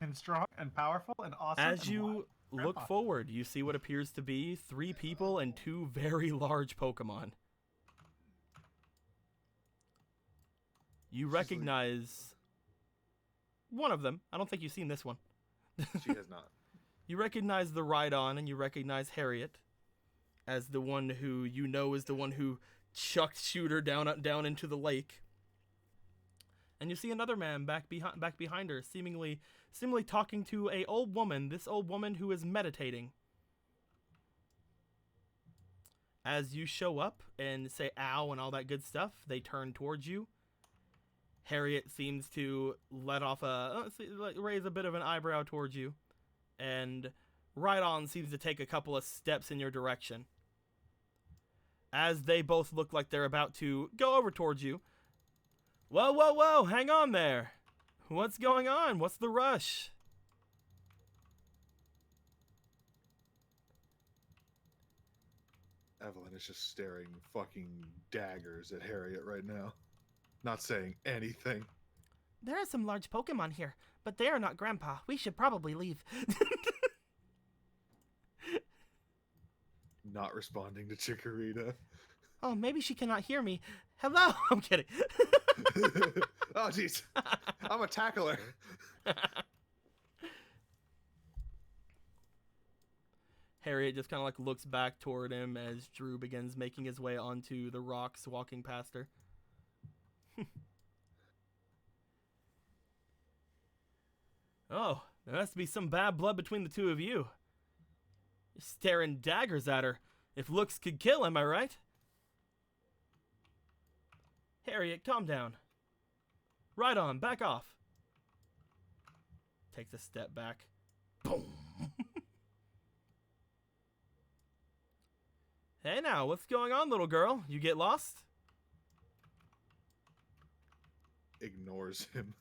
And strong and powerful and awesome. As and you wild. look Grandpa. forward, you see what appears to be 3 people and 2 very large Pokemon. You like- recognize one of them. I don't think you've seen this one. She has not. You recognize the Rhydon, and you recognize Harriet as the one who you know is the one who chucked Shooter down into the lake. And you see another man back behind her, seemingly talking to a old woman. This old woman who is meditating. As you show up and say "ow" and all that good stuff, they turn towards you. Harriet seems to raise a bit of an eyebrow towards you, and Rhydon seems to take a couple of steps in your direction. As they both look like they're about to go over towards you. Whoa, whoa, whoa, hang on there. What's going on? What's the rush? Evelyn is just staring fucking daggers at Harriet right now. Not saying anything. There are some large Pokemon here, but they are not Grandpa. We should probably leave. Not responding to Chikorita. Oh, maybe she cannot hear me. Hello? I'm kidding. Oh, jeez. I'm a tackler. Harriet just kind of like looks back toward him as Drew begins making his way onto the rocks, walking past her. Oh, there has to be some bad blood between the two of you. You're staring daggers at her. If looks could kill, am I right? Harriet, calm down. Rhydon, back off. Takes a step back. Boom. Hey now, what's going on, little girl? You get lost? Ignores him.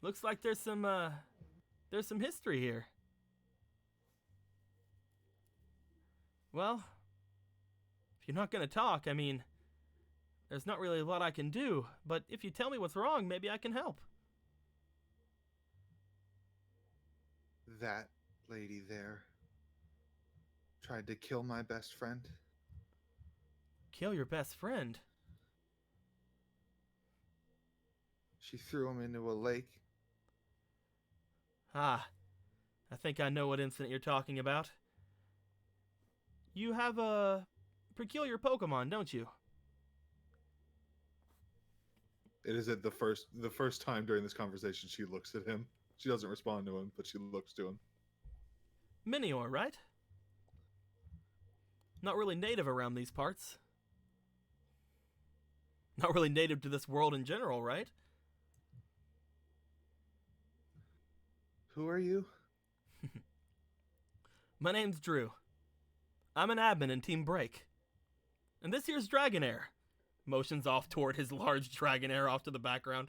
Looks like there's some history here. Well, if you're not gonna talk, I mean, there's not really a lot I can do, but if you tell me what's wrong, maybe I can help. That lady there tried to kill my best friend. Kill your best friend? She threw him into a lake. Ah, I think I know what incident you're talking about. You have a peculiar Pokemon, don't you? It is at the first time during this conversation she looks at him. She doesn't respond to him, but she looks to him. Minior, right? Not really native around these parts. Not really native to this world in general, right? Who are you? My name's Drew. I'm an admin in Team Break. And this here's Dragonair. Motions off toward his large Dragonair off to the background.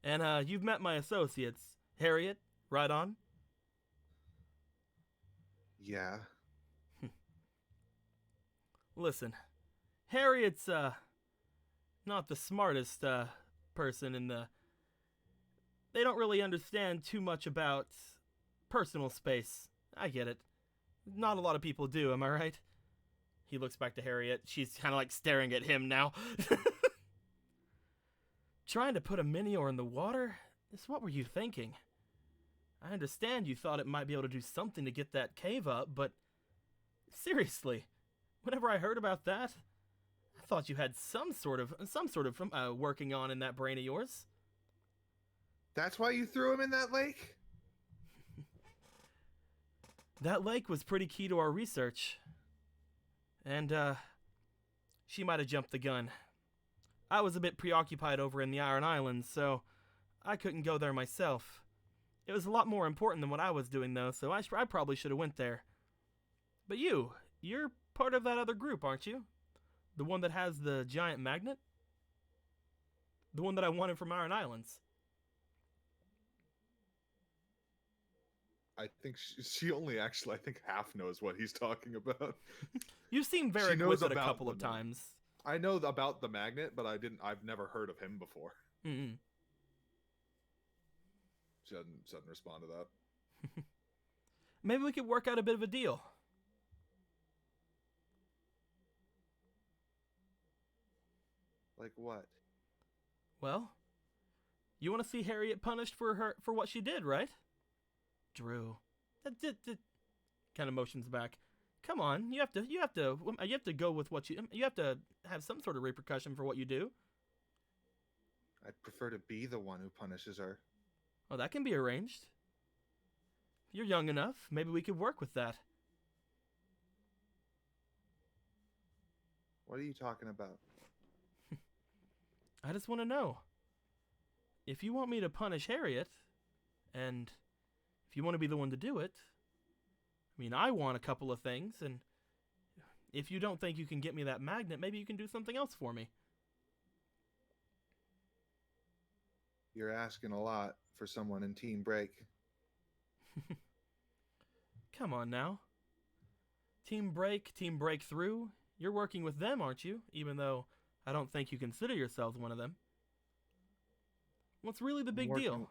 And you've met my associates, Harriet, Rhydon. Yeah. Listen, Harriet's not the smartest person in the... They don't really understand too much about personal space. I get it. Not a lot of people do, am I right? He looks back to Harriet. She's kind of like staring at him now. Trying to put a Minior in the water? What were you thinking? I understand you thought it might be able to do something to get that cave up, but seriously, whenever I heard about that, I thought you had some sort of working on in that brain of yours. That's why you threw him in that lake? That lake was pretty key to our research. And, she might have jumped the gun. I was a bit preoccupied over in the Iron Islands, so I couldn't go there myself. It was a lot more important than what I was doing, though, so I probably should have went there. But you're part of that other group, aren't you? The one that has the giant magnet? The one that I wanted from Iron Islands. I think she only actually, I think half knows what he's talking about. You seem very She knows exquisite a about couple the of magnet. times. I know about the magnet, but I've never heard of him before. Mm-mm. She doesn't respond to that. Maybe we could work out a bit of a deal. Like what? Well, you want to see Harriet punished for what she did, right? Drew, that kind of motions back. Come on, you have to go with what you have to have some sort of repercussion for what you do. I'd prefer to be the one who punishes her. Oh, that can be arranged. You're young enough. Maybe we could work with that. What are you talking about? I just want to know. If you want me to punish Harriet, and if you want to be the one to do it, I mean, I want a couple of things, and if you don't think you can get me that magnet, maybe you can do something else for me. You're asking a lot for someone in Team Break. Come on now. Team Breakthrough, you're working with them, aren't you? Even though I don't think you consider yourselves one of them. What's really the big deal?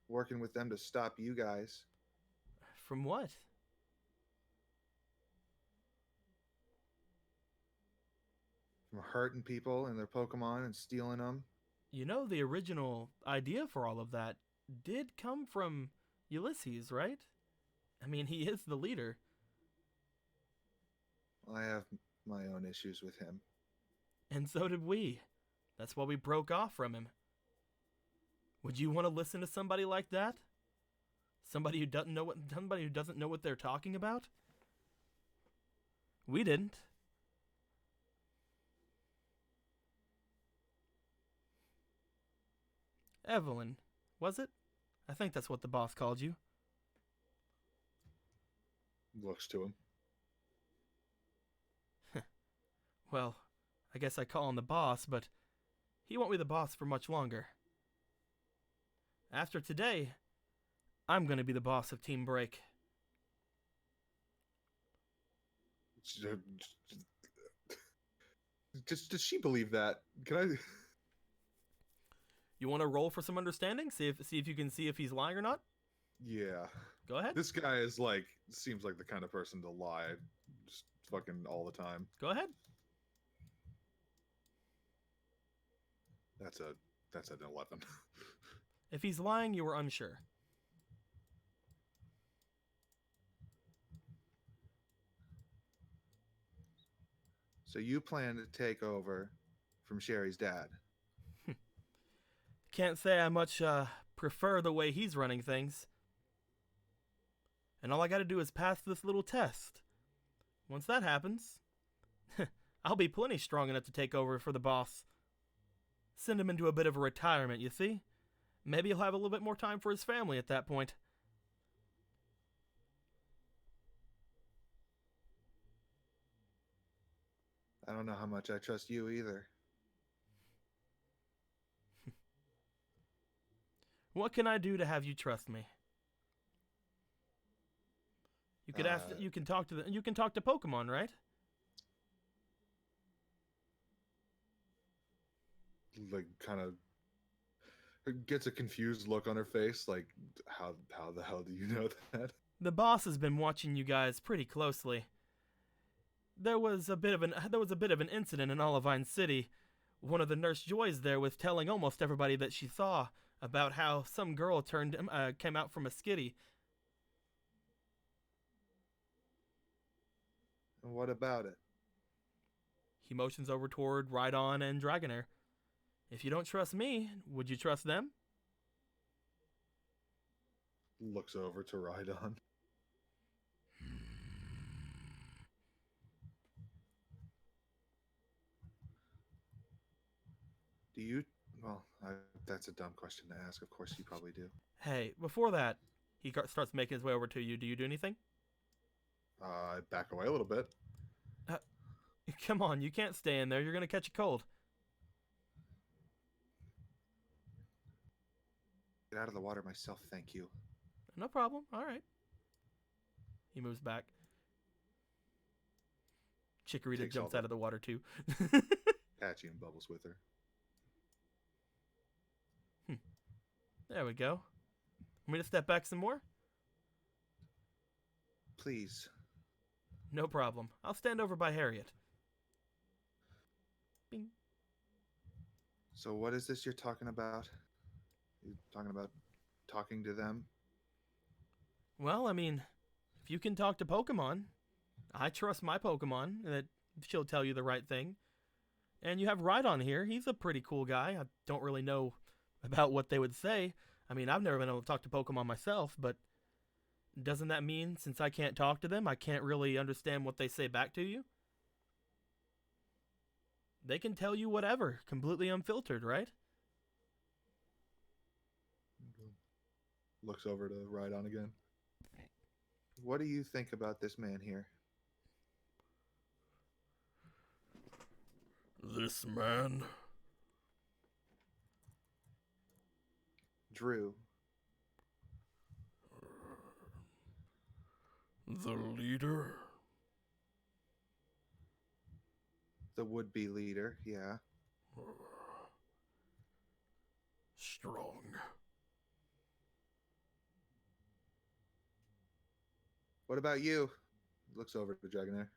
Working with them to stop you guys. From what? From hurting people and their Pokemon and stealing them. You know, the original idea for all of that did come from Ulysses, right? I mean, he is the leader. I have my own issues with him. And so did we. That's why we broke off from him. Would you want to listen to somebody like that? Somebody who doesn't know what they're talking about? We didn't. Evelyn, was it? I think that's what the boss called you. Looks to him. Well, I guess I call him the boss, but he won't be the boss for much longer. After today, I'm going to be the boss of Team Break. Does she believe that? Can I? You want to roll for some understanding? See if you can see if he's lying or not? Yeah. Go ahead. This guy is seems like the kind of person to lie, just fucking all the time. Go ahead. That's an 11. If he's lying, you were unsure. So you plan to take over from Sherry's dad? Can't say I much prefer the way he's running things. And all I gotta do is pass this little test. Once that happens, I'll be plenty strong enough to take over for the boss. Send him into a bit of a retirement, you see? Maybe he'll have a little bit more time for his family at that point. I don't know how much I trust you either. What can I do to have you trust me? You could ask. You can talk to Pokemon, right? like kind of gets a confused look on her face, like how the hell do you know that? The boss has been watching you guys pretty closely. There was a bit of an incident in Olivine City. One of the Nurse Joys there was telling almost everybody that she saw about how some girl came out from a skitty. And what about it? He motions over toward Rhydon and Dragonair. If you don't trust me, would you trust them? Looks over to Rhydon. Do you? Well, that's a dumb question to ask. Of course, you probably do. Hey, before that, he starts making his way over to you. Do you do anything? I back away a little bit. Come on, you can't stay in there. You're going to catch a cold. Get out of the water myself, thank you. No problem. All right. He moves back. Chikorita Takes all jumps the- out of the water too. Patchy and bubbles with her. There we go. Want me to step back some more? Please. No problem. I'll stand over by Harriet. Bing. So what is this you're talking about? You talking about talking to them? Well, I mean, if you can talk to Pokemon, I trust my Pokemon that she'll tell you the right thing. And you have Rhydon here. He's a pretty cool guy. I don't really know about what they would say. I mean, I've never been able to talk to Pokemon myself, but doesn't that mean since I can't talk to them, I can't really understand what they say back to you? They can tell you whatever, completely unfiltered, right? Looks over to Rhydon again. What do you think about this man here? This man? Drew. The leader? The would-be leader, yeah. Strong. What about you? Looks over to Dragonair.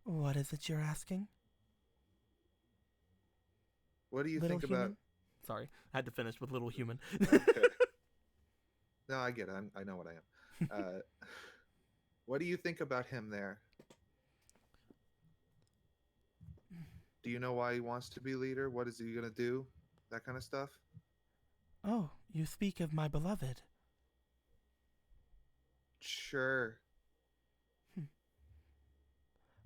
What is it you're asking? What do you Little think human? about... Sorry, I had to finish with little human. Okay. No, I get it. I know what I am. What do you think about him there? Do you know why he wants to be leader? What is he going to do? That kind of stuff? Oh, you speak of my beloved. Sure.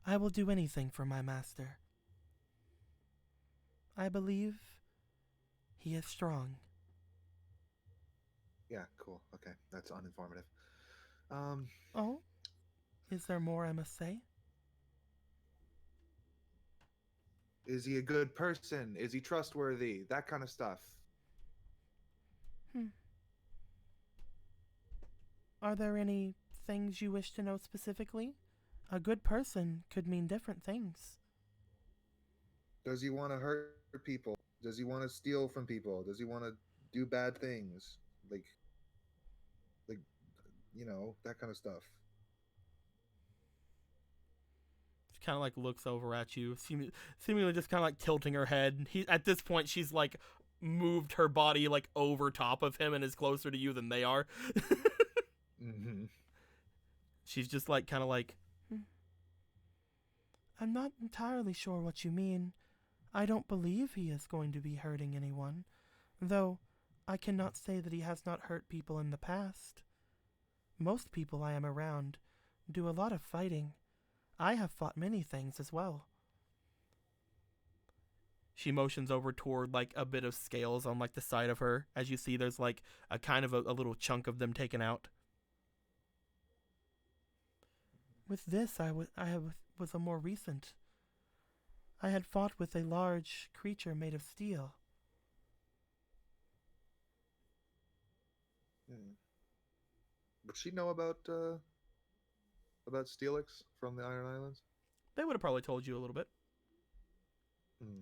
I will do anything for my master. I believe he is strong. Yeah, cool. Okay, that's uninformative. Oh? Is there more I must say? Is he a good person? Is he trustworthy? That kind of stuff. Are there any things you wish to know specifically? A good person could mean different things. Does he want to hurt people? Does he want to steal from people? Does he want to do bad things? Like, you know, that kind of stuff. She kind of like looks over at you, seemingly just kind of like tilting her head. At this point, she's like moved her body like over top of him and is closer to you than they are. Mm-hmm. She's just like kind of like, I'm not entirely sure what you mean. I don't believe he is going to be hurting anyone, though I cannot say that he has not hurt people in the past. Most people I am around do a lot of fighting. I have fought many things as well. She motions over toward like a bit of scales on like the side of her. As you see, there's like a kind of a little chunk of them taken out. With this, I was a more recent. I had fought with a large creature made of steel. Would she know about Steelix from the Iron Islands? They would have probably told you a little bit. Hmm.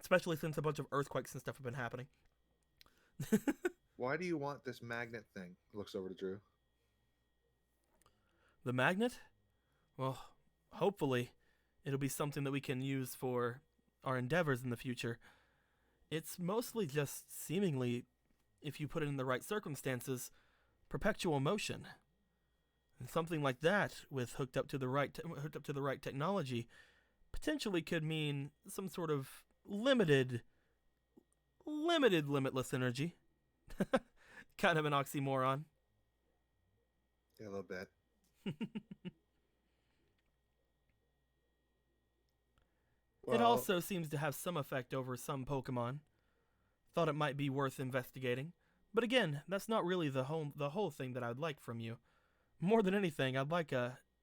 Especially since a bunch of earthquakes and stuff have been happening. Why do you want this magnet thing? Looks over to Drew. The magnet? Well, hopefully it'll be something that we can use for our endeavors in the future. It's mostly just seemingly, if you put it in the right circumstances, perpetual motion. And something like that, with hooked up to the right technology, potentially could mean some sort of limitless energy. Kind of an oxymoron. Yeah, a little bit. It also seems to have some effect over some Pokemon. Thought it might be worth investigating. But again, that's not really the whole thing that I'd like from you. More than anything, I'd like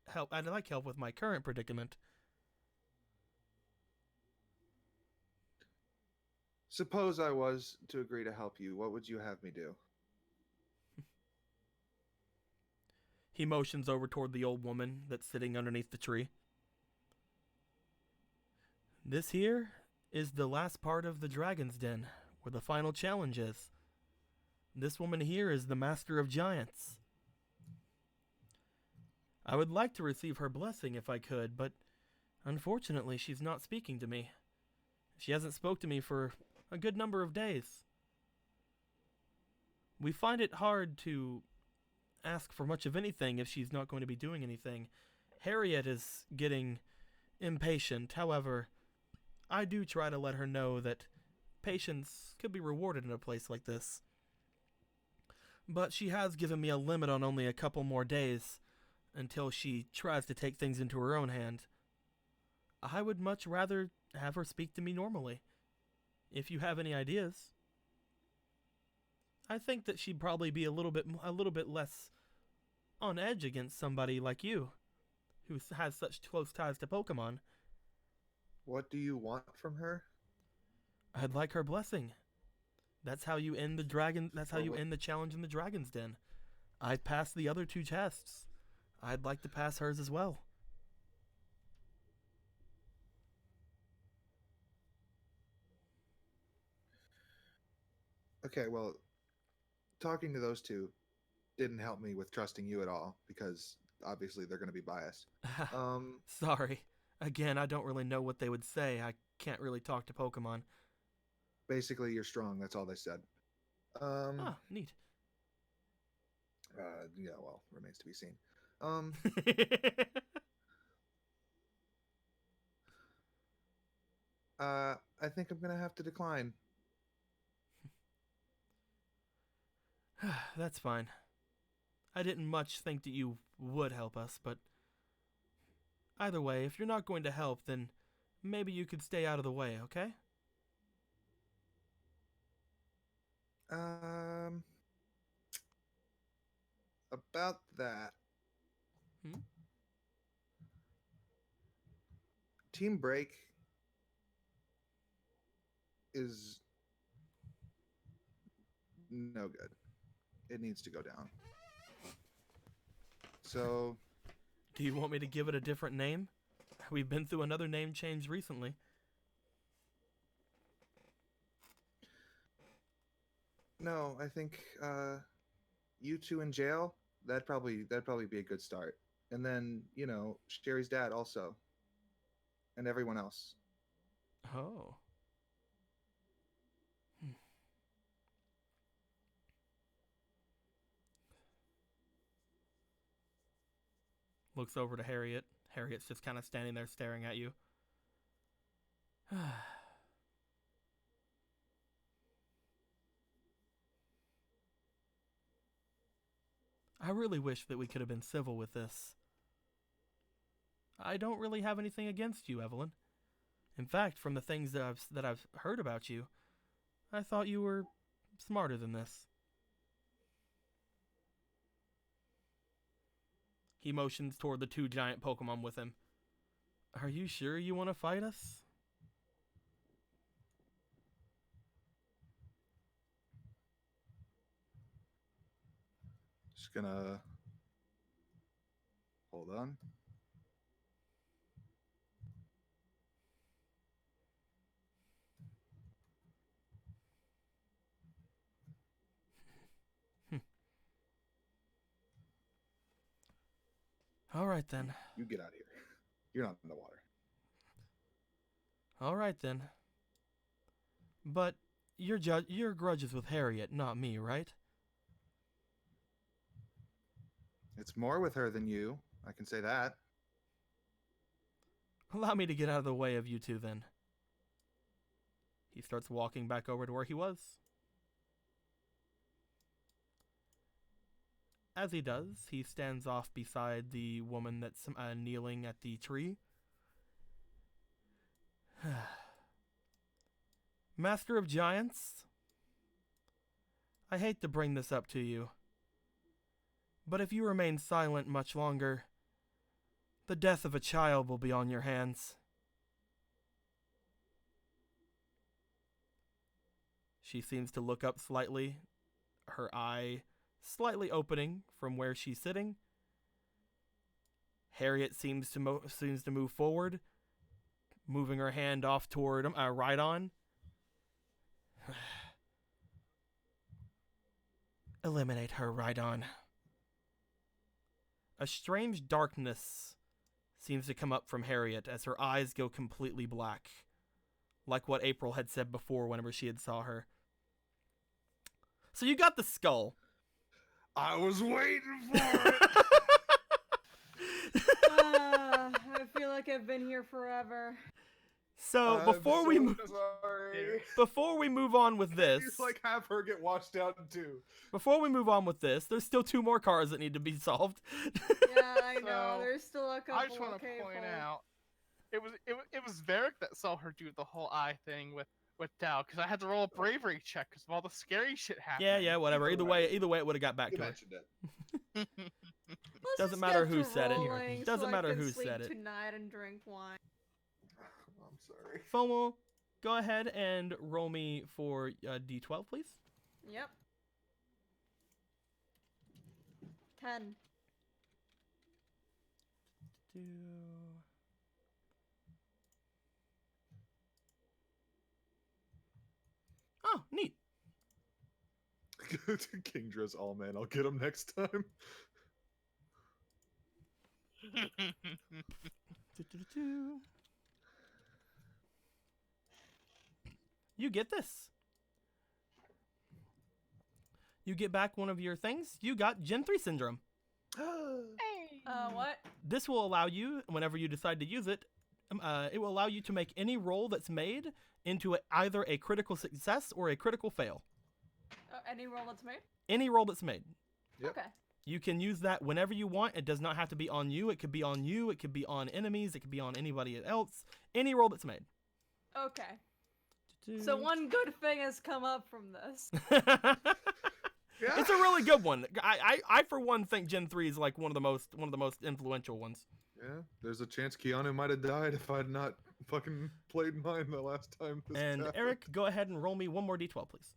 help with my current predicament. Suppose I was to agree to help you, what would you have me do? He motions over toward the old woman that's sitting underneath the tree. This here is the last part of the Dragon's Den, where the final challenge is. This woman here is the Master of Giants. I would like to receive her blessing if I could, but unfortunately she's not speaking to me. She hasn't spoke to me for a good number of days. We find it hard to ask for much of anything if she's not going to be doing anything. Harriet is getting impatient. However, I do try to let her know that patience could be rewarded in a place like this. But she has given me a limit on only a couple more days until she tries to take things into her own hand. I would much rather have her speak to me normally. If you have any ideas. I think that she'd probably be a little bit less on edge against somebody like you, who has such close ties to Pokemon. What do you want from her? I'd like her blessing. That's how you end the dragon. That's how you end the challenge in the Dragon's Den. I've passed the other two tests. I'd like to pass hers as well. Okay, well, talking to those two didn't help me with trusting you at all because obviously they're going to be biased. Sorry. Again, I don't really know what they would say. I can't really talk to Pokemon. Basically, you're strong. That's all they said. Neat. Yeah, well, remains to be seen. I think I'm gonna have to decline. That's fine. I didn't much think that you would help us, but either way, if you're not going to help, then maybe you could stay out of the way, okay? About that. Team Break is no good. It needs to go down. So, do you want me to give it a different name? We've been through another name change recently. No, I think you two in jail, that'd probably be a good start. And then, you know, Sherry's dad also. And everyone else. Oh. Looks over to Harriet. Harriet's just kind of standing there staring at you. I really wish that we could have been civil with this. I don't really have anything against you, Evelyn. In fact, from the things that I've heard about you, I thought you were smarter than this. He motions toward the two giant Pokemon with him. Are you sure you want to fight us? Just gonna hold on. right then. You get out of here. You're not in the water. All right then. But your grudge is with Harriet, not me, right? It's more with her than you. I can say that. Allow me to get out of the way of you two then. He starts walking back over to where he was. As he does, he stands off beside the woman that's kneeling at the tree. Master of Giants, I hate to bring this up to you, but if you remain silent much longer, the death of a child will be on your hands. She seems to look up slightly, her eye slightly opening from where she's sitting. Harriet seems to move forward, moving her hand off toward him, right on. Eliminate her, right on. A strange darkness seems to come up from Harriet as her eyes go completely black, like what April had said before whenever she had saw her. So you got the skull. I was waiting for it. I feel like I've been here forever. So before we move on with this, Please, like, have her get washed out too. before we move on with this, there's still 2 more cars that need to be solved. Yeah, I know. So, There's still a couple. I just want to point out, it was Varric that saw her do the whole eye thing with Tao, because I had to roll a bravery check because of all the scary shit happening. Yeah, whatever. Either way, it would have got back You to her. mentioned it. Let's Doesn't just matter get who to said it. rolling Doesn't so I matter can who sleep said it. tonight and drink wine. I'm sorry. FOMO, go ahead and roll me for D12, please. Yep. 10. Oh, neat. Kingdra's all man. I'll get him next time. You get this. You get back one of your things. You got Gen 3 syndrome. What? This will allow you, whenever you decide to use it, it will allow you to make any roll that's made into either a critical success or a critical fail. Any roll that's made? Any roll that's made. Yep. Okay. You can use that whenever you want. It does not have to be on you. It could be on you. It could be on enemies. It could be on anybody else. Any roll that's made. Okay. So one good thing has come up from this. Yeah. It's a really good one. I for one think Gen 3 is like one of the most influential ones. Yeah, there's a chance Keanu might have died if I'd not fucking played mine the last time. And happened. Eric, go ahead and roll me one more D12, please.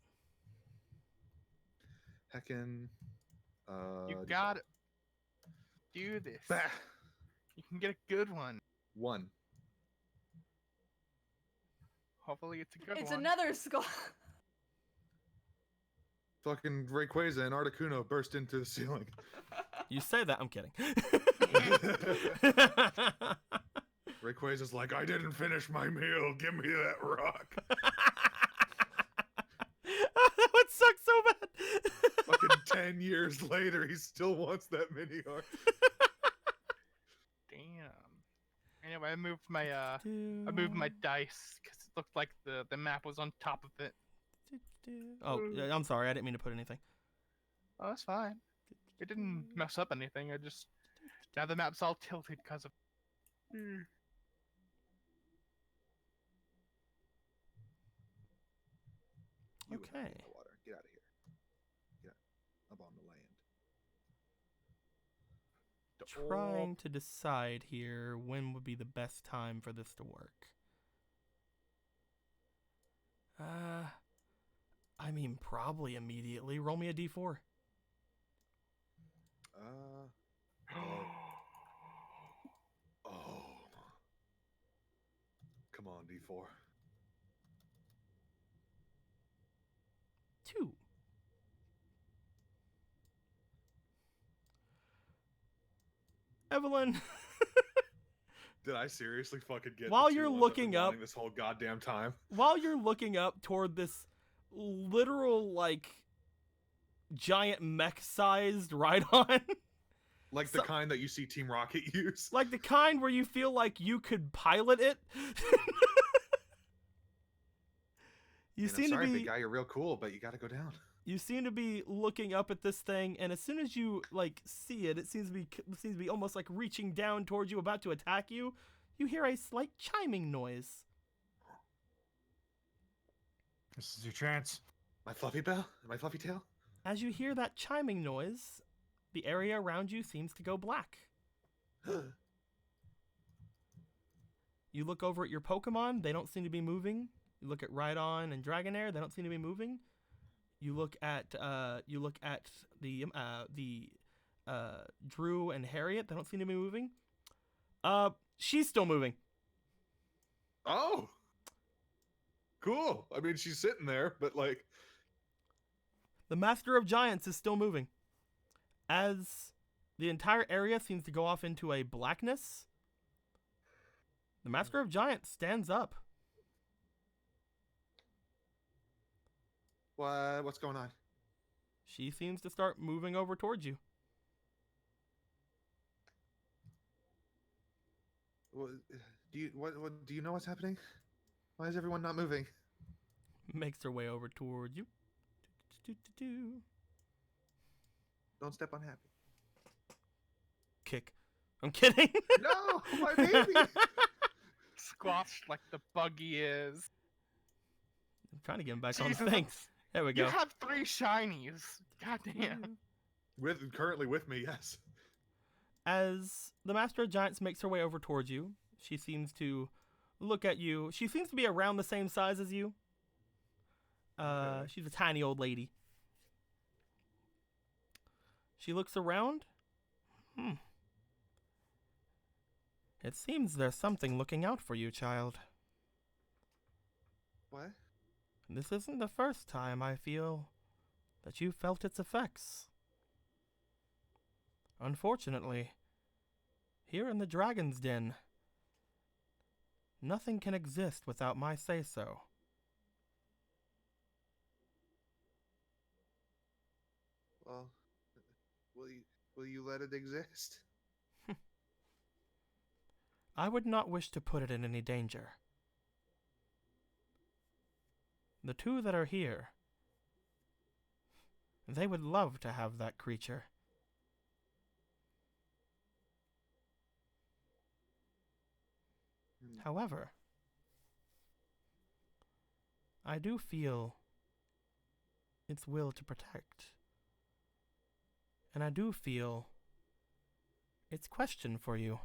Heckin'. You gotta do this. Bah. You can get a good one. 1. Hopefully it's a good It's one. another skull. Fucking Rayquaza and Articuno burst into the ceiling. You say that, I'm kidding. Rayquaza's like, I didn't finish my meal. Give me that rock. That would suck so bad. Fucking 10 years later, he still wants that mini art. Damn. Anyway, I moved my dice because it looked like the map was on top of it. Oh, yeah, I'm sorry. I didn't mean to put anything. Oh, that's fine. It didn't mess up anything. Now the map's all tilted because of. You have Okay. the water. Get out of here. Get up on the land. Trying to decide here when would be the best time for this to work. I mean, probably immediately. Roll me a D4. Oh. Come on, D4. 2. Evelyn, Did I seriously fucking get While the you're 2 ones I've been looking up- wanting this whole goddamn time? while you're looking up toward this literal, like, giant mech-sized Rhydon, Like So- the kind that you see Team Rocket use. like the kind where you feel like you could pilot it, you Man, I'm seem sorry, to be big guy, you're real cool, but you gotta go down. you seem to be looking up at this thing, and as soon as you like see it, it seems to be almost like reaching down towards you, about to attack you. You hear a slight chiming noise. This is your chance. My fluffy bell? My fluffy tail? As you hear that chiming noise, the area around you seems to go black. You look over at your Pokemon; they don't seem to be moving. You look at Rhydon and Dragonair; they don't seem to be moving. You look at the Drew and Harriet; they don't seem to be moving. She's still moving. Oh! Cool. I mean, she's sitting there, but like... The Master of Giants is still moving. As the entire area seems to go off into a blackness, the Master of Giants stands up. What's going on? She seems to start moving over towards you. What, do you know what's happening? Why is everyone not moving? Makes her way over towards you. Don't step on Happy. Kick. I'm kidding. No, my baby. Squashed like the buggy is. I'm trying to get him back on Jesus. things. There we You go. have 3 shinies. Goddamn. Currently with me, yes. As the Master of Giants makes her way over towards you, she seems to look at you. She seems to be around the same size as you. Okay. She's a tiny old lady. She looks around. It seems there's something looking out for you, child. What? This isn't the first time I feel that you've felt its effects. Unfortunately, here in the Dragon's Den, nothing can exist without my say-so. Well, will you let it exist? I would not wish to put it in any danger. The 2 that are here, they would love to have that creature. However, I do feel its will to protect. And I do feel its question for you.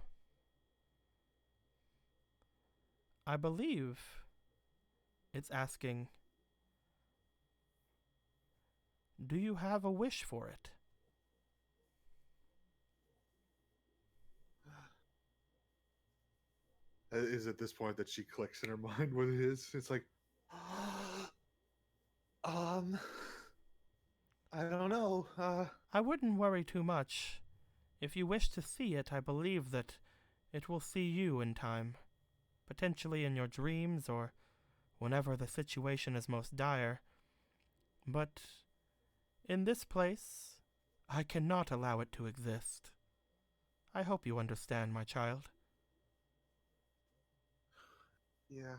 I believe it's asking, do you have a wish for it? Is at this point that she clicks in her mind what it is. It's like, I don't know. I wouldn't worry too much. If you wish to see it, I believe that it will see you in time. Potentially in your dreams or whenever the situation is most dire. But in this place, I cannot allow it to exist. I hope you understand, my child. Yeah,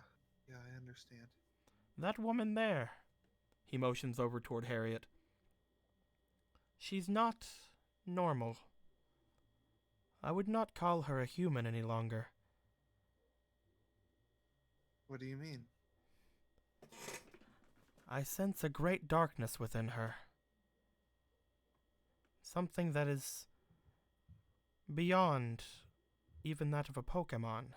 I understand. That woman there. He motions over toward Harriet. She's not normal. I would not call her a human any longer. What do you mean? I sense a great darkness within her. Something that is beyond even that of a Pokemon.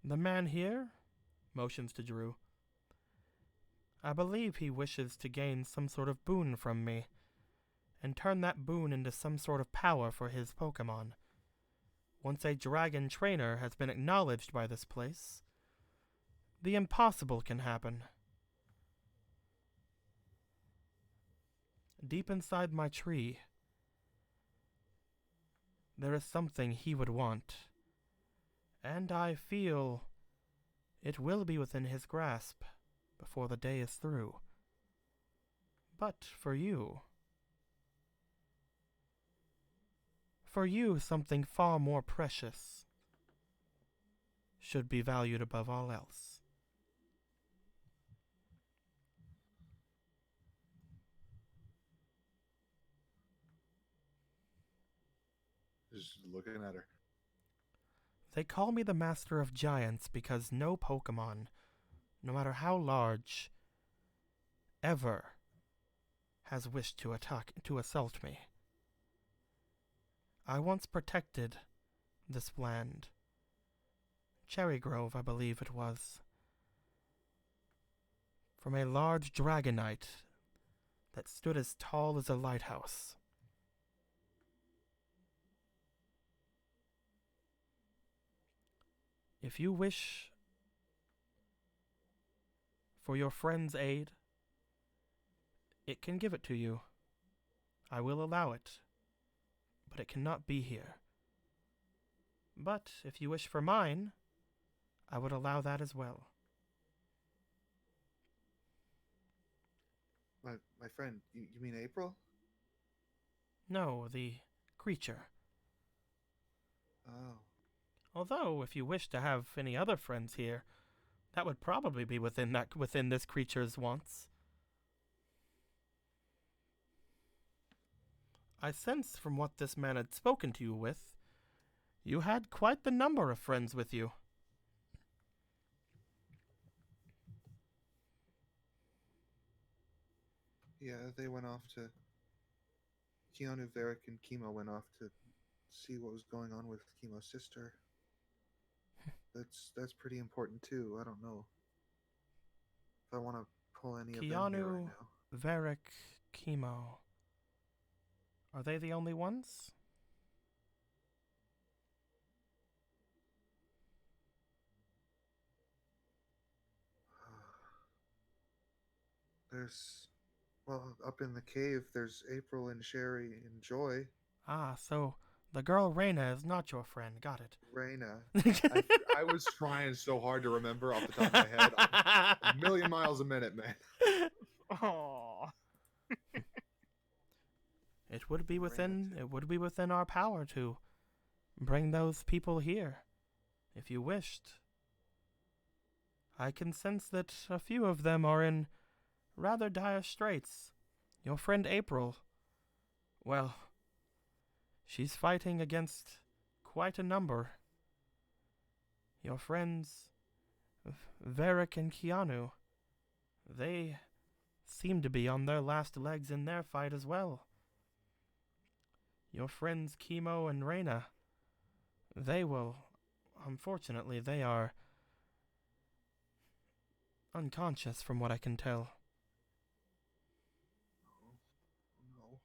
The man here motions to Drew. I believe he wishes to gain some sort of boon from me, and turn that boon into some sort of power for his Pokemon. Once a dragon trainer has been acknowledged by this place, the impossible can happen. deep inside my tree, there is something he would want, and I feel it will be within his grasp before the day is through. But for you, something far more precious should be valued above all else. Just looking at her. They call me the Master of Giants because no Pokemon, no matter how large, ever has wished to assault me. I once protected this land, Cherry Grove, I believe it was, from a large Dragonite that stood as tall as a lighthouse. If you wish for your friend's aid, it can give it to you. I will allow it, but it cannot be here. But if you wish for mine, I would allow that as well. My friend, you mean April? No, the creature. Oh. Although, if you wish to have any other friends here, that would probably be within this creature's wants. I sense from what this man had spoken to you with, you had quite the number of friends with you. Yeah, they went off to... Keanu, Varric, and Chemo went off to see what was going on with Chemo's sister. That's pretty important too. I don't know if I want to pull any of them here right Keanu, now. Varric, Chemo. Are they the only ones? Well, up in the cave, there's April and Sherry and Joy. Ah, so the girl Reyna is not your friend. Got it. Reyna. I was trying so hard to remember off the top of my head. A million miles a minute, man. Aww. It would be within our power to bring those people here, if you wished. I can sense that a few of them are in rather dire straits. Your friend April, well, she's fighting against quite a number. Your friends, Varric and Keanu, they seem to be on their last legs in their fight as well. Your friends Chemo and Reyna, unfortunately, they are unconscious from what I can tell. No.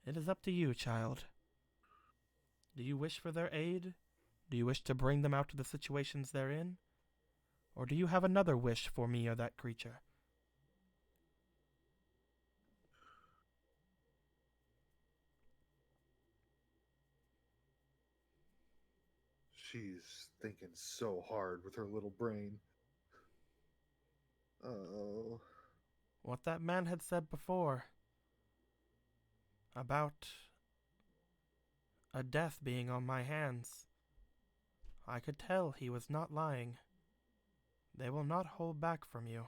It is up to you, child. Do you wish for their aid? Do you wish to bring them out of the situations they're in? Or do you have another wish for me or that creature? She's thinking so hard with her little brain. Oh. What that man had said before about a death being on my hands, I could tell he was not lying. They will not hold back from you.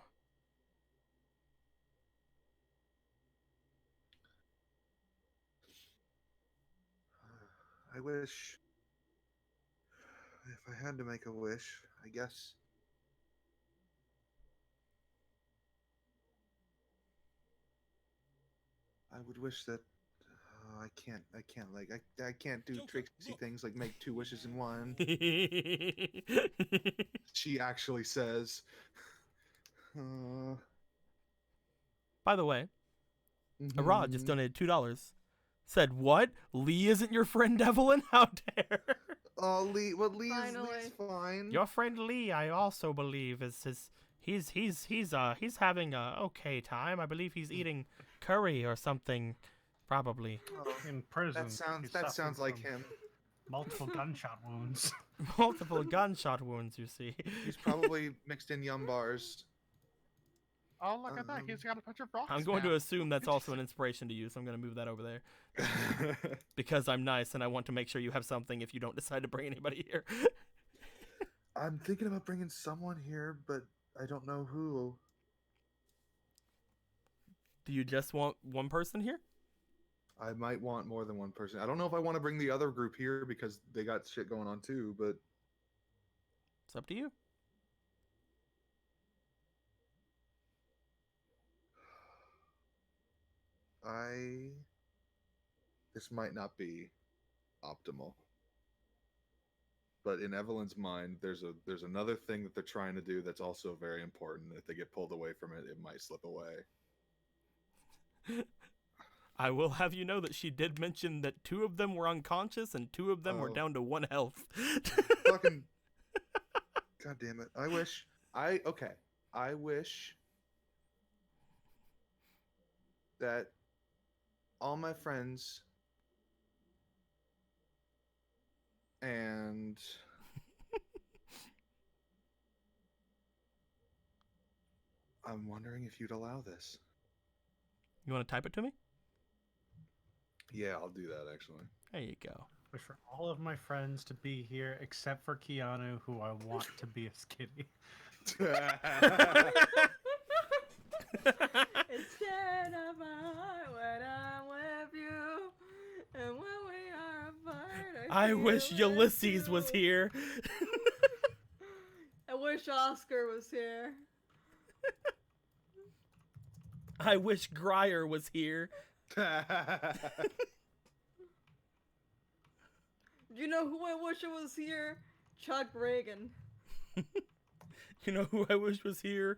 I wish... If I had to make a wish, I guess... I would wish that... I can't do Joker, tricksy look. things like make two wishes in one. By She actually says. the way, Arad just donated $2. Said, what? Lee isn't your friend Evelyn? How dare? Oh, Lee's Finally. fine. Your friend Lee, I also believe, is He's having a okay time. I believe he's eating curry or something, probably. In prison. That sounds he's that sounds suffering like from him. Multiple gunshot wounds. Multiple gunshot wounds, you see. He's probably mixed in yum bars. Oh, look at that. He's got a bunch of rocks. I'm going now. to assume that's also an inspiration to you, so I'm going to move that over there. Because I'm nice and I want to make sure you have something if you don't decide to bring anybody here. I'm thinking about bringing someone here, but I don't know who. Do you just want one person here? I might want more than one person. I don't know if I want to bring the other group here because they got shit going on too, but It's up to you. this might not be optimal. But in Evelyn's mind, there's another thing that they're trying to do that's also very important. If they get pulled away from it, it might slip away. I will have you know that she did mention that 2 of them were unconscious and 2 of them were Oh. down to 1 health. Fucking God damn it. I wish that all my friends and I'm wondering if you'd allow this. You want to type it to me? Yeah, I'll do that actually. There you go. Wish for all of my friends to be here except for Keanu, who I want to be a skitty. Instead of when I'm with you, and when we are apart, I wish feel it Ulysses was too. here. I wish Oscar was here. I wish Grier was here. You know who I wish was here? Chuck Reagan. You know who I wish was here?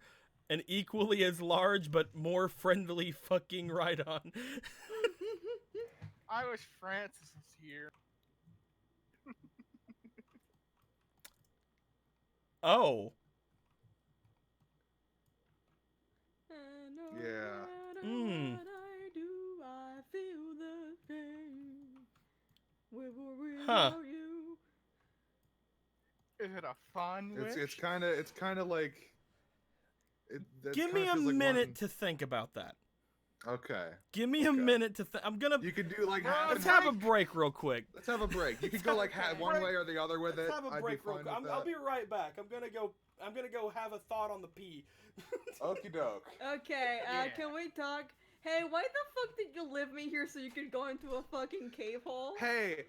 An equally as large but more friendly fucking Rhydon. I wish Francis was here. Oh. Yeah. Mm. What I do, I feel the pain. Huh. Without you. Is it a fun wish? It's kind of like Give me a minute to think about that. Okay. Give me a minute to think. I'm gonna. You could do like Let's have a break real quick. Let's have a break. You could go like one way or the other with it. Let's have a I'd break be real fine quick. with that. I'll be right back. I'm gonna go have a thought on the pee. Okie doke. Okay, Yeah. can we talk? Hey, why the fuck did you leave me here so you could go into a fucking cave hole? Hey,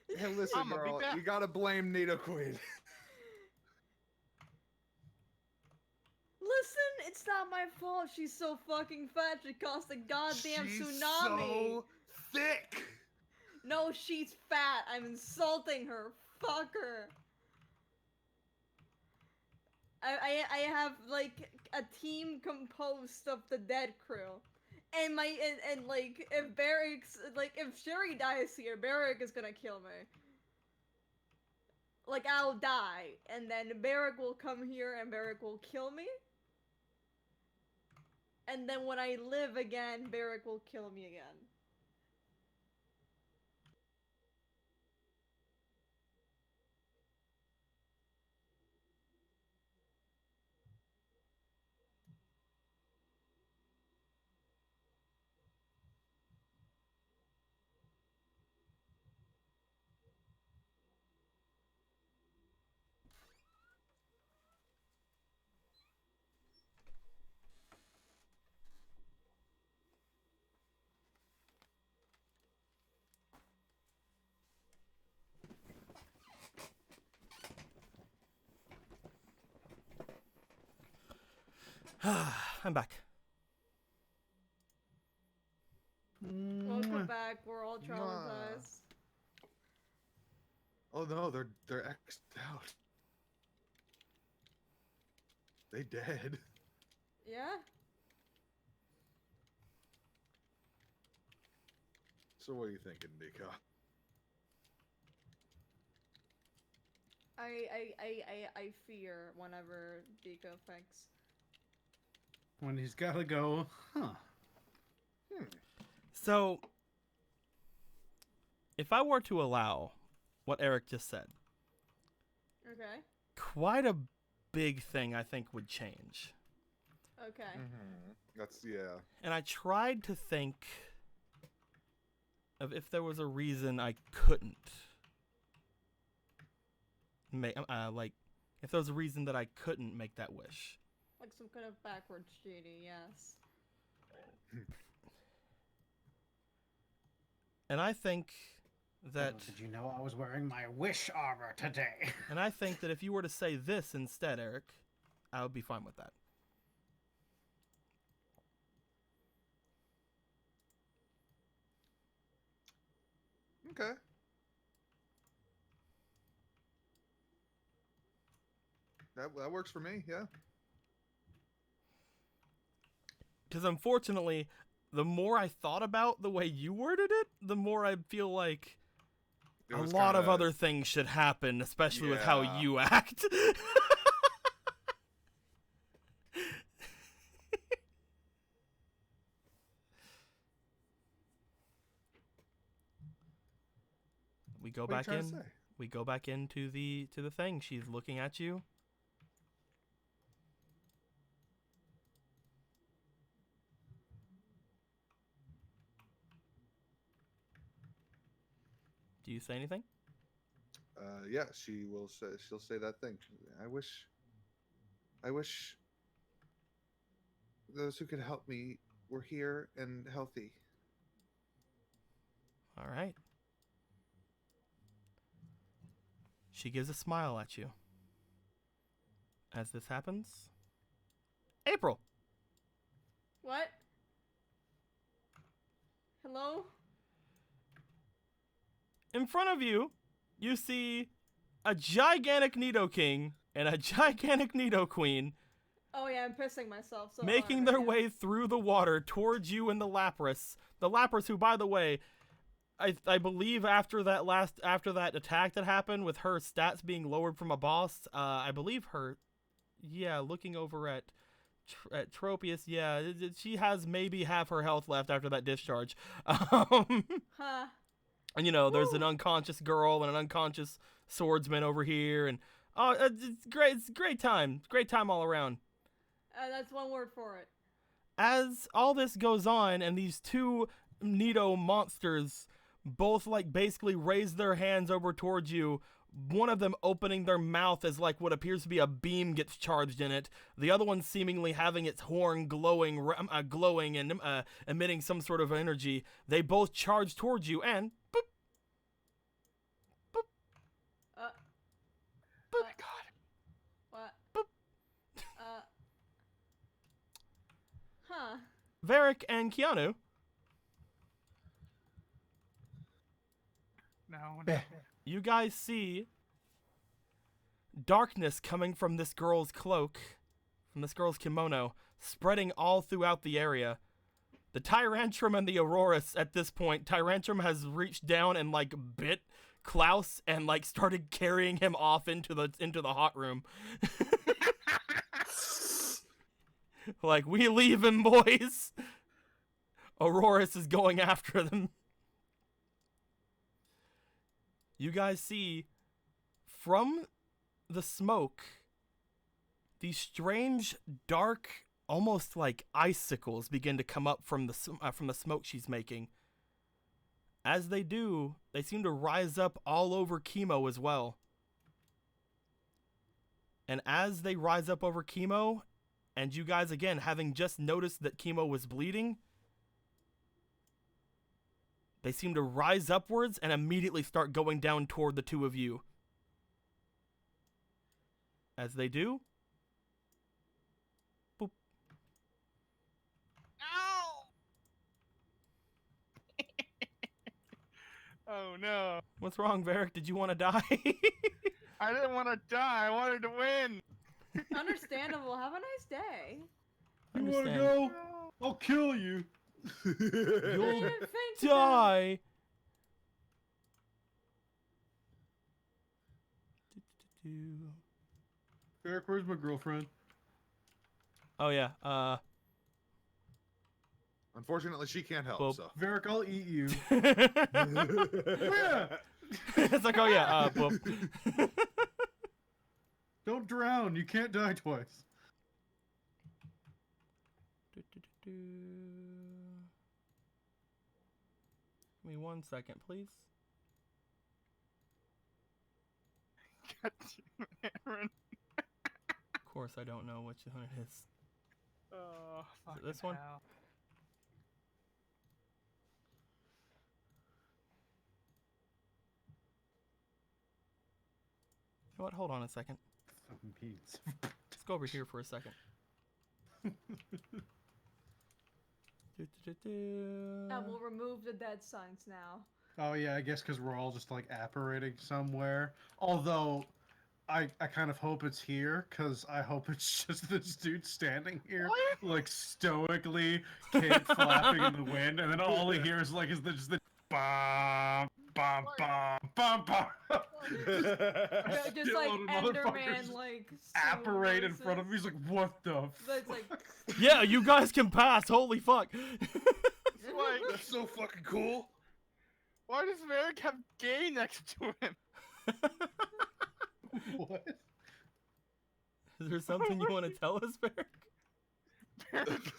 listen, I'ma be girl. back. You gotta blame Nido Queen. Listen, it's not my fault she's so fucking fat she caused a goddamn She's tsunami. so thick. No, she's fat. I'm insulting her. Fuck her. I have like a team composed of the dead crew. And like if Barrick's like if Sherry dies here, Barrick is gonna kill me. Like I'll die, and then Barrick will come here and Barrick will kill me. And then when I live again, Barrick will kill me again. I'm back. Welcome back. We're all traumatized. Oh no, they're X'd out. They dead. Yeah? So what are you thinking, Nico? I fear whenever Dika affects. When he's gotta go, huh? So, if I were to allow what Eric just said, Okay. quite a big thing I think would change. Okay. That's yeah. And I tried to think of if there was a reason I couldn't make, like, if there was a reason that I couldn't make that wish. Like some kind of backwards genie, yes. And I think that, Did you know I was wearing my wish armor today? and I think that if you were to say this instead, Eric, I would be fine with that. Okay. That works for me. Yeah. Because unfortunately, the more I thought about the way you worded it, the more I feel like It a was lot of kinda- other things should happen, especially with how Yeah. you act. We go What are you back trying in. to say? We go back into the thing. She's looking at you. Do you say anything? Yeah, she will say. She'll say that thing. I wish those who could help me were here and healthy. All right. She gives a smile at you. As this happens, April. What? Hello? In front of you, you see a gigantic Nidoking and a gigantic Nidoqueen Oh yeah, I'm pissing myself. So making hard their right now. way through the water towards you and the Lapras. The Lapras, who, by the way, I believe after that attack that happened with her stats being lowered from a boss, I believe her, yeah, looking over at Tropius, yeah, she has maybe half her health left after that discharge. Huh. And you know, there's an unconscious girl and an unconscious swordsman over here, and it's great. It's a great time. Great time all around. That's one word for it. As all this goes on, and these two Nido monsters both like basically raise their hands over towards you. One of them opening their mouth as like what appears to be a beam gets charged in it. The other one seemingly having its horn glowing and emitting some sort of energy. They both charge towards you and boop. Oh my god. What? Boop. Huh. Varric and Keanu. No. You guys see darkness coming from this girl's cloak, from this girl's kimono, spreading all throughout the area. The Tyrantrum and the Aurorus at this point, Tyrantrum has reached down and like bit Klaus and like started carrying him off into the hot room. Like, we leave him, boys. Aurorus is going after them. You guys see, from the smoke, these strange, dark, almost like icicles begin to come up from the smoke she's making. As they do, they seem to rise up all over Chemo as well. And as they rise up over Chemo, and you guys, again, having just noticed that Chemo was bleeding, they seem to rise upwards and immediately start going down toward the two of you. As they do, boop. Ow! Oh no. What's wrong, Varric? Did you want to die? I didn't want to die. I wanted to win. Understandable. Have a nice day. You wanna Understand. go? I'll kill you. I You'll didn't think that. die. Eric, where's my girlfriend? Oh yeah. Unfortunately, she can't help. Boop. So. Varric, I'll eat you. It's like, oh yeah. Boop. Don't drown. You can't die twice. Give me 1 second, please. God damn it, Aaron. Of course, I don't know which one it is. Oh, fucking this one? hell. You know what? Hold on a second. Fucking beans. Let's go over here for a second. We'll remove the dead signs now. Oh yeah, I guess because we're all just like apparating somewhere. Although, I kind of hope it's here, because I hope it's just this dude standing here, like stoically, cape flapping in the wind, and then all he hears is just the bum bum bum bum bum. Just like Shitload of motherfuckers Enderman, like apparate in front of me. He's like, what the? That's like, Yeah, you guys can pass. Holy fuck. That's so fucking cool. Why does Varric have gay next to him? What? Is there something you want to tell us, Varric?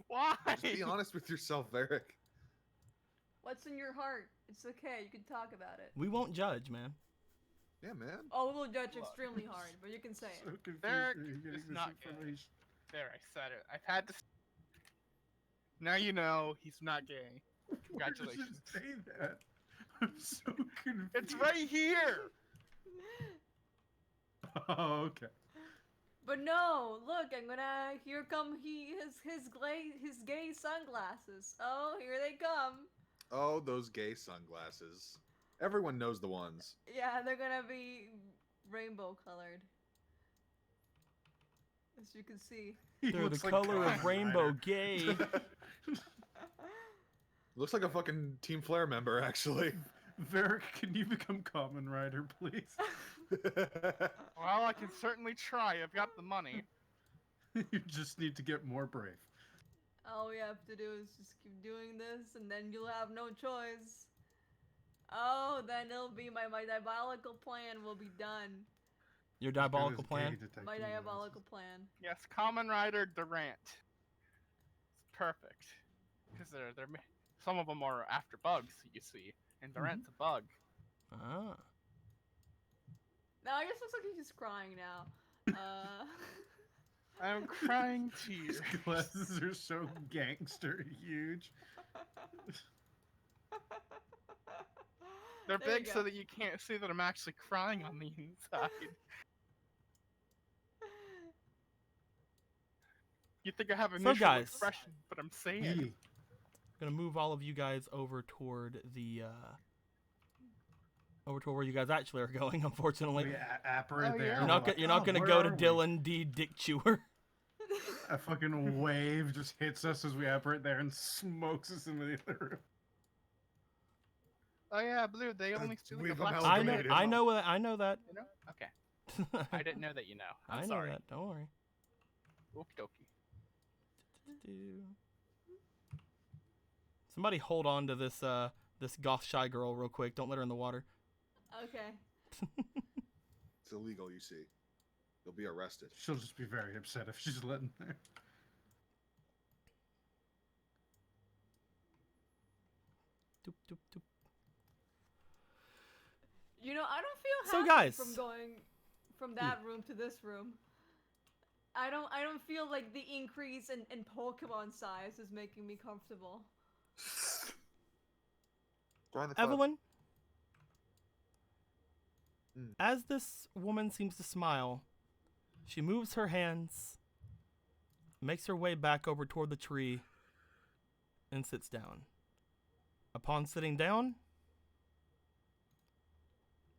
Why? Just be honest with yourself, Varric. what's in your heart? It's okay. You can talk about it. We won't judge, man. Yeah, man. Oh, we will judge extremely hard, but you can say So it. confused Varric that you're getting is this not gay. information. There, I said it. I've had to. Now you know he's not gay. Where does it Congratulations. say that? I'm so confused. It's right here. Oh, okay. But no, look, I'm gonna. Here come his gay sunglasses. Oh, here they come. Oh, those gay sunglasses. Everyone knows the ones. Yeah, they're gonna be rainbow colored. As you can see. He They're the looks like color of Kamen rainbow Rider. gay. Looks like a fucking Team Flare member, actually. Varric, can you become Kamen Rider, please? Well, I can certainly try. I've got the money. You just need to get more brave. All we have to do is just keep doing this, and then you'll have no choice. Oh, then it'll be my diabolical plan will be done. Your diabolical plan? My diabolical plan. Yes, Kamen Rider Durant. It's perfect. Because they're some of them are after bugs, you see, and Durant's a bug. Ah. No, I just looks like he's just crying now. I'm crying tears. His glasses are so gangster huge. They're There you big so go. that you can't see that I'm actually crying on the inside. You think I have a So, guys. expression, but I'm saying. Yee. Gonna move all of you guys over toward the over to where you guys actually are going. Unfortunately, We apparate Oh, there. yeah. you're not you're not gonna where go to are we?" Dylan D. Dick Chewer. A fucking wave just hits us as we apparate there and smokes us into the other room. Oh yeah, Blue. They only steal like a we've black. I know, amalgamated. I know that. You know? Okay. I didn't know that. You know. I'm I know sorry. that. Don't worry. Okie dokie. Somebody hold on to this this goth shy girl real quick. Don't let her in the water. Okay. It's illegal, you see. You'll be arrested. She'll just be very upset if she's let in there. Doop, doop, doop. You know, I don't feel So, happy guys. from going from that room to this room. I don't feel like the increase in Pokemon size is making me comfortable. Join the club. Evelyn, Hmm. as this woman seems to smile, she moves her hands, makes her way back over toward the tree, and sits down. Upon sitting down,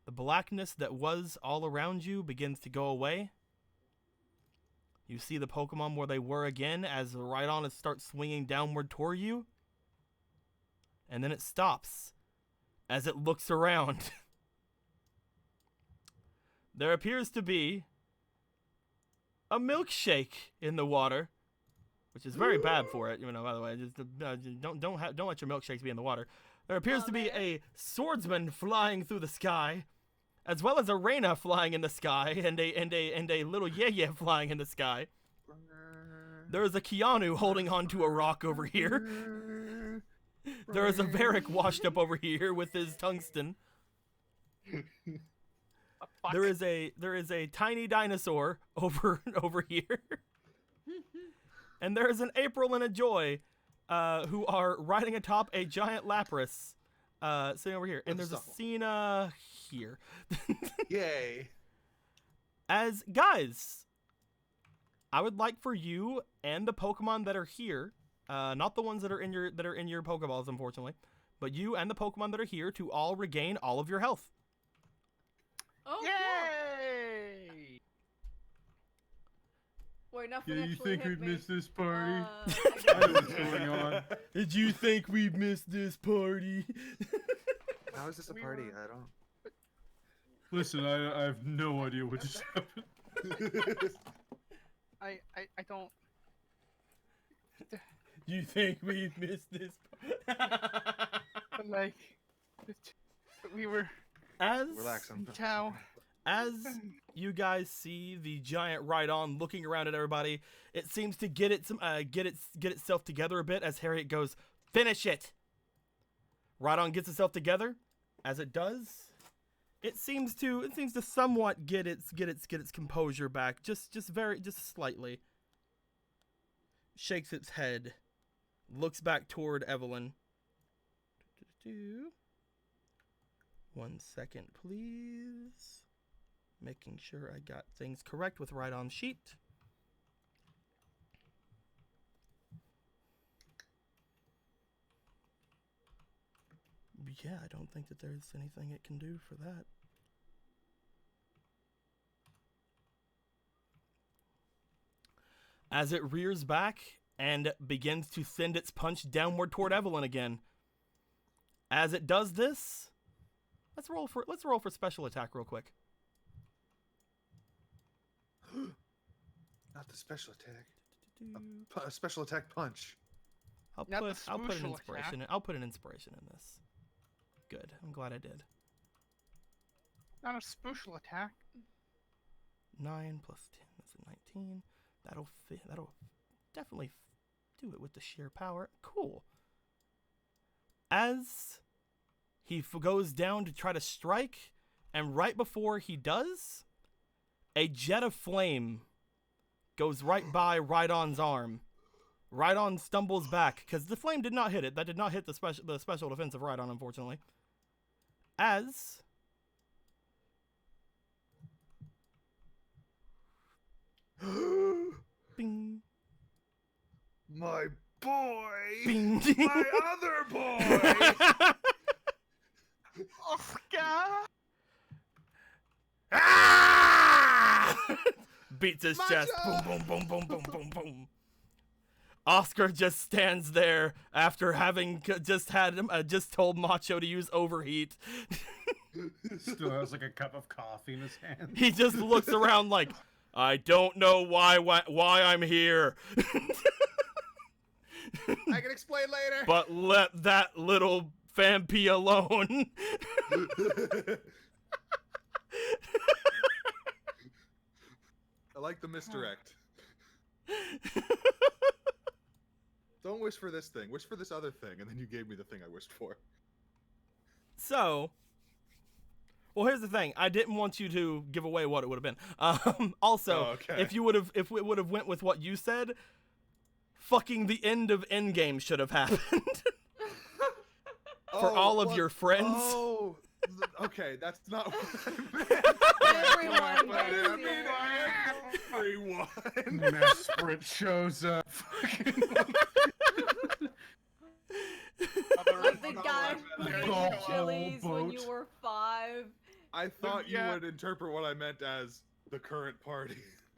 the blackness that was all around you begins to go away. You see the Pokemon where they were again as the Rhydon starts swinging downward toward you. And then it stops as it looks around. there appears to be a milkshake in the water, which is very bad for it. By the way, just don't let your milkshakes be in the water. There appears to be a swordsman flying through the sky, as well as a Reyna flying in the sky, and a little Yeye flying in the sky. There is a Keanu holding onto a rock over here. There is a Varric washed up over here with his tungsten. There is a tiny dinosaur over here. And there is an April and a Joy who are riding atop a giant Lapras sitting over here. And there's a Cena here. Yay. As guys, I would like for you and the Pokemon that are here, not the ones that are in your Pokeballs, unfortunately, but you and the Pokemon that are here to all regain all of your health. Oh, Yay! Wait, nothing Yeah, you actually think hit we'd me. miss this party? I I know what's going on. Did you think we'd miss this party? How is this a We party? were- I don't. Listen, I have no idea what just happened. I don't. You think we'd miss this? But like, we were. As Relax. Ciao. As you guys see the giant Rhydon looking around at everybody, it seems to get itself together a bit as Harriet goes, "Finish it." Rhydon gets itself together. As it does, it seems to somewhat get its composure back, just slightly. Shakes its head, looks back toward Evelyn. 1 second, please. Making sure I got things correct with Rhydon's sheet. Yeah, I don't think that there's anything it can do for that. As it rears back and begins to send its punch downward toward Evelyn again. As it does this, let's roll for special attack real quick. Not the special attack. A special attack punch. I'll Not put the an special inspiration. attack. I'll put an inspiration in this. Good. I'm glad I did. Not a special attack. 9 plus 10 is a 19. That'll definitely do it with the sheer power. Cool. As he goes down to try to strike, and right before he does, a jet of flame goes right by Rhydon's arm. Rhydon stumbles back because the flame did not hit it. That did not hit the special defense of Rhydon, unfortunately. As bing, My boy! bing, My other boy! Oscar! Ah! Beats his chest. Boom, Macho! boom, boom, boom, boom, boom, boom. Oscar just stands there after having just told Macho to use overheat. Still has like a cup of coffee in his hand. He just looks around like, I don't know why I'm here, I can explain later. but let that little Fampi alone. I like the misdirect. Don't wish for this thing. Wish for this other thing, and then you gave me the thing I wished for. So, well, here's the thing. I didn't want you to give away what it would have been. Also, Oh, okay. if it would have went with what you said, fucking the end of Endgame should have happened for all of what- your friends. Oh, okay, that's not what I meant. Everyone But gets I mean, here. everyone. Mass Sprint shows up. Like the guy who The ate whole chilies when boat. you were 5. I thought Yeah. you would interpret what I meant as the current party.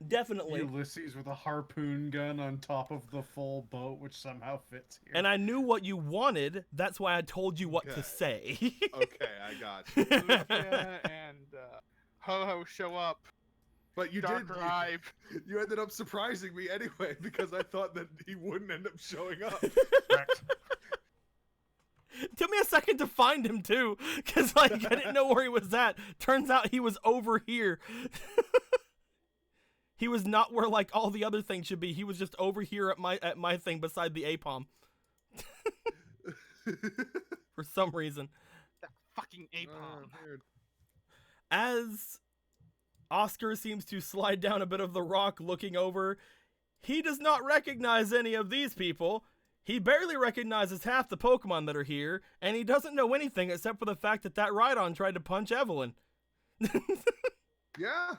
Definitely. Ulysses with a harpoon gun on top of the full boat, which somehow fits here. And I knew what you wanted. That's why I told you what to Okay. say. Okay, I got you. Lucia and Ho-Ho show up. But you Darker did. eye. You ended up surprising me anyway because I thought that he wouldn't end up showing up. Took me a second to find him too, because like I didn't know where he was at. Turns out he was over here. He was not where like all the other things should be. He was just over here at my thing beside the APOM. For some reason. That fucking APOM. Weird. As Oscar seems to slide down a bit of the rock looking over, he does not recognize any of these people. He barely recognizes half the Pokemon that are here, and he doesn't know anything except for the fact that Rhydon tried to punch Evelyn. Yeah.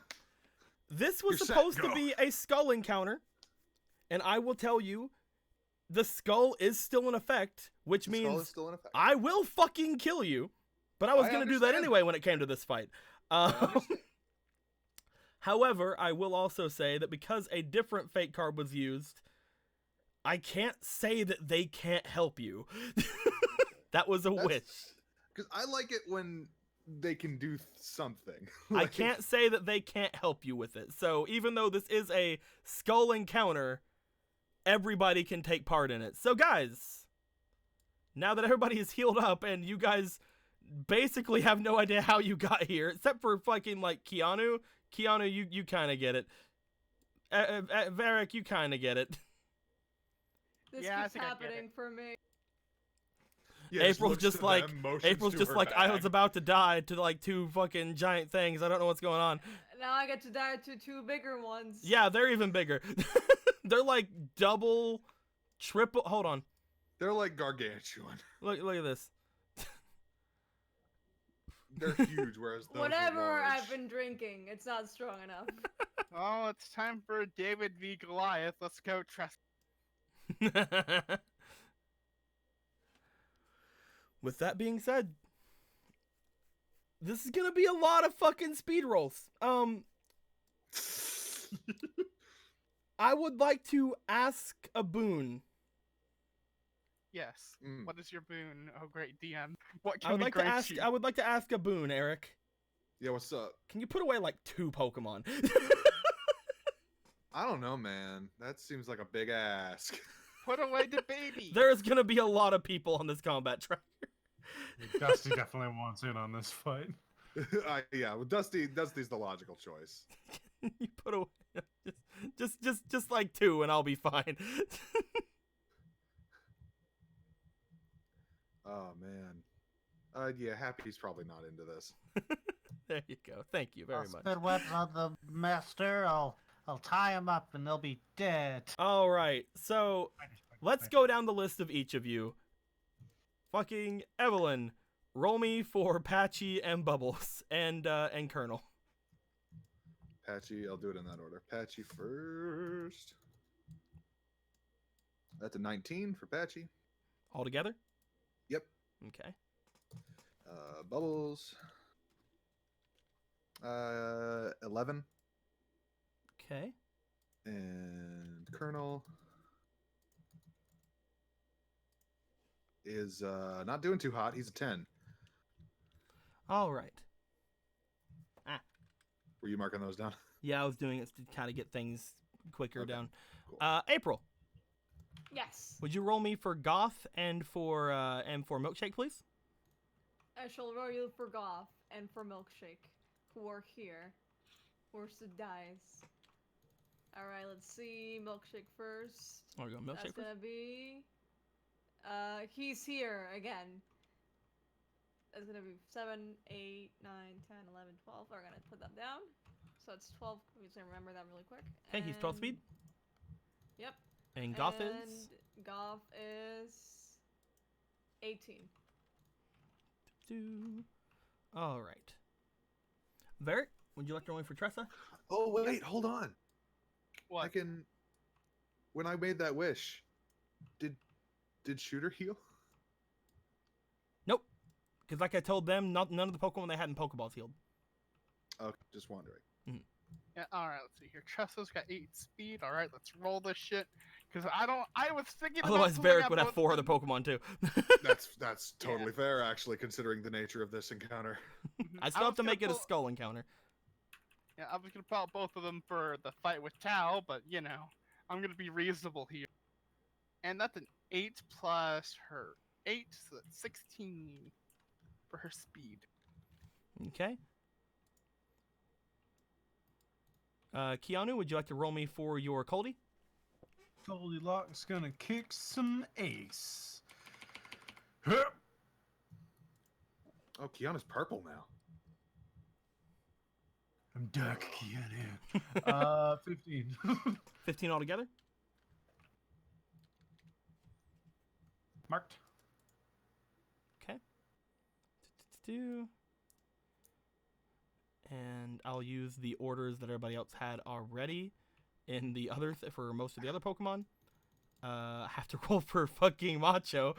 This was You're set, supposed to go. be a skull encounter, and I will tell you, the skull is still in effect, which The skull is means still in effect. I will fucking kill you. But I was I going to do that understand. anyway when it came to this fight. However, I will also say that because a different fate card was used, I can't say that they can't help you. That was a wish. Because I like it when they can do something. I Like, can't say that they can't help you with it. So even though this is a skull encounter, everybody can take part in it. So guys, now that everybody is healed up and you guys basically have no idea how you got here, except for fucking like Keanu. Keanu, you kind of get it. Varric, you kind of get it. This Yeah, I keeps think I get it. happening for me. yeah, April's looks just to like them, motions April's to just her like I was bag. about to die to like two fucking giant things. I don't know what's going on. Now I get to die to two bigger ones. Yeah, they're even bigger. They're like double, triple. Hold on. They're like gargantuan. Look at this. They're huge, whereas those Whatever are large. I've been drinking, it's not strong enough. Oh, it's time for David v Goliath. Let's go, Trust. With that being said, this is gonna be a lot of fucking speed rolls. I would like to ask a boon. Yes. Mm. What is your boon? Oh, great DM. What can I would we like to grant ask. you? I would like to ask a boon, Eric. Yeah, what's up? Can you put away like 2 Pokemon? I don't know, man. That seems like a big ask. Put away the baby. There's gonna be a lot of people on this combat track. Dusty definitely wants in on this fight. Yeah, well, Dusty's the logical choice. You put away just like 2, and I'll be fine. Oh man. Yeah, Happy's probably not into this. There you go. Thank you very I'll much. spit wet on the master. I'll tie him up and they'll be dead. All right, so let's go down the list of each of you. Fucking Evelyn, roll me for Patchy and Bubbles and Colonel. Patchy, I'll do it in that order. Patchy first. That's a 19 for Patchy. All together? Yep. Okay. Bubbles. 11. Okay. And Colonel is not doing too hot. He's a 10. All right. Were you marking those down? Yeah, I was doing it to kind of get things quicker Okay, down. cool. April, Yes. would you roll me for Goth and for Milkshake, please? I shall roll you for Goth and for Milkshake, who are here. Where's the dice? Alright, let's see. Milkshake first. Or go That's Milkshake first? gonna be... he's here again. That's gonna be 7, 8, 9, 10, 11, 12. We're gonna put that down. So it's 12. We just remember that really quick. Okay, he's 12 speed. Yep. And Goth and is? Goth is 18. All right. Varric, would you like to roll me for Tressa? Oh wait, hold on. What? I can. When I made that wish, did Shooter heal? Nope. Because like I told them, none of the Pokemon they had in Pokeballs healed. Okay, just wondering. Yeah, alright, let's see here. Tressa's got 8 speed. Alright, let's roll this shit. Because I was thinking about Otherwise, pulling Varric out would have both 4 of other them. Pokemon too. That's totally fair, actually, considering the nature of this encounter. I I still have was to gonna make it a pull- skull encounter. Yeah, I was gonna pull out both of them for the fight with Tao, but you know, I'm gonna be reasonable here. And that's an 8 plus her 8, so that's 16 for her speed. Okay. Keanu, would you like to roll me for your Coldy? Goldilocks gonna kick some ace. Hup. Oh, Kiana's purple now. I'm Dark Keanu. 15. 15 altogether? Marked. Okay. And I'll use the orders that everybody else had already in the other for most of the other Pokemon. I have to roll for fucking Macho.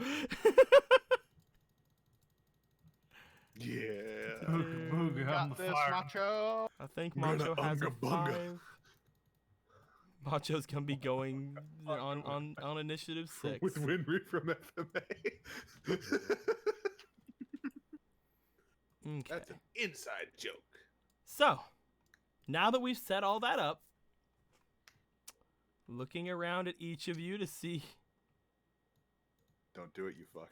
Yeah. Booga booga, I'm Got the this, fire. Macho. I think Runna Macho has a unga bunga. 5. Macho's gonna be going on initiative 6. With Winry from FMA. Okay. That's an inside joke. So, now that we've set all that up, looking around at each of you to see. Don't do it, you fuck.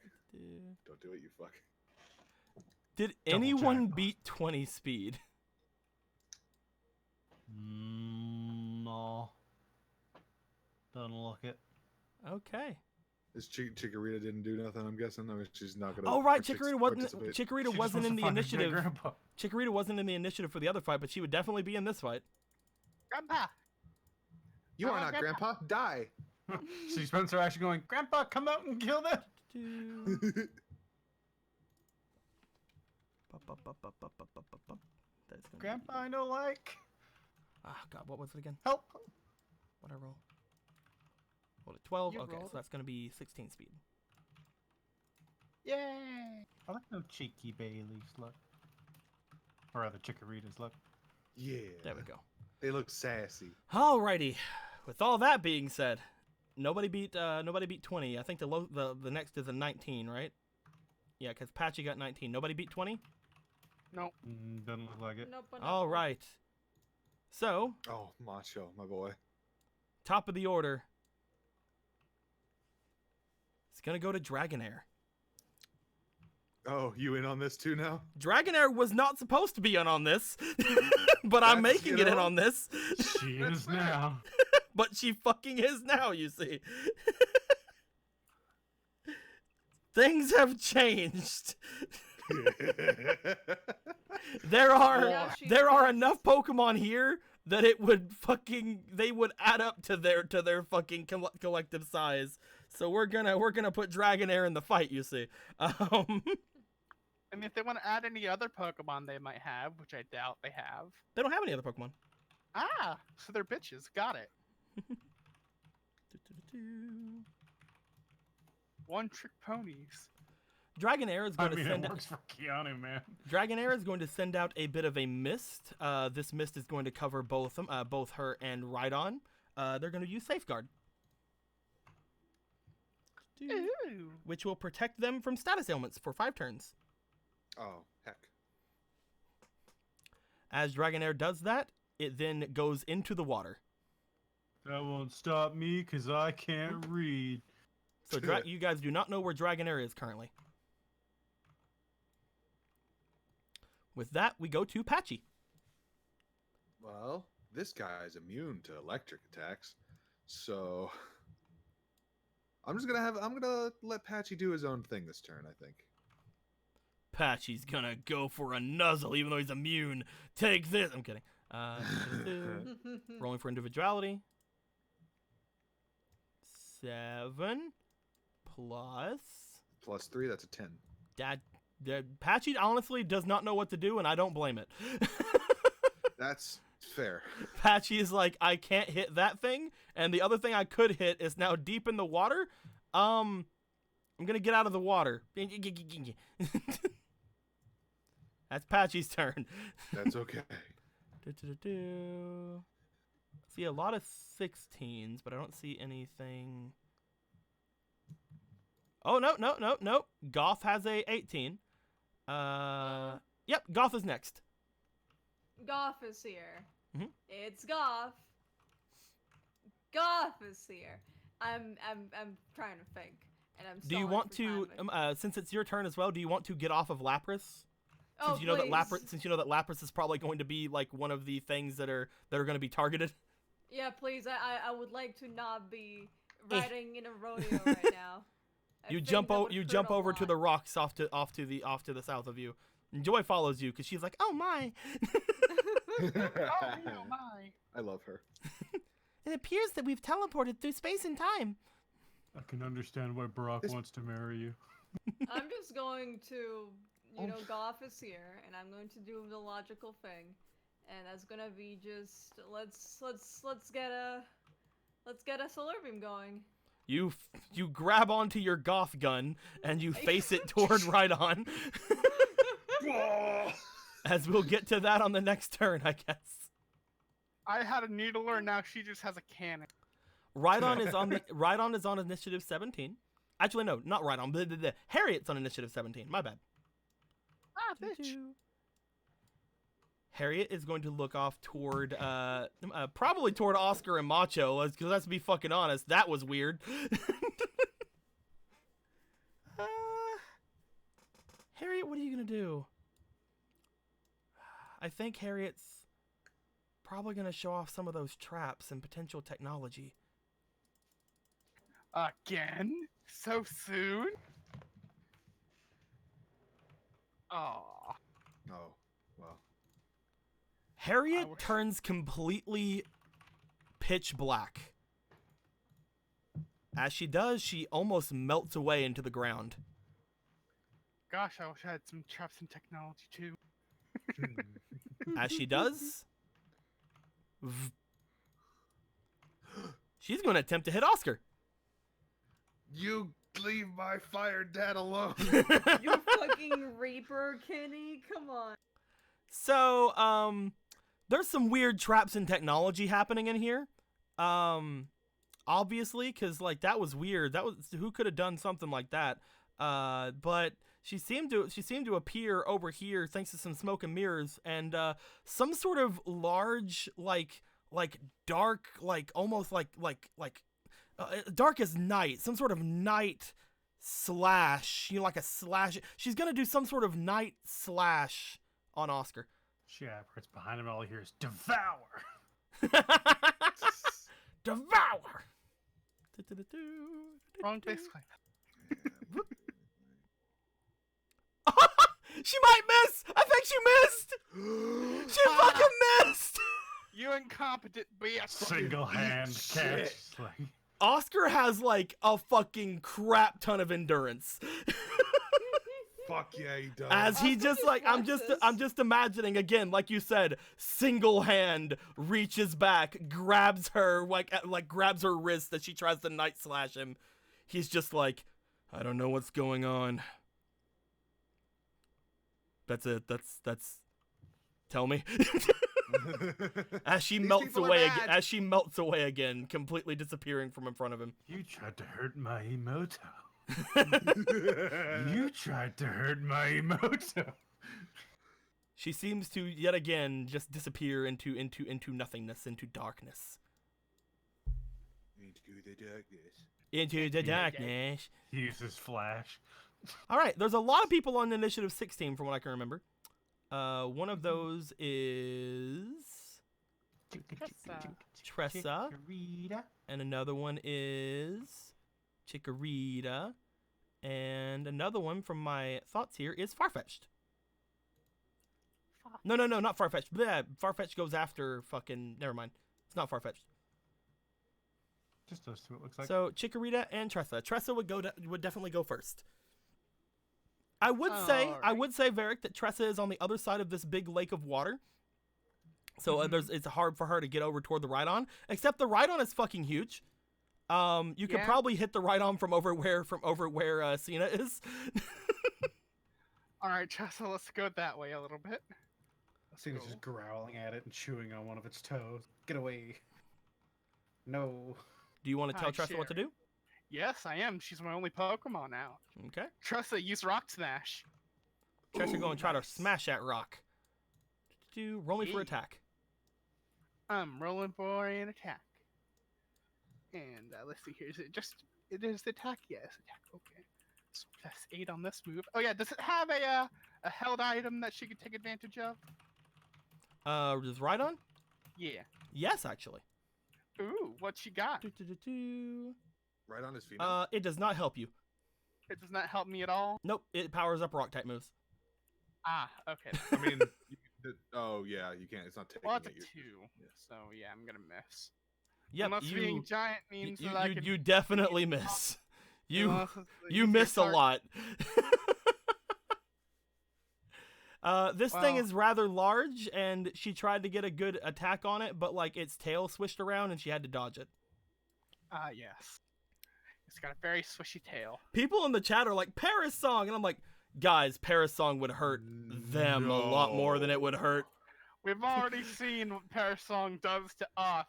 Don't do it, you fuck. Did Double anyone jackpot. beat 20 speed? No. Don't look it. Okay. This Chikorita didn't do nothing, I'm guessing. I mean, she's not gonna. Oh right, partic- Chikorita wasn't. participate. Chikorita She just wasn't wants in to the find her dead initiative. grandpa. Chikorita wasn't in the initiative for the other fight, but she would definitely be in this fight. Grandpa. You are Oh, not Grandpa. Grandpa. Die. See Spencer actually going, Grandpa, come out and kill them. That's gonna Grandpa, I know like. Ah, God, what was it again? Help. What I roll? What, 12? You Okay, rolled. so that's gonna be 16 speed. Yay. I like no cheeky Bailey's look. Or rather, Chikorita's look. Yeah. There we go. They look sassy. Alrighty. With all that being said, nobody beat 20. I think the next is a 19, right? Yeah, because Patchy got 19. Nobody beat 20? Doesn't look like it. Nope, All right. So, Oh, Macho, my boy. top of the order. It's going to go to Dragonair. Oh, you in on this too now? Dragonair was not supposed to be in on this, but I'm That's, making you it in know- on this. She is now. But she fucking is now, you see. Things have changed. There are Yeah, she there are does. enough Pokemon here that it would they would add up to their fucking collective size. So we're gonna put Dragonair in the fight, you see. I mean, if they want to add any other Pokemon they might have, which I doubt they have. They don't have any other Pokemon. Ah, so they're bitches. Got it. One trick ponies. Dragonair is I going to mean, send it works for Keanu, man. Dragonair is going to send out a bit of a mist. This mist is going to cover both her and Rhydon. They're going to use Safeguard, Ooh. which will protect them from status ailments for 5 turns. Oh, heck. As Dragonair does that, it then goes into the water. That won't stop me because I can't read. So you guys do not know where Dragonair is currently. With that, we go to Patchy. Well, this guy is immune to electric attacks, so I'm gonna let Patchy do his own thing this turn, I think. Patchy's gonna go for a nuzzle, even though he's immune. Take this. I'm kidding. Rolling for individuality. 7 plus. Plus 3, that's a 10. Patchy honestly does not know what to do, and I don't blame it. That's fair. Patchy is like, I can't hit that thing, and the other thing I could hit is now deep in the water. I'm gonna get out of the water. That's Patchy's turn. That's okay. See a lot of 16s, but I don't see anything. Oh, no. Goth has a 18. Yep, Goth is next. Goth is here. Mhm. It's Goth. Goth is here. I'm trying to think, and I'm. Do you stalling want for to, time. since it's your turn as well? Do you want to get off of Lapras? Oh, Since you know that Lapras, please. since you know that Lapras is probably going to be like one of the things that are going to be targeted. Yeah, please. I would like to not be Eh. riding in a rodeo right now. I You think jump that would you hurt jump a over to lot. the rocks off to the south of you. And Joy follows you because she's like, oh my. Oh my. I love her. It appears that we've teleported through space and time. I can understand why Barack This- wants to marry you. I'm just going to, Oh. Goth is here, and I'm going to do the logical thing, and that's gonna be just let's get a solar beam going. You grab onto your goth gun and you face it toward Rhydon. As we'll get to that on the next turn, I guess. I had a needler, now she just has a cannon. Rhydon is on initiative 17. Actually, no, not Rhydon. Harriet's on initiative 17. My bad. Ah, bitch. Harriet is going to look off toward, probably toward Oscar and Macho, because let's be fucking honest, that was weird. Harriet, what are you gonna do? I think Harriet's probably gonna show off some of those traps and potential technology. Again? So soon? Aw. Oh, well. Harriet wish- turns completely pitch black. As she does, she almost melts away into the ground. Gosh, I wish I had some traps and technology too. As she does, she's going to attempt to hit Oscar. You leave my fire dad alone. You fucking Reaper, Kenny, come on. So, there's some weird traps and technology happening in here. Obviously, because, like, that was weird. That was, who could have done something like that? But she seemed to appear over here thanks to some smoke and mirrors and, some sort of large, like dark, like, almost like dark as night, some sort of night slash, like a slash. She's gonna do some sort of night slash on Oscar. Shepard's behind him, all he hears, devour! Devour! Wrong disclaimer. She might miss! I think she missed! She fucking missed! You incompetent bitch. Single hand catch. Like, Oscar has like a fucking crap ton of endurance. Fuck yeah, he does. As he just like I'm just imagining again, like you said, single hand reaches back, grabs her like grabs her wrist as she tries to night slash him. He's just like, I don't know what's going on. That's it. That's tell me. As she These melts people are away mad. again, as she melts away again, completely disappearing from in front of him. you tried to hurt my Emoto. You tried to hurt my Emoto. She seems to yet again just disappear into nothingness, into darkness. Into the darkness. Into the darkness. He uses flash. All right, there's a lot of people on initiative 16 from what I can remember. One of those is Tressa, Chikorita. and another one is Chikorita, and another one from my thoughts here is Farfetch'd. No, not Farfetch'd. Bleh, Farfetch'd goes after fucking. Never mind. It's not Farfetch'd. Just those two, it looks like. So Chikorita and Tressa. Tressa would definitely go first. I would say, Varric, that Tressa is on the other side of this big lake of water. So it's hard for her to get over toward the Rhydon. Except the Rhydon is fucking huge. You could probably hit the Rhydon from over where Cena is. All right, Tressa, let's go that way a little bit. Cena's just growling at it and chewing on one of its toes. Get away. No. Do you want to tell Hi, Tressa what to Sherry. do? Yes, I am. She's my only Pokemon now. Okay. Tressa, use Rock Smash. Tressa going to try to smash that rock. Roll me for Yeah. attack. I'm rolling for an attack. And let's see here. It is the attack? Yes, attack. Okay. So +8 on this move. Oh yeah, does it have a held item that she could take advantage of? Does Rhydon? Yeah. Yes, actually. Ooh, what she got? Right on his female. It does not help you. It does not help me at all. Nope, it powers up rock type moves. Ah, okay. I mean, oh yeah, you can't. It's not taking Well, it's a it. 2. So yeah, I'm gonna miss. Yep, Unless being giant means you, that I you, can. you definitely miss. You Unless it's- you use miss a your lot. This thing Well- is rather large, and she tried to get a good attack on it, but like its tail swished around, and she had to dodge it. Ah, yes. It's got a very swishy tail. People in the chat are like Paris Song, and I'm like, guys, Paris Song would hurt them a lot more than it would hurt. We've already seen what Paris Song does to us.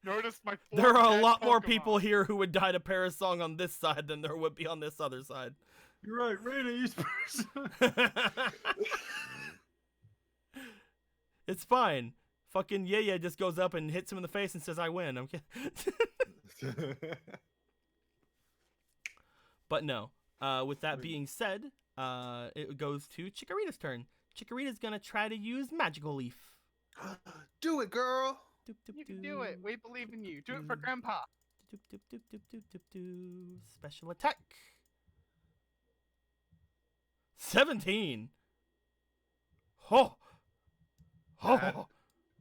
Notice my. There are a dead lot more Pokemon. people here who would die to Paris Song on this side than there would be on this other side. You're right, Raina, use person. It's fine. Fucking yeah just goes up and hits him in the face and says, "I win." I'm kidding. But no. With that being said, it goes to Chikorita's turn. Chikorita's gonna try to use Magical Leaf. Do it, girl. Doop, doop, You can do it. We believe in you. Do it for Grandpa. Doop, doop, doop, doop, doop, doop, doop. Special attack. 17. Oh. Oh.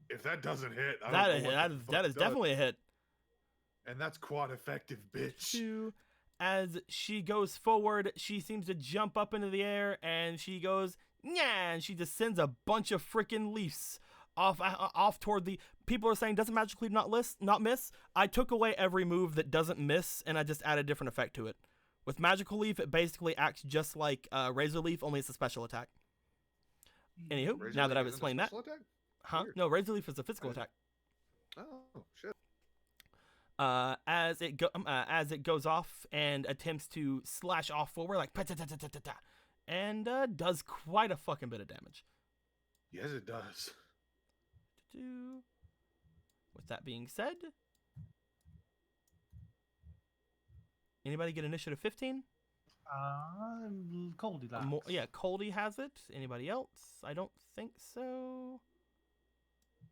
If that doesn't hit, I That don't is know what that the is fuck that is does. definitely a hit. And that's quad effective, bitch. Two. As she goes forward, she seems to jump up into the air, and she goes, yeah, and she just sends a bunch of freaking leaves off toward the. People are saying, doesn't Magical Leaf not miss? I took away every move that doesn't miss, and I just added a different effect to it. With Magical Leaf, it basically acts just like Razor Leaf, only it's a special attack. Anywho, Razor now that Leaf I've isn't a explained that, special attack? huh? Weird. No, Razor Leaf is a physical attack. Oh shit. As it goes off and attempts to slash off forward like pa-ta-ta-ta-ta-ta, and does quite a fucking bit of damage. Yes, it does. With that being said, anybody get initiative 15? Coldy likes. Yeah, Coldy has it. Anybody else? I don't think so.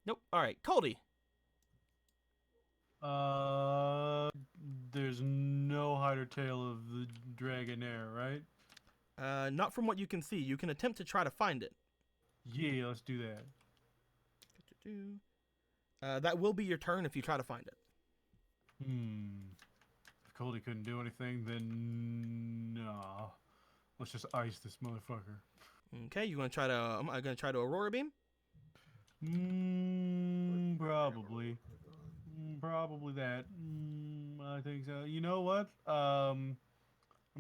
Nope. All right, Coldy. There's no hide or tail of the Dragonair, right? Not from what you can see. You can attempt to try to find it. Yeah, let's do that. That will be your turn if you try to find it. If Coldy couldn't do anything, then no. Let's just ice this motherfucker. Okay, you gonna try to? I'm gonna try to Aurora Beam. Probably. Probably that. I think so. You know what? I'm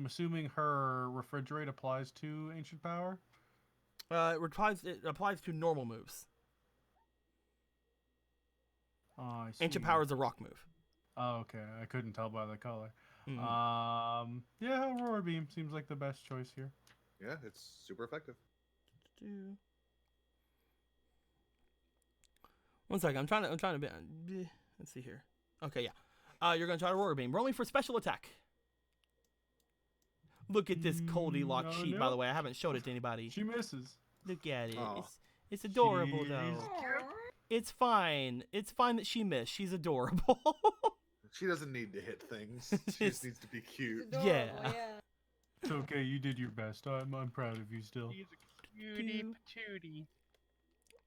assuming her refrigerate applies to ancient power. It applies to normal moves. Oh, I see. Ancient power is a rock move. Oh, okay. I couldn't tell by the color. Mhm. Yeah, Aurora Beam seems like the best choice here. Yeah, it's super effective. One second. I'm trying to be. Let's see here. Okay, yeah. You're gonna try to Aurora Beam. Roll me for special attack. Look at this Coldy lock no, sheet, by the way. I haven't showed it to anybody. She misses. Look at it. Aw. It's adorable though. Aw. It's fine. It's fine that she missed. She's adorable. She doesn't need to hit things. She just needs to be cute. It's adorable, Yeah. It's okay. You did your best. I'm proud of you still. He's a cutie patootie.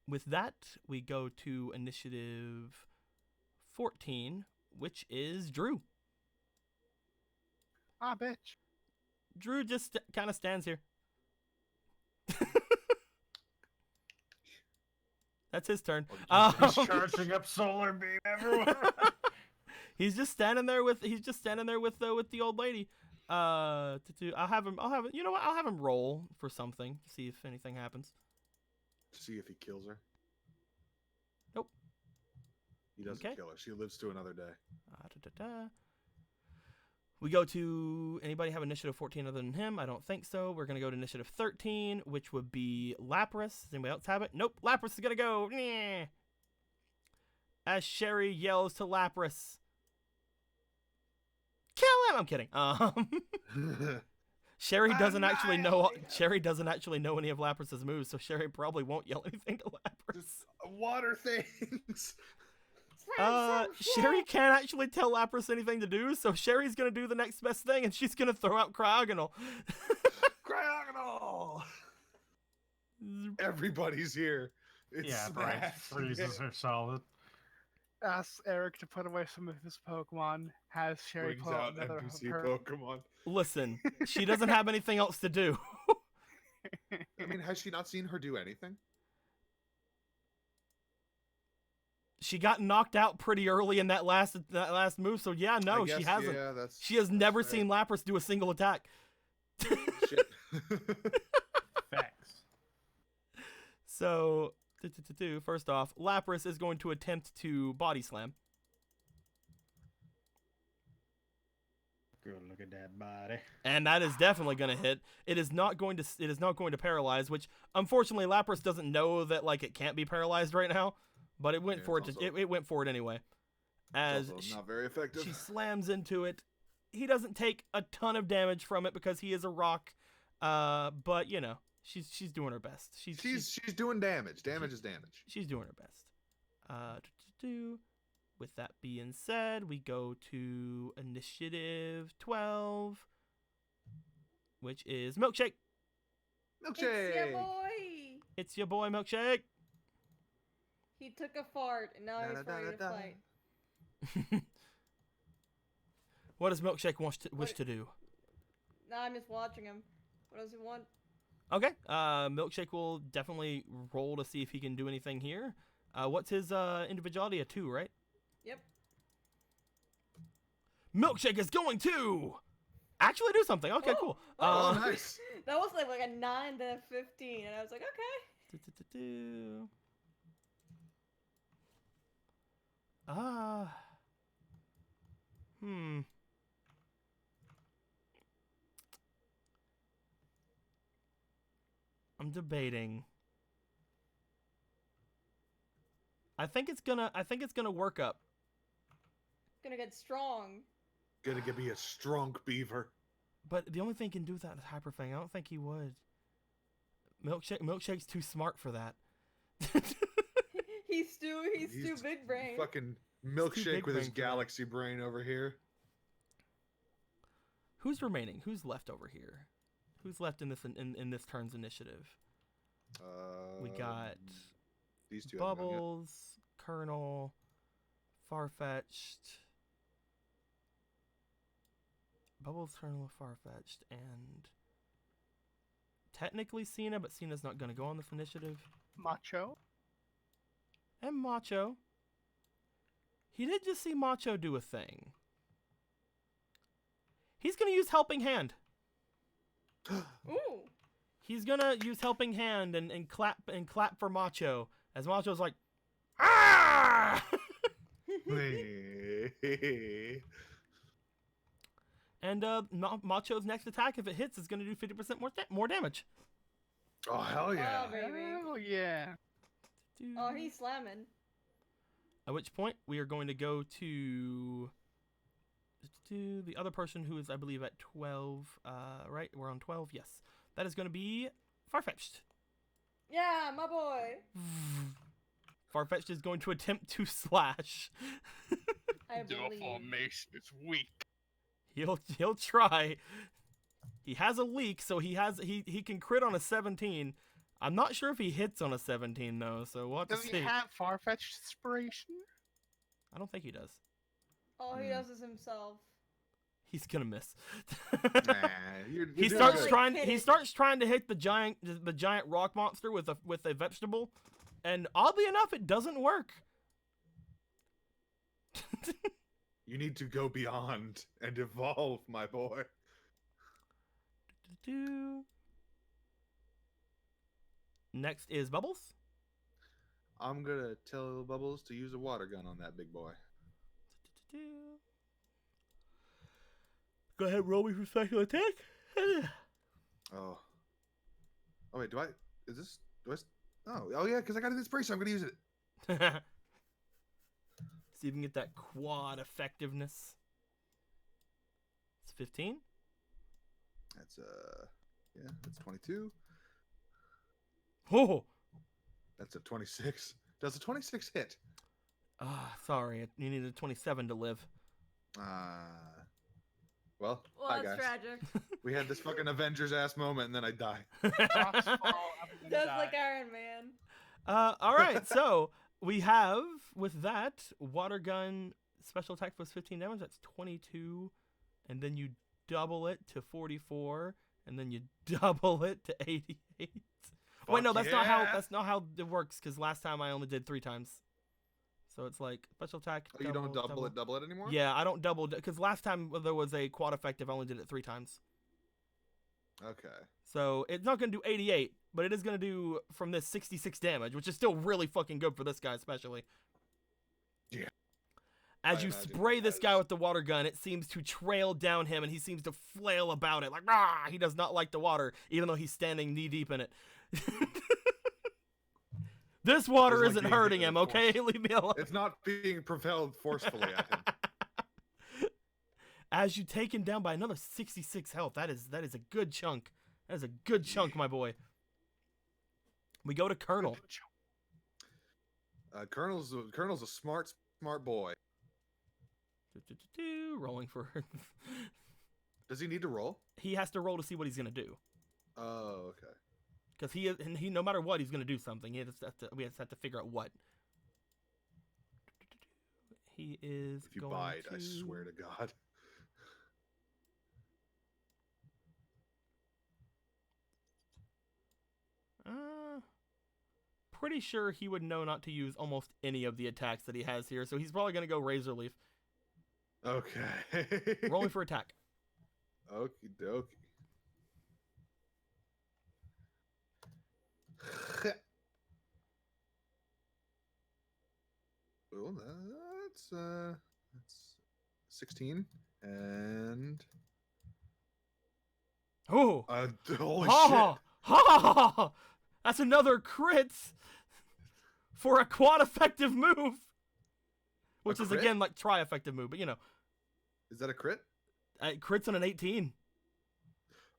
With that, we go to initiative 14, which is Drew. Ah, bitch. Drew just kind of stands here. That's his turn. He's charging up solar beam everywhere. He's just standing there with the old lady. I'll have him. You know what? I'll have him roll for something. See if anything happens. See if he kills her. Nope. He doesn't Okay. kill her. She lives to another day. We go to anybody have initiative 14 other than him? I don't think so. We're gonna go to initiative 13, which would be Lapras. Does anybody else have it? Nope. Lapras is gonna go. Nyeh. As Sherry yells to Lapras, "Kill him!" I'm kidding. Sherry doesn't actually know. Sherry doesn't actually know any of Lapras's moves, so Sherry probably won't yell anything to Lapras. Water things. Sherry can't actually tell Lapras anything to do, so Sherry's gonna do the next best thing, and she's gonna throw out Cryogonal. Cryogonal. Everybody's here. It's Yeah, Brian smashed. freezes her solid. Ask Eric to put away some of his Pokemon. Has Sherry Brings pull out out another of NPC her. Pokemon. Listen, she doesn't have anything else to do. I mean, has she not seen her do anything? She got knocked out pretty early in that last move, so yeah, no, I she guess, hasn't. Yeah, that's, She has that's never fair. seen Lapras do a single attack. Shit. Facts. So, first off, Lapras is going to attempt to body slam. Girl, look at that body. And that is definitely going to hit. It is not going to paralyze, which unfortunately Lapras doesn't know that like it can't be paralyzed right now, but it went Yeah, for it. it's It went for it anyway. As also not very effective. she slams into it, he doesn't take a ton of damage from it because he is a rock. But you know, she's doing her best. She's doing damage. Damage is damage. she's doing her best. With that being said, we go to initiative 12, which is Milkshake. It's your Milkshake. boy. It's your boy Milkshake. He took a fart and now he's ready to Da-da-da-da-da. fight. What does Milkshake wish What- to do? Nah, I'm just watching him. What does he want? Okay. Milkshake will definitely roll to see if he can do anything here. What's his individuality? A 2, right? Yep. Milkshake is going to actually do something. Okay, Oh, cool. Oh, nice. That was like a 9 to 15, and I was like, okay. I'm debating. I think it's gonna work up. Gonna get strong. Gonna be a strong beaver. But the only thing he can do with that is Hyper Fang. I don't think he would. Milkshake's too smart for that. He's too big brain. Fucking big milkshake with his brain for that. galaxy brain over here. Who's remaining? Who's left over here? Who's left in this turn's initiative? We got these two. haven't gone yet. Bubbles, Colonel, Farfetch'd. Bubbles, Colonel, Farfetch'd, and technically Cena, but Cena's not going to go on this initiative. Macho. And Macho. He did just see Macho do a thing. He's going to use Helping Hand. Ooh. He's going to use Helping Hand and clap for Macho. As Macho's like, ah! And Macho's next attack, if it hits, is going to do 50% more damage. Oh hell yeah! Oh, baby. Oh yeah. Oh, he's slamming. At which point, we are going to go to the other person who is, I believe, at 12. Right? We're on 12? Yes. That is going to be Farfetch'd. Yeah, my boy. Farfetch'd is going to attempt to slash. I Dual believe. formation is weak. He'll try. He has a leak, so he can crit on a 17. I'm not sure if he hits on a 17 though, so we'll have to Does see. he have Farfetch'd inspiration? I don't think he does. All he does is himself. He's gonna miss. Nah, you're He doing starts good. trying. Hit He it. starts trying to hit the giant rock monster with a vegetable, and oddly enough, it doesn't work. You need to go beyond and evolve, my boy. Next is Bubbles. I'm gonna tell Bubbles to use a water gun on that big boy. Go ahead, roll me for special attack. Oh. Oh wait, is this? Oh yeah, because I got an inspiration. I'm gonna use it. See if you can get that quad effectiveness. It's 15. That's that's 22. Oh. That's a 26. Does a 26 hit? Sorry. You needed a 27 to live. Well, Well, hi that's guys. tragic. We had this fucking Avengers ass moment, and then I die. Rocks fall, I'm gonna Just die. like Iron Man. All right. So we have with that water gun special attack plus 15 damage. That's 22, and then you double it to 44, and then you double it to 88. Wait, no, that's not how it works. Because last time I only did 3 times. So it's like special attack. Oh, you don't double it anymore? Yeah, I don't double because last time there was a quad effective, I only did it 3 times. Okay. So it's not gonna do 88, but it is gonna do from this 66 damage, which is still really fucking good for this guy, especially. Yeah. As I you imagine spray it this guy has. with the water gun, it seems to trail down him, and he seems to flail about it like, ah! He does not like the water, even though he's standing knee deep in it. This water It's like isn't being hurting hit him, with okay? force. Leave me alone. It's not being propelled forcefully at him. As you take him down by another 66 health, that is a good chunk. That is a good chunk, my boy. We go to Colonel. Colonel's a smart boy. Rolling for. Does he need to roll? He has to roll to see what he's gonna do. Oh, okay. Because he no matter what, he's gonna do something. We just have to figure out what. He is. If you going bide, to... I swear to God. Pretty sure he would know not to use almost any of the attacks that he has here, so he's probably gonna go Razor Leaf. Okay. Rolling for attack. Okie dokie. Well, that's 16 and Oh! holy Ha! shit! Ha! That's another crit for a quad effective move, which is crit? again like tri effective move, but you know, Is that a crit? crits on an 18.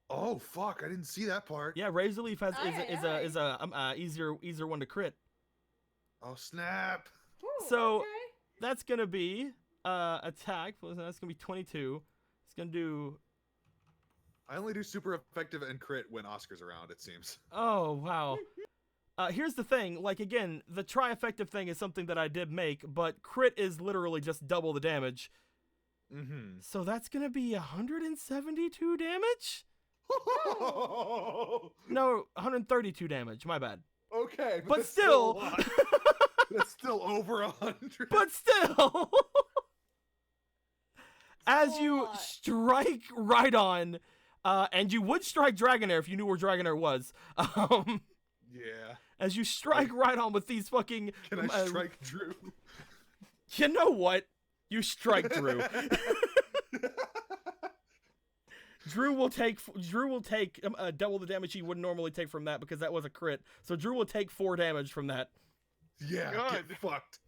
Oh fuck! I didn't see that part. Yeah, Razor Leaf is Aye, a easier one to crit. Oh snap! Ooh, So- okay. That's gonna be attack. That's gonna be 22. It's gonna do. I only do super effective and crit when Oscar's around. It seems. Oh wow. Here's the thing. Like again, the tri-effective thing is something that I did make, but crit is literally just double the damage. Mm-hmm. So that's gonna be 172 damage. No, 132 damage. My bad. Okay, But that's still, a lot. That's still over 100. but still, as So you what? strike right on, and you would strike Dragonair if you knew where Dragonair was. Yeah. As you strike right on with these fucking. Can I strike Drew? You know what? You strike Drew. Drew will take double the damage he would normally take from that because that was a crit. So Drew will take 4 damage from that. Yeah. Good. Get fucked.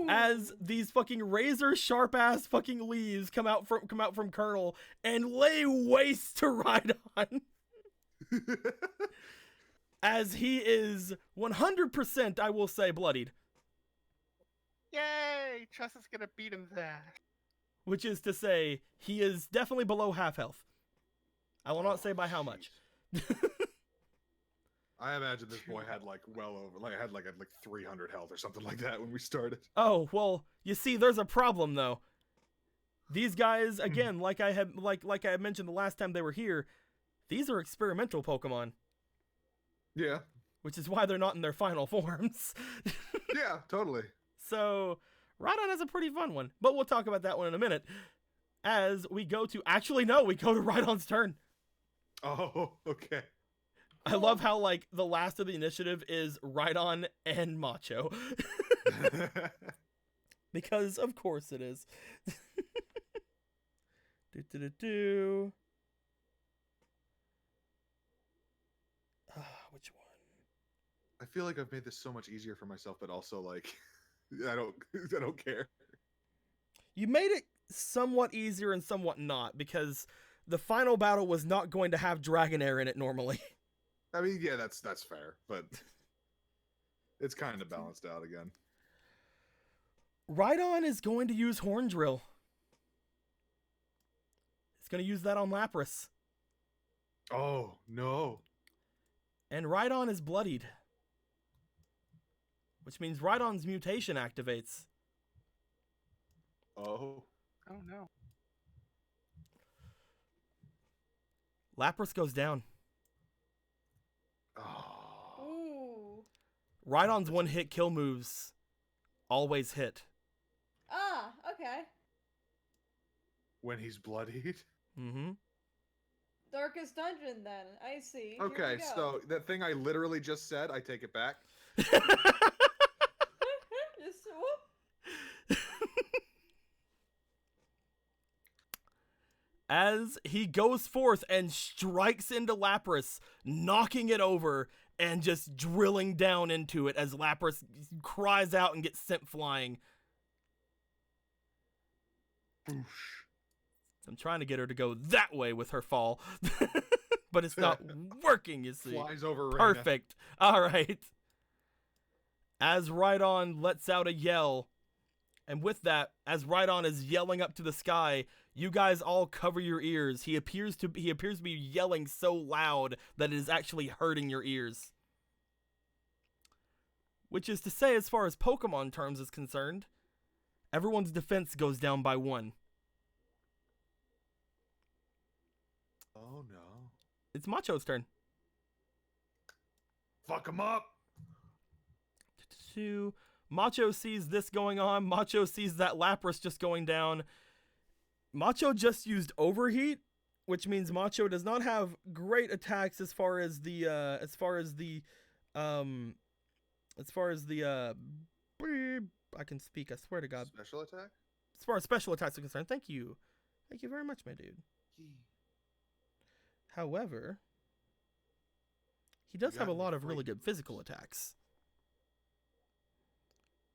As these fucking razor sharp ass fucking leaves come out from Colonel and lay waste to Rhydon. As he is 100%, I will say, bloodied. Yay! Tress is gonna beat him there. Which is to say, he is definitely below half health. I will not say by how much. I imagine this boy had like well over, like had like 300 health or something like that when we started. Oh, well, you see, there's a problem though. These guys, again, like I had mentioned the last time they were here, these are experimental Pokemon, Yeah. which is why they're not in their final forms. Yeah, totally. So, Rhydon has a pretty fun one, but we'll talk about that one in a minute. As we go to, actually no, we go to Rhydon's turn. Oh, okay. I love how, like, the last of the initiative is Rhydon and Macho. Because, of course, it is. Do. Which one? I feel like I've made this so much easier for myself, but also like I don't care. You made it somewhat easier and somewhat not, because the final battle was not going to have Dragonair in it normally. I mean, yeah, that's fair, but it's kind of balanced out again. Rhydon is going to use Horn Drill. He's going to use that on Lapras. Oh, no. And Rhydon is bloodied. Which means Rhydon's mutation activates. Oh. Oh no. Lapras goes down. Oh. Ooh. Rhydon's one-hit kill moves always hit. Ah, okay. When he's bloodied? Mm-hmm. Darkest Dungeon, then. I see. Here we Okay, go. so that thing I literally just said, I take it back. Just whoop. As he goes forth and strikes into Lapras, knocking it over and just drilling down into it as Lapras cries out and gets sent flying. Boosh. I'm trying to get her to go that way with her fall, but it's not working, you see. Flies over Reina. Perfect. All right. As Rhydon lets out a yell, and with that, as Rhydon is yelling up to the sky, you guys all cover your ears. He appears to be yelling so loud that it is actually hurting your ears. Which is to say, as far as Pokemon terms is concerned, everyone's defense goes down by 1. Oh no. It's Macho's turn. Fuck him up. Macho sees this going on. Macho sees that Lapras just going down. Macho just used Overheat, which means Macho does not have great attacks as far as the I can speak, I swear to God. Special attack? As far as special attacks are concerned, thank you. Thank you very much, my dude. However, he does You have a got me lot of really frightened. good physical attacks.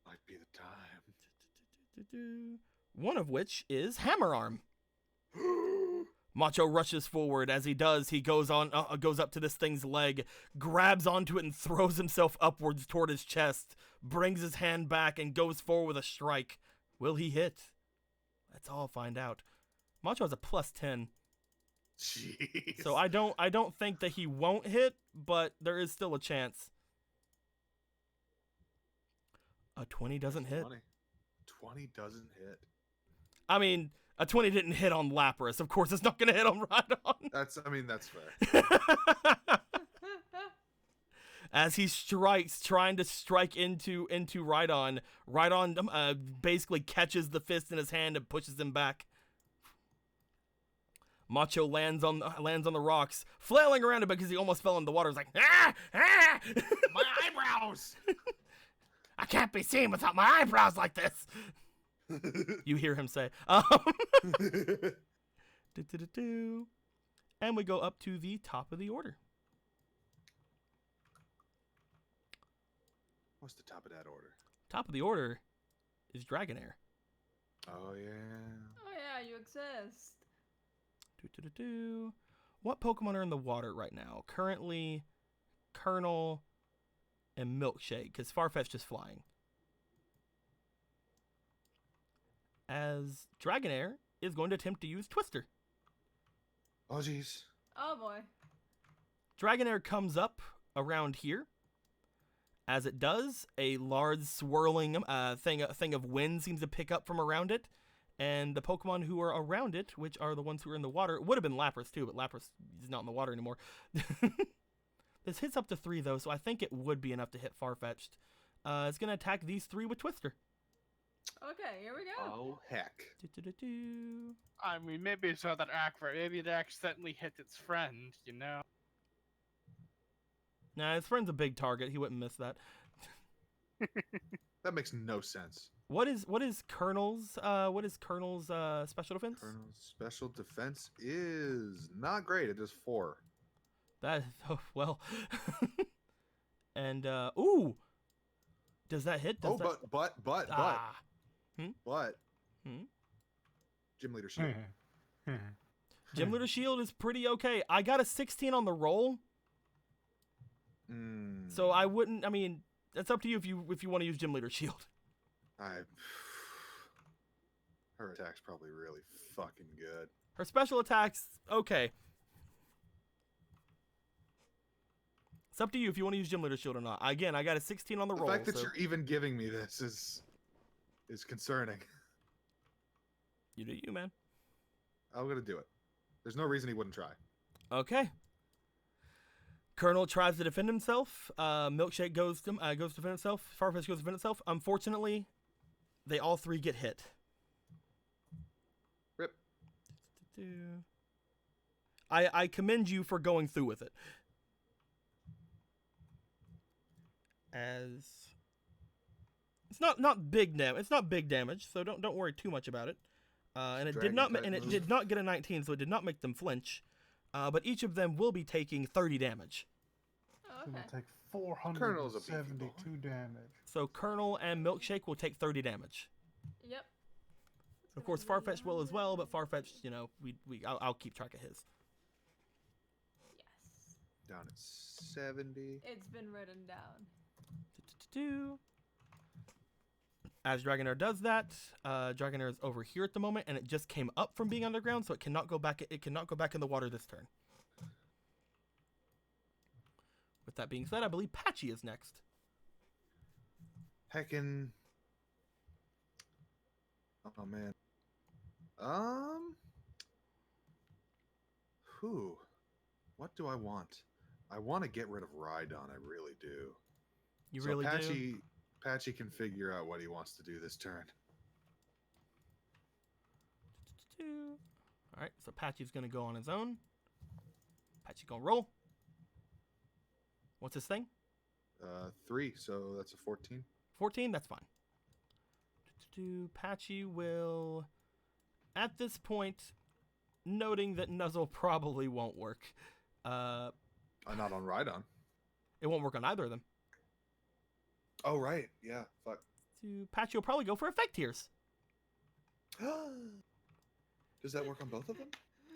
Might be the time. One of which is Hammer Arm. Macho rushes forward. As he does, he goes up to this thing's leg, grabs onto it and throws himself upwards toward his chest, brings his hand back and goes forward with a strike. Will he hit? Let's all find out. Macho has a +10. Jeez. So I don't think that he won't hit, but there is still a chance. A 20 doesn't hit. 20 doesn't hit. I mean, a 20 didn't hit on Lapras. Of course, it's not going to hit on Rhydon. That's fair. As he strikes, trying to strike into Rhydon, Rhydon basically catches the fist in his hand and pushes him back. Macho lands on the rocks, flailing around it because he almost fell in the water. He's like, ah! My eyebrows! I can't be seen without my eyebrows like this. You hear him say. And we go up to the top of the order. What's the top of that order? Top of the order is Dragonair. Oh yeah. Oh yeah, you exist. What Pokemon are in the water right now? Currently, Colonel and Milkshake, because Farfetch'd is flying. As Dragonair is going to attempt to use Twister. Oh jeez. Oh boy. Dragonair comes up around here. As it does, a large swirling thing of wind seems to pick up from around it. And the Pokemon who are around it, which are the ones who are in the water, it would have been Lapras too, but Lapras is not in the water anymore. This hits up to 3 though, so I think it would be enough to hit Farfetch'd. It's going to attack these 3 with Twister. Okay, here we go. Oh heck. I mean, maybe it's not that accurate. Maybe it accidentally hit its friend, you know? Nah, his friend's a big target. He wouldn't miss that. That makes no sense. What is Colonel's special defense? Colonel's special defense is not great. It does 4. That well, and ooh, does that hit? Does that... but Ah. but Hmm? Gym leader shield. Gym Leader Shield is pretty okay. I got a 16 on the roll, so I wouldn't. I mean, it's up to you if you want to use Gym Leader Shield. Her attack's probably really fucking good. Her special attacks, okay. It's up to you if you want to use Gym Leader Shield or not. Again, I got a 16 on the roll. The fact that so you're even giving me this is concerning. you do you, man. I'm gonna do it. There's no reason he wouldn't try. Okay. Colonel tries to defend himself. Milkshake goes to defend himself. Farfetch goes to defend himself. Unfortunately, they all 3 get hit. Rip. I commend you for going through with it. As it's not big damage, so don't worry too much about it. And it did not get a 19, so it did not make them flinch. But each of them will be taking 30 damage. Oh, It'll okay. take Colonel's a beefy 472 damage. So Colonel and Milkshake will take 30 damage. Yep. Of course, Farfetch will as well, but Farfetch, I'll keep track of his. Yes. Down at 70. It's been written down. As Dragonair does that, Dragonair is over here at the moment, and it just came up from being underground, so it cannot go back. It cannot go back in the water this turn. With that being said, I believe Patchy is next. Heckin'. Oh man. Whew. What do I want? I want to get rid of Rhydon. I really do. You really do? Patchy can figure out what he wants to do this turn. All right, so Patchy's gonna go on his own. Patchy gonna roll. What's his thing? 3, so that's a 14. 14, that's fine. Patchy will, at this point, noting that Nuzzle probably won't work. Not on Rhydon. It won't work on either of them. Oh, right. Yeah, fuck. Patchy will probably go for Effect Tears. Does that work on both of them?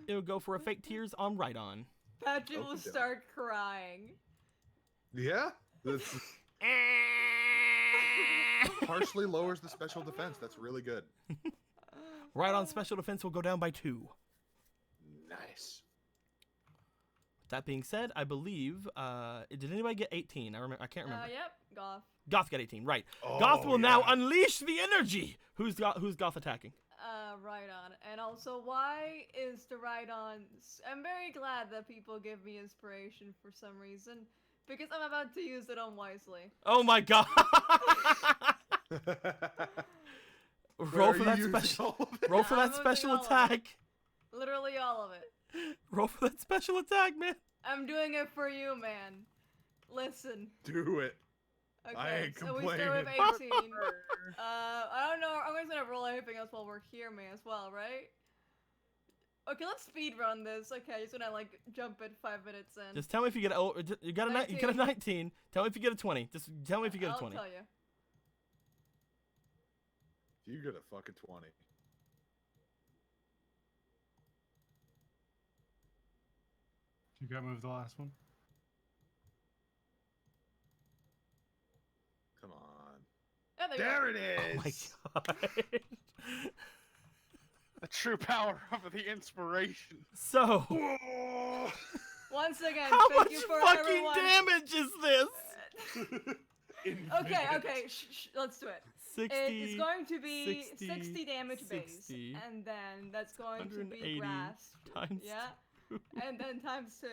It'll go for Effect Tears on Rhydon. Patchy will Okey-doke. start crying. Yeah? This partially lowers the special defense. That's really good. Rhydon's special defense will go down by 2. Nice. That being said, I believe, did anybody get 18? I can't remember. Yep, Goth. Goth got 18, right. Oh, Goth will now unleash the energy! Who's Goth attacking? Rhydon. And also, why is the Rhydon... I'm very glad that people give me inspiration for some reason, because I'm about to use it unwisely. Oh my god! Roll for that special. Roll for that special attack. Literally all of it. Roll for that special attack, man. I'm doing it for you, man. Listen. Do it. Okay, I ain't so we start with complaining. 18. I don't know. I'm just gonna roll anything else while we're here, man, as well, right? Okay, let's speed run this. Okay, just gonna like jump it 5 minutes in. Just tell me if you get you got a 19. Tell me if you get a 20. Just tell me if you get a 20. I'll tell you. You get a fucking 20. You got moved the last one? Come on. Oh, There it Oh my is. god. The true power of the inspiration. So, Once again, how thank much you for fucking everyone. damage is this? Okay, let's do it. 60. It's going to be 60, 60 damage 60, base, and then that's going to 180 be grasped. times Yeah, and then times 2.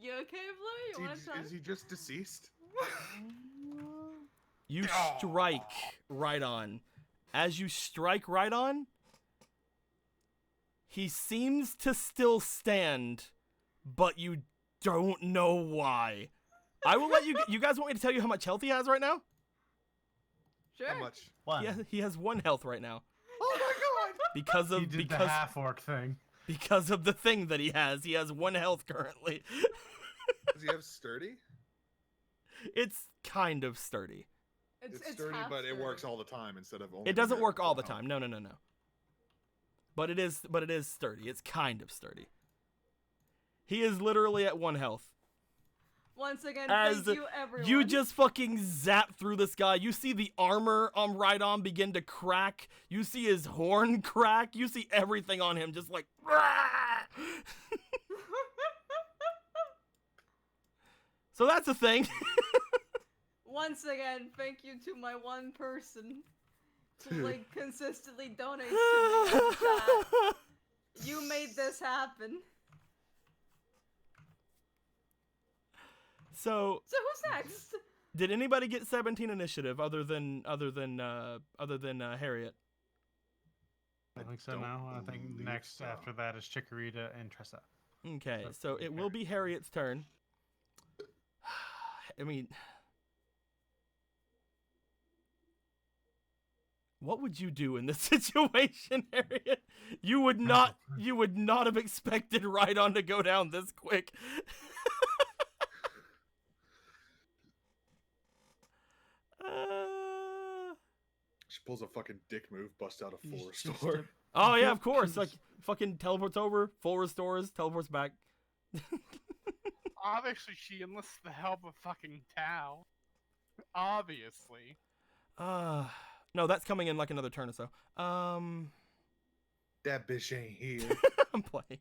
You okay, Blue? You want to try? Is he just deceased? You strike Rhydon. As you strike Rhydon, he seems to still stand, but you don't know why. I will let you. You guys want me to tell you how much health he has right now? Sure. How much? One. He has 1 health right now Oh my god! because of He did the because half orc thing. because of the thing that he has. He has 1 health currently. Does he have sturdy? It's kind of sturdy. It's It's sturdy, half but it works sturdy. all the time instead of only. It doesn't when work you're all the at time. home. No. But it is sturdy. It's kind of sturdy. He is literally at 1 health. Once again, As thank you, everyone. you just fucking zap through this guy. You see the armor on Rhydon begin to crack. You see his horn crack. You see everything on him just like. So that's a thing. Once again, thank you to my one person who like consistently donates to me in chat. You made this happen. So So who's next? did anybody get 17 initiative other than Harriet? I think so don't now. I think believe next so. after that is Chikorita and Tressa. Okay, But so it will be Harriet's turn. I mean, what would you do in this situation, Harriet? You would not have expected Rhydon to go down this quick. She pulls a fucking dick move, busts out a full Just restore. Oh yeah, of course. Like fucking teleports over, full restores, teleports back. Obviously, she enlists the help of fucking Tao. Obviously. No, that's coming in like another turn or so. That bitch ain't here. I'm playing.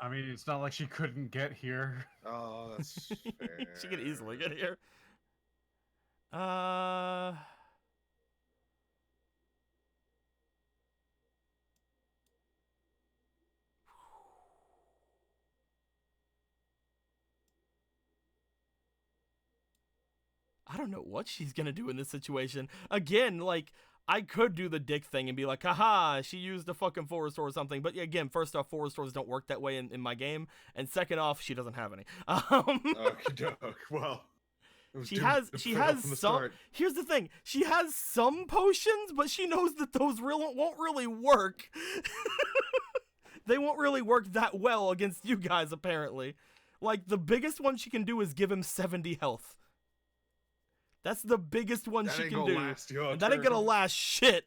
I mean, it's not like she couldn't get here. Oh, that's fair. She could easily get here. I don't know what she's gonna do in this situation. Again, like, I could do the dick thing and be like, haha, she used a fucking full restore or something. But yeah, again, first off, full restores don't work that way in my game. And second off, she doesn't have any. Okey-doke. Well, it was She doomed has to she fail has from the some. start. Here's the thing: she has some potions, but she knows that those won't really work. They won't really work that well against you guys, apparently. Like, the biggest one she can do is give him 70 health. That's the biggest one That she ain't can gonna do. last your And that ain't gonna turn. last shit.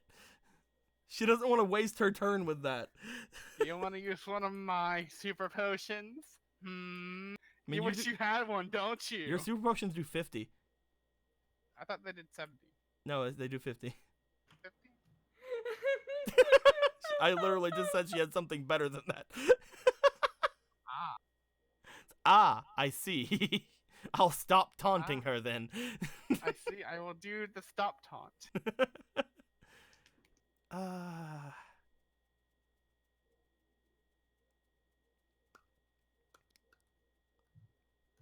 She doesn't want to waste her turn with that. You want to use one of my super potions? I mean, You wish you had one, don't you? your super potions do 50. I thought they did 70. No, they do 50. 50? I literally just said she had something better than that. Ah. Ah, I see. I'll stop taunting her then. I see. I will do the stop taunt.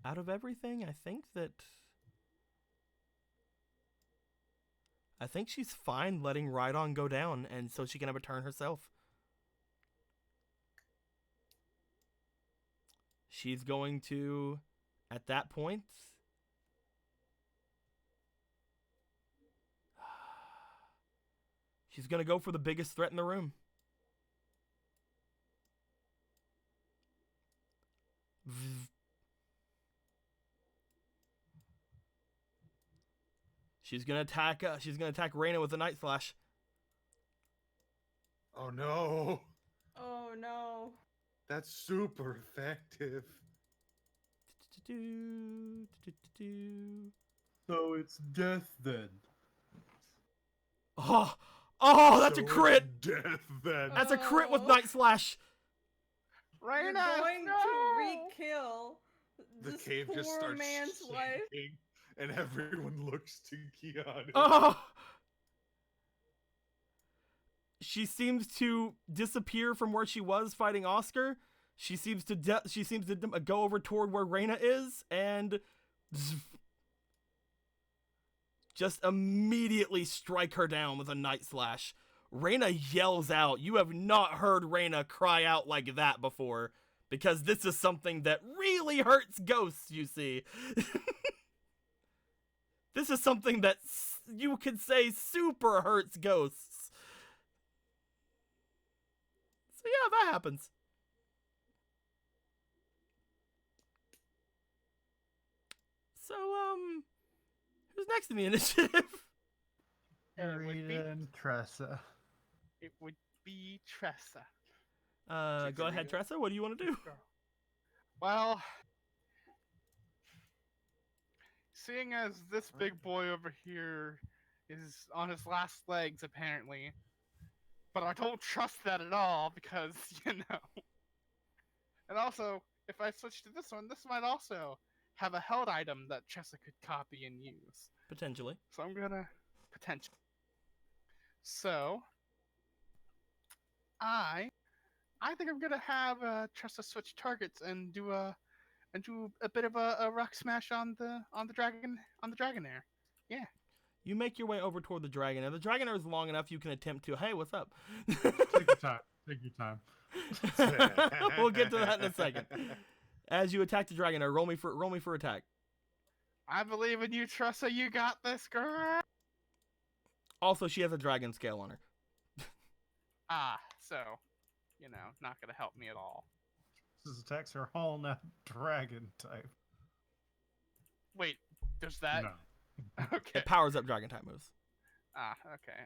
Out of everything, I think she's fine letting Rhydon go down, and so she can have a turn herself. She's going to, at that point, she's going to go for the biggest threat in the room. She's gonna attack. She's gonna attack Reyna with a Night Slash. Oh no. Oh no. That's super effective. So it's death then. Oh, that's So a it's crit. Death then. That's a crit with Oh. Night Slash. You're Reyna, going no! to re-kill The this cave poor just starts man's wife. shaking, and everyone looks to Keanu. Oh. She seems to disappear from where she was fighting Oscar. She seems to go over toward where Reyna is and just immediately strike her down with a Night Slash. Reyna yells out. You have not heard Reyna cry out like that before. because this is something that really hurts ghosts, you see. This is something that you could say super hurts ghosts. So yeah, that happens. So, who's next in the initiative? It would be- Rita and Tressa. It would be Tressa. Go ahead, Tressa. What do you want to do? Well, seeing as this big boy over here is on his last legs, apparently, but I don't trust that at all because, you know. And also, if I switch to this one, this might also have a held item that Tressa could copy and use. Potentially. So I'm gonna potential. So I think I'm gonna have Tressa switch targets and do a bit of a rock smash on the Dragonair. Yeah. You make your way over toward the Dragonair. The Dragonair is long enough you can attempt to. Hey, what's up? Take your time. Take your time. We'll get to that in a second. As you attack the Dragonair, roll me for attack. I believe in you, Tressa. You got this, girl. Also, she has a dragon scale on her. So, you know, not gonna help me at all. This attacks her whole now dragon type. Wait, there's that? No. Okay. It powers up dragon type moves. Okay.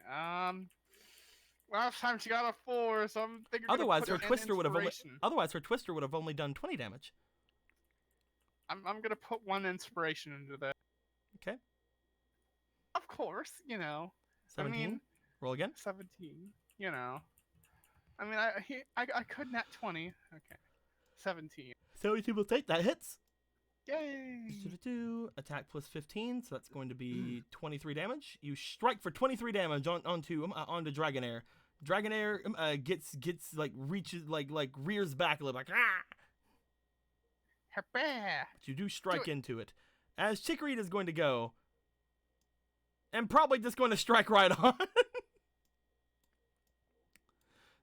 Last time she got a 4, so I'm thinking. Otherwise, her twister would have only done 20 damage. I'm gonna put 1 inspiration into that. Okay. Of course, you know. 17. I mean, roll again. 17. You know. I mean, I could nat 20. Okay. 17. 72 will take. That hits. Yay! Attack plus 15, so that's going to be 23 damage. You strike for 23 damage onto Dragonair. Dragonair gets like reaches like rears back a little like But you do strike into it. As Chikorita is going to go, and probably just going to strike Rhydon.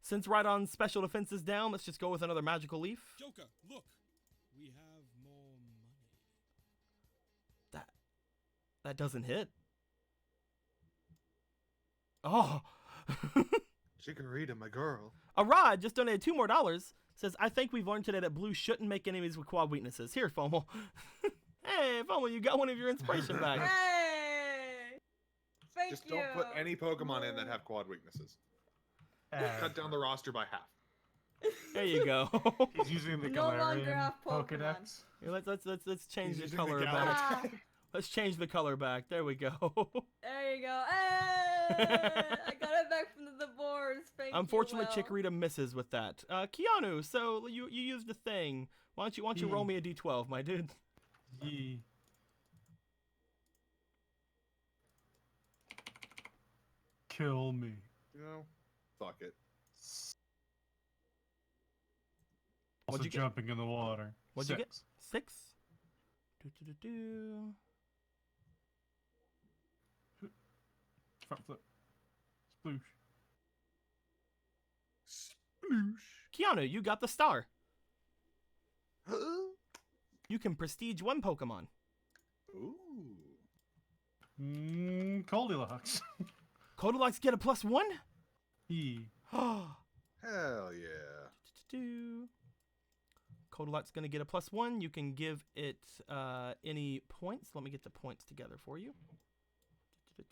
Since Rhydon's special defense is down, let's just go with another magical leaf. Joker, look, we have more money. That doesn't hit. Oh. Chikorita, my girl. Arad just donated $2 more. Says, I think we've learned today that blue shouldn't make enemies with quad weaknesses. Here, Fomal. Hey, Fomal, you got one of your inspiration back. Hey! Thank Just you. don't put any Pokemon in that have quad weaknesses. Cut down the roster by half. There you go. He's using the No longer Galarian have Pokemon. Pokedex. Here, let's change He's the using color the back. Ah, Let's change the color back. There we go. there you go. Hey! I got it back from the boards. Thank Unfortunately, you, Will. Chikorita misses with that. Keanu, so you used the thing. Why don't you roll me a d12, my dude? Yee. Kill me. You know, fuck it. What'd Also you get? jumping in the water. What'd you get? 6. 6. Front flip. Sploosh. Keanu, you got the star. You can prestige 1 Pokemon. Ooh. Goldilocks. Goldilocks get a +1? He. Hell yeah. Goldilocks gonna get a +1. You can give it any points. Let me get the points together for you. 1,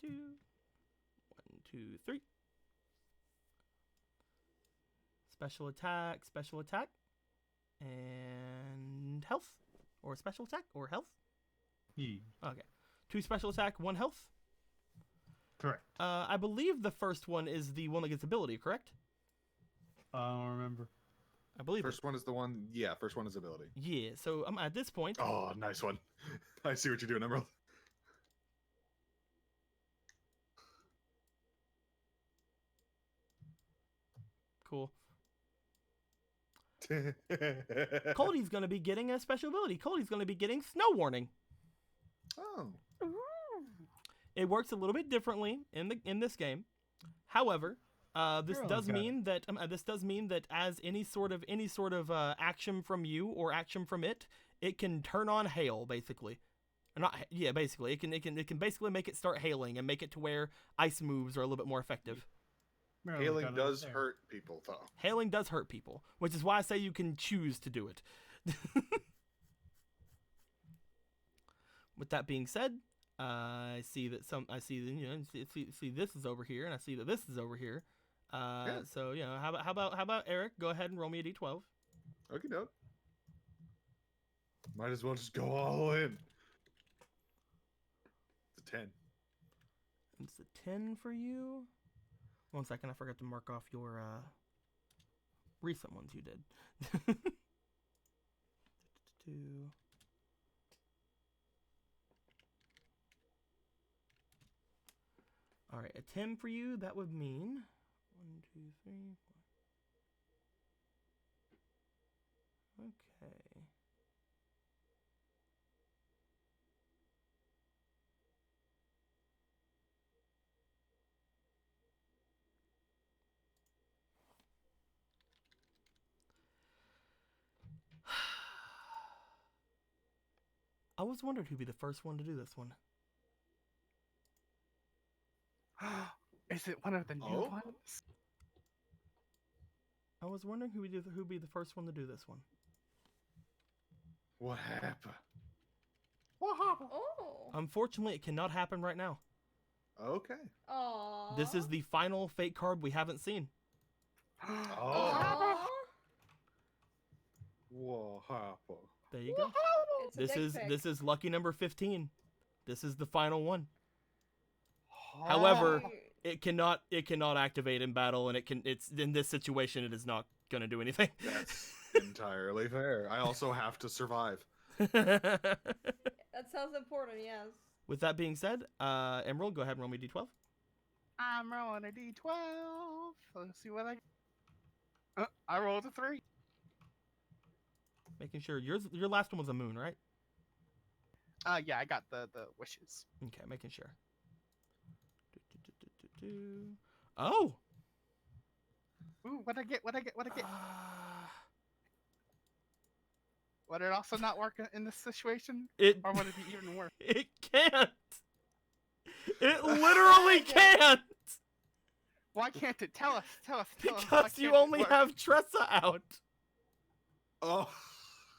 2, 3. Special attack, and health, or special attack, or health. He. Okay, 2 special attack, 1 health. Correct. I believe the first one is the one that gets ability, correct? I don't remember. I believe First one is the one. Yeah, first one is ability. Yeah, so at this point, Oh, nice one. I see what you're doing, Emerald. cool. Cody's gonna be getting a special ability. Cody's gonna be getting Snow Warning. Oh. It works a little bit differently in this game. However, This Really does good. mean that as any sort of action from you or action from it, it can turn on hail basically. Not yeah, basically it can basically make it start hailing and make it to where ice moves are a little bit more effective. Merely Hailing got it does there. hurt people, though. Hailing does hurt people, which is why I say you can choose to do it. With that being said, I see that see this is over here, and I see that this is over here. Yeah. So how about Eric? Go ahead and roll me a d12. Okie doke. Might as well just go all in. It's a 10. It's a 10 for you. 1 second, I forgot to mark off your recent ones you did. All right, a 10 for you. That would mean 1, 2, 3, 4. Okay. I was wondering who'd be the first one to do this one. Is it one of the new Oh? ones? I was wondering who'd be the first one to do this one. What happened? What happened? Oh. Unfortunately, it cannot happen right now. Okay. Aww. This is the final fate card we haven't seen. Oh. Aww. What happened? There you go. It's a dick pic. This is lucky number 15. This is the final one. However, it cannot activate in battle, and it's in this situation it is not gonna do anything. That's entirely fair. I also have to survive. That sounds important, yes. With that being said, Emerald, go ahead and roll me a d12. I'm rolling a d12. Let's see what I rolled a 3. Making sure your last one was a moon, right? Yeah, I got the wishes. Okay, making sure. Oh! Ooh, what'd I get? Would it also not work in this situation? It Or would it be even worse? It can't. It literally can't. Why can't it? Tell us. Why Because you can't it only work? have Tressa out. Oh.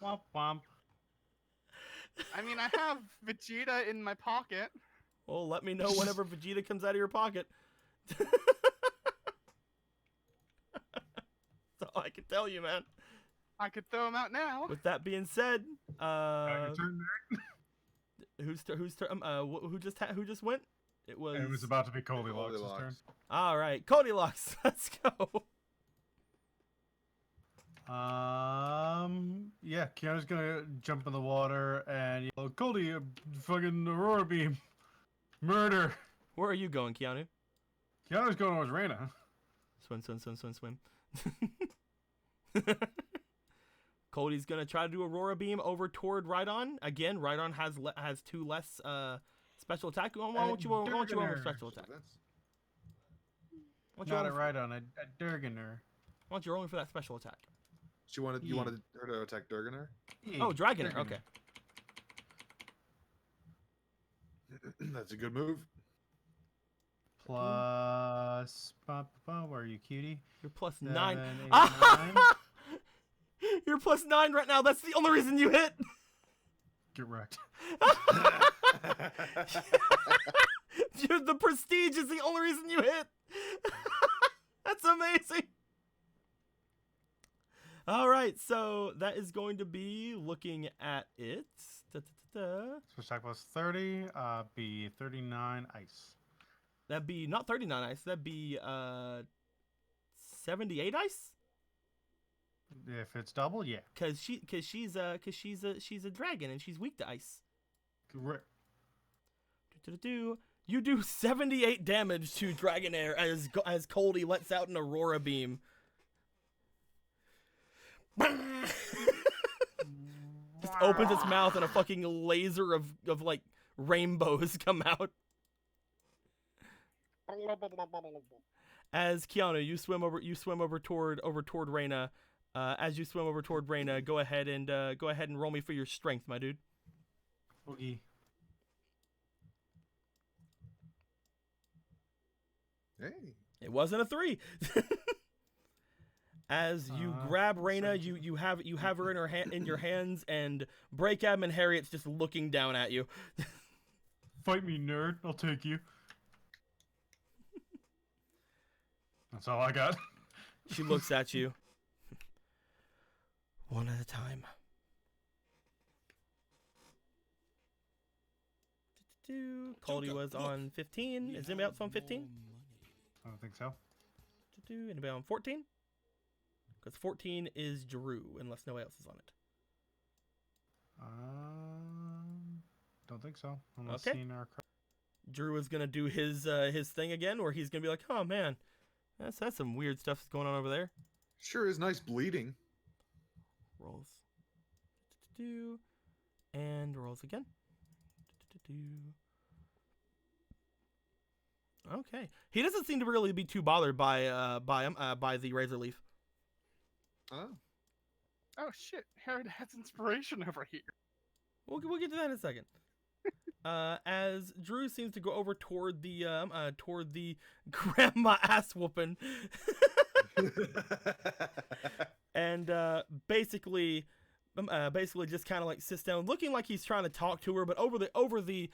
Womp womp. I mean, I have Vegeta in my pocket. Well, let me know whenever Vegeta comes out of your pocket. That's all I can tell you, man. I could throw him out now. With that being said, Your turn, who just went? It was. It was about to be Goldilocks' turn. Goldilocks. All right, Goldilocks. Let's go. Yeah, Keanu's gonna jump in the water and yell, Goldie, fucking Aurora Beam. Murder. Where are you going, Keanu? Keanu's going towards Reyna. Swim. Cody's gonna try to do Aurora Beam over toward Rhydon. Again, Rhydon has 2 less special attack. Why don't you roll with special attack? Why don't you Not roll a Rhydon, a Durganer. Why don't you roll for that special attack? You wanted her to attack Durganer? Oh, Dragonair. Okay. That's a good move. Plus, where are you, cutie? You're plus 7, 9. 8, 9. You're plus 9 right now. That's the only reason you hit. Get wrecked. The prestige is the only reason you hit. That's amazing. All right, so that is going to be looking at it. So attack plus 30, be 39 ice. That'd be not 39 ice. That'd be 78 ice. If it's double, yeah. Cause she's a dragon and she's weak to ice. Correct. You do 78 damage to Dragonair as Coldy lets out an Aurora Beam. Just opens its mouth and a fucking laser of like rainbows come out. As Keanu, you swim over toward Reyna. As you swim over toward Reyna, go ahead and roll me for your strength, my dude. Boogie. Hey. It wasn't a 3. As you grab Reyna, you have her in your hands, and Breakab and Harriet's just looking down at you. Fight me, nerd. I'll take you. That's all I got. She looks at you. One at a time. Caldy was on 15. Is anybody else on 15? I don't think so. Anybody on 14? Because 14 is Drew, unless nobody else is on it. Don't think so. Unless Okay. seeing our Drew is gonna do his thing again, where he's gonna be like, "Oh man, that's some weird stuff going on over there." Sure is nice bleeding. Rolls. And rolls again. Okay. He doesn't seem to really be too bothered by the razor leaf. Oh. Oh shit, Herod has inspiration over here. We'll get to that in a second. As Drew seems to go over toward the grandma ass whooping, and basically just kind of like sits down, looking like he's trying to talk to her, but over the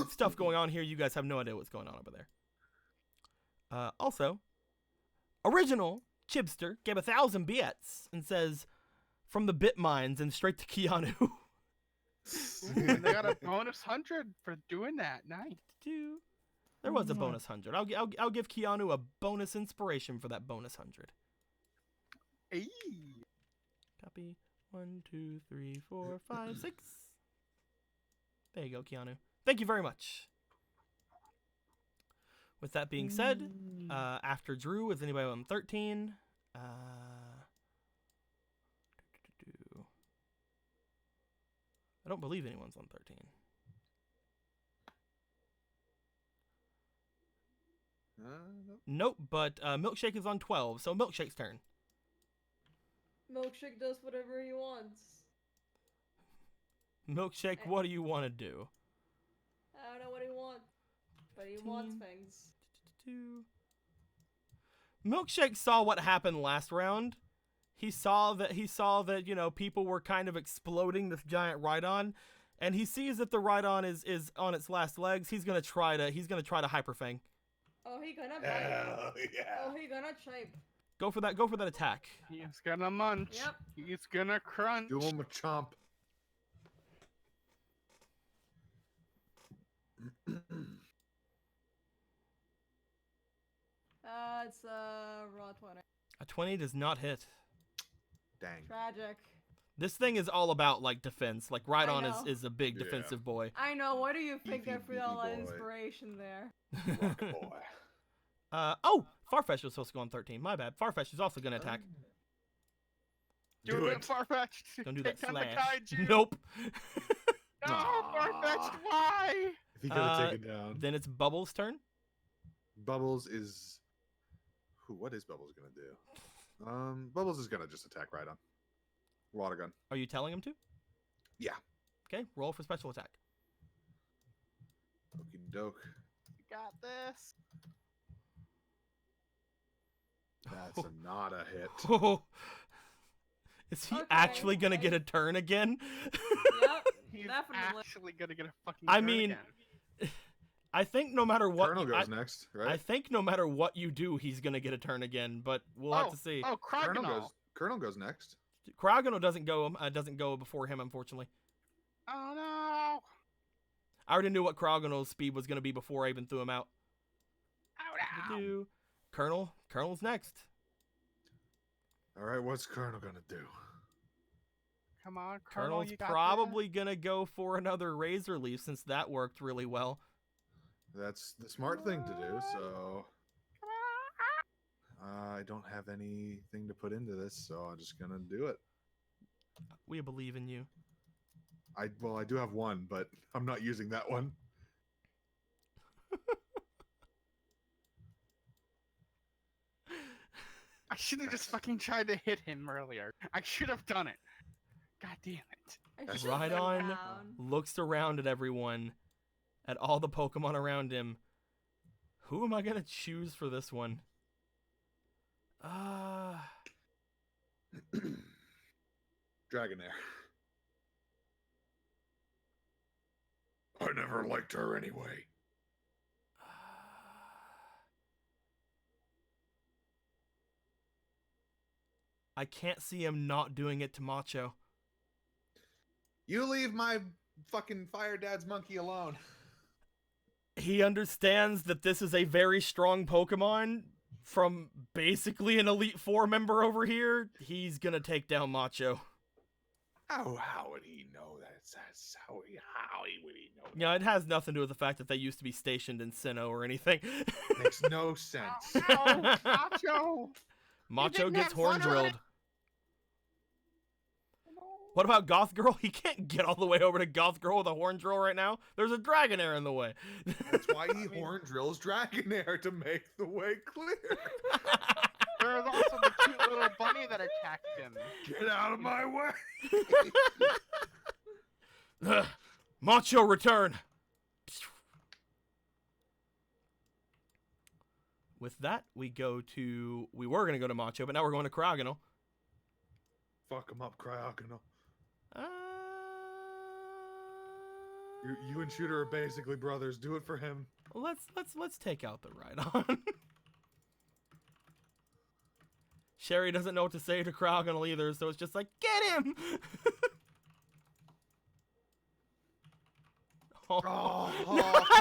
stuff going on here, you guys have no idea what's going on over there. Also, original Chibster gave 1,000 bits and says, "From the bit mines and straight to Keanu." Ooh, they got a bonus 100 for doing that. Nice. There was a bonus 100. I'll give Keanu a bonus inspiration for that bonus 100. Hey. Copy. 1, 2, 3, 4, 5, 6. There you go, Keanu. Thank you very much. With that being said, after Drew, is anybody on 13? I don't believe anyone's on 13. Nope, but Milkshake is on 12, so Milkshake's turn. Milkshake does whatever he wants. Milkshake, what do you want to do? I don't know what he wants, but he wants things. Milkshake saw what happened last round. He saw that you know, people were kind of exploding this giant Rhydon, and he sees that the Rhydon is on its last legs. He's gonna try to Hyperfang. Oh, he gonna bite. Hell yeah. Oh, he gonna chipe. Go for that attack. He's gonna munch. Yep. He's gonna crunch. Do him a chomp. It's raw 20. A 20 does not hit. Dang. Tragic. This thing is all about like defense. Like Rhydon know. is a big Yeah. defensive boy. I know. What do you think I Beefy, feel all that beefy boy. inspiration there? Rock boy. Oh, Farfetch was supposed to go on 13. My bad. Farfetch is also gonna attack. Do it, Farfetch. Don't do Take that down the slash. kaiju. Nope. No, Farfetch, why? If he could have taken down. Then it's Bubbles' turn. Bubbles is. What is Bubbles gonna do? Bubbles is gonna just attack right on. Water gun. Are you telling him to? Yeah. Okay, roll for special attack. Okie doke. You got this. That's not a hit. Oh. Is he Okay, actually gonna get a turn again? Yep. He's Definitely. actually gonna get a fucking I turn mean, again. I think no matter what, Colonel goes next, right? I think no matter what you do, he's gonna get a turn again. But we'll have to see. Oh, Cryogonal. Colonel goes next. Cryogonal doesn't go before him, unfortunately. Oh no. I already knew what Cryogonal's speed was gonna be before I even threw him out. Oh no. Colonel's next. All right, what's Colonel gonna do? Come on, Colonel. Colonel's You got probably gonna go for another Razor Leaf since that worked really well. That's the smart thing to do. So I don't have anything to put into this, so I'm just gonna do it. We believe in you. I do have one, but I'm not using that one. I should have just fucking tried to hit him earlier. I should have done it. God damn it. I should've Rhydon been down. looks around at everyone, at all the Pokemon around him. Who am I gonna choose for this one? Dragonair. I never liked her anyway. I can't see him not doing it to Macho. You leave my fucking Fire Dad's monkey alone. He understands that this is a very strong Pokemon from basically an Elite Four member over here. He's gonna take down Macho. How would he know that? How would he know that? Yeah, it has nothing to do with the fact that they used to be stationed in Sinnoh or anything. Makes no sense. Ow, Macho! Macho didn't gets have horn fun on drilled. it. What about Goth Girl? He can't get all the way over to Goth Girl with a horn drill right now. There's a Dragonair in the way. That's why he horn drills Dragonair to make the way clear. There was also the cute little bunny that attacked him. Get out of my way. Macho return. With that, we were going to go to Macho, but now we're going to Cryogonal. Fuck him up, Cryogonal. You and Shooter are basically brothers. Do it for him. Let's take out the Rhydon. Sherry doesn't know what to say to Cryogonal either, so it's just like, get him!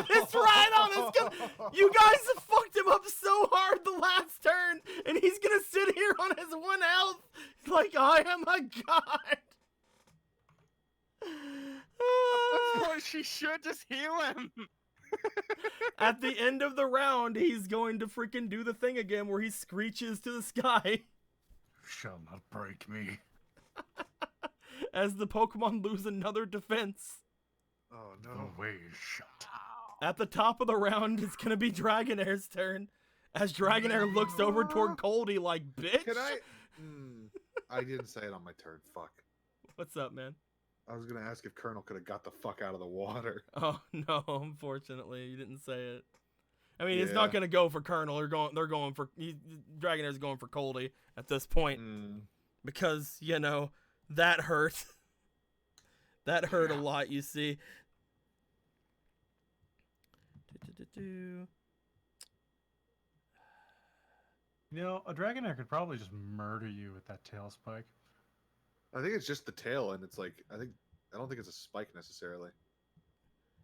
This Rhydon is gonna... You guys have fucked him up so hard the last turn, and he's gonna sit here on his 1 health like I am a god. At this point, she should just heal him. At the end of the round, he's going to freaking do the thing again where he screeches to the sky. Shall not break me. As the Pokemon lose another defense. Oh The no. way is shut. At the top of the round, it's going to be Dragonair's turn. As Dragonair looks over toward Coldy like, bitch. Can I? I didn't say it on my turn. Fuck. What's up, man? I was gonna ask if Colonel could have got the fuck out of the water. Oh, no, unfortunately, you didn't say it. I mean, it's not Yeah. going to go for Colonel. They're going for... Dragonair's going for Coldy at this point. Because, you know, that hurt. That hurt a lot, you see. You know, a Dragonair could probably just murder you with that tail spike. I think it's just the tail, and it's like I don't think it's a spike necessarily.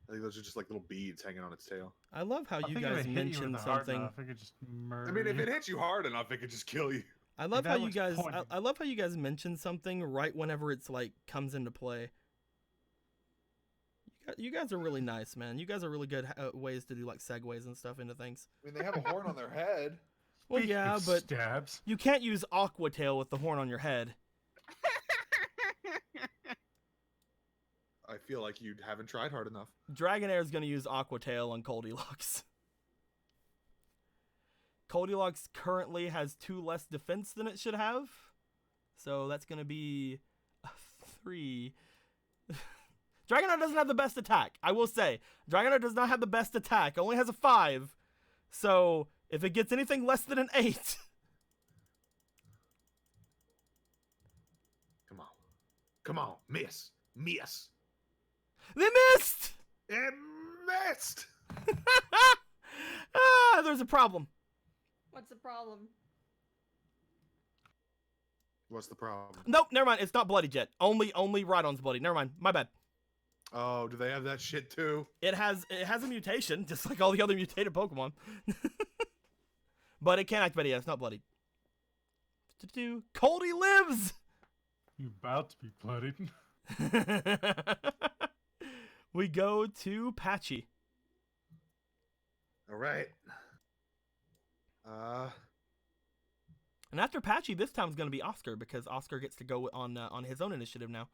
I think those are just like little beads hanging on its tail. I love how I you think if guys it hit you with mentioned it hard something. enough, it could just murder I mean, if you. it hits you hard enough, it could just kill you. I love that how you looks guys. pointy. I love how you guys mentioned something right whenever it's like comes into play. You guys are really nice, man. You guys are really good ways to do like segues and stuff into things. I mean, they have a horn on their head. Well, Speaking yeah, of but stabs. you can't use Aqua Tail with the horn on your head. I feel like you haven't tried hard enough. Dragonair is going to use Aqua Tail on Goldilocks. Goldilocks currently has 2 less defense than it should have. So that's going to be a 3. Dragonair doesn't have the best attack. I will say, Dragonair does not have the best attack. It only has a 5. So if it gets anything less than an 8... Come on, miss. They missed! It missed! There's a problem. What's the problem? What's the problem? Nope, never mind. It's not Bloody Jet. Only Rhydon's bloody. Never mind. My bad. Oh, do they have that shit too? It has a mutation, just like all the other mutated Pokemon. But it can't activate it yet. It's not bloodied. Coldy lives! You about to be bloodied. We go to Patchy. All right. And after Patchy, this time it's going to be Oscar, because Oscar gets to go on his own initiative now.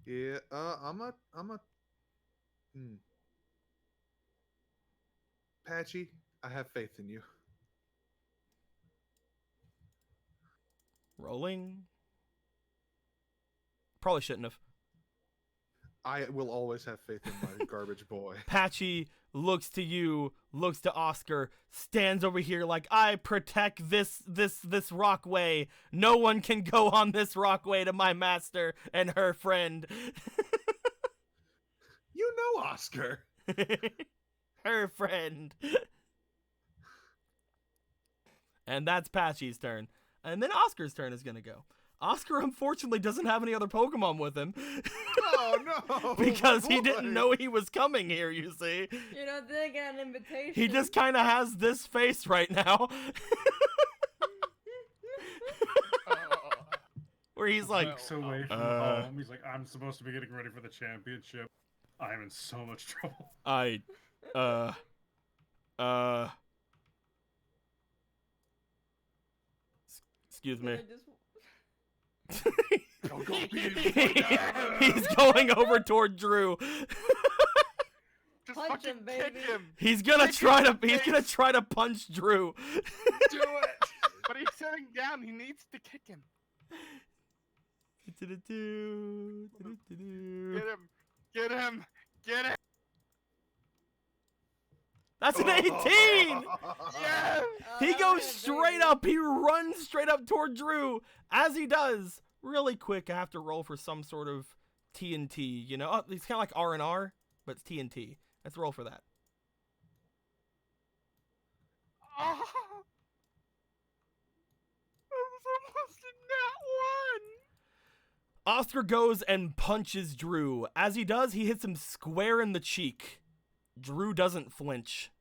Yeah, I'm a Patchy, I have faith in you. Rolling. Probably shouldn't have. I will always have faith in my garbage boy. Patchy looks to you, looks to Oscar, stands over here like, I protect this rockway. No one can go on this rockway to my master and her friend. You know Oscar. Her friend. And that's Patchy's turn. And then Oscar's turn is gonna go. Oscar unfortunately doesn't have any other Pokemon with him. Oh no! Because he boy. didn't know he was coming here, you see. You know, didn't get an invitation. He just kind of has this face right now. Where he's like, Weeks away from home. He's like, I'm supposed to be getting ready for the championship. I'm in so much trouble. Excuse me. Don't go being He's going over toward Drew. Just Punch fucking him, kick baby. him. He's gonna Kick try him to in the he's gonna face. try to punch Drew. Do it. But he's sitting down. He needs to kick him. Get him. Get him. Get him. That's an 18. Yes. He goes straight up. He runs straight up toward Drew. As he does, really quick, I have to roll for some sort of TNT. You know, it's kind of like R&R, but it's TNT. Let's roll for that. Oh. That was almost a nat one. Oscar goes and punches Drew. As he does, he hits him square in the cheek. Drew doesn't flinch.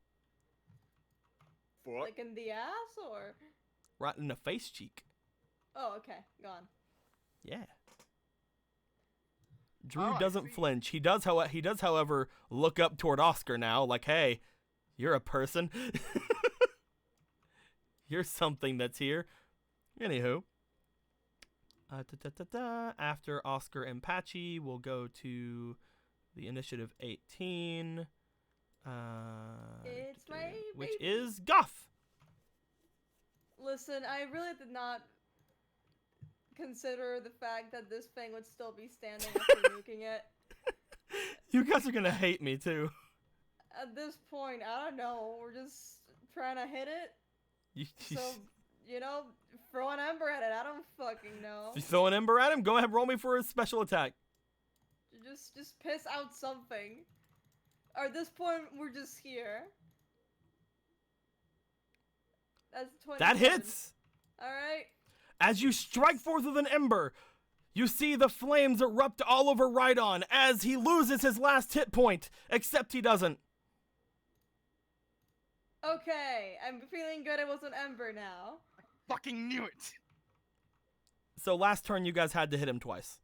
What? Like in the ass or? Right in the face cheek. Oh, okay. Gone. Yeah. Drew Oh, I doesn't see. flinch. He does, however, look up toward Oscar now, like, hey, you're a person. You're something that's here. Anywho. After Oscar and Patchy, we'll go to the initiative 18. It's my which baby. is Goth. Listen, I really did not consider the fact that this thing would still be standing after nuking it. You guys are gonna hate me too. At this point, I don't know. We're just trying to hit it. So, you know, throw an ember at it. I don't fucking know. You throw an ember at him? Go ahead, roll me for a special attack. Just piss out something. Or at this point, we're just here. That's 20. That hits! Alright. As you strike forth with an ember, you see the flames erupt all over Rhydon as he loses his last hit point, except he doesn't. Okay, I'm feeling good it was an ember now. Fucking knew it. So last turn, you guys had to hit him twice.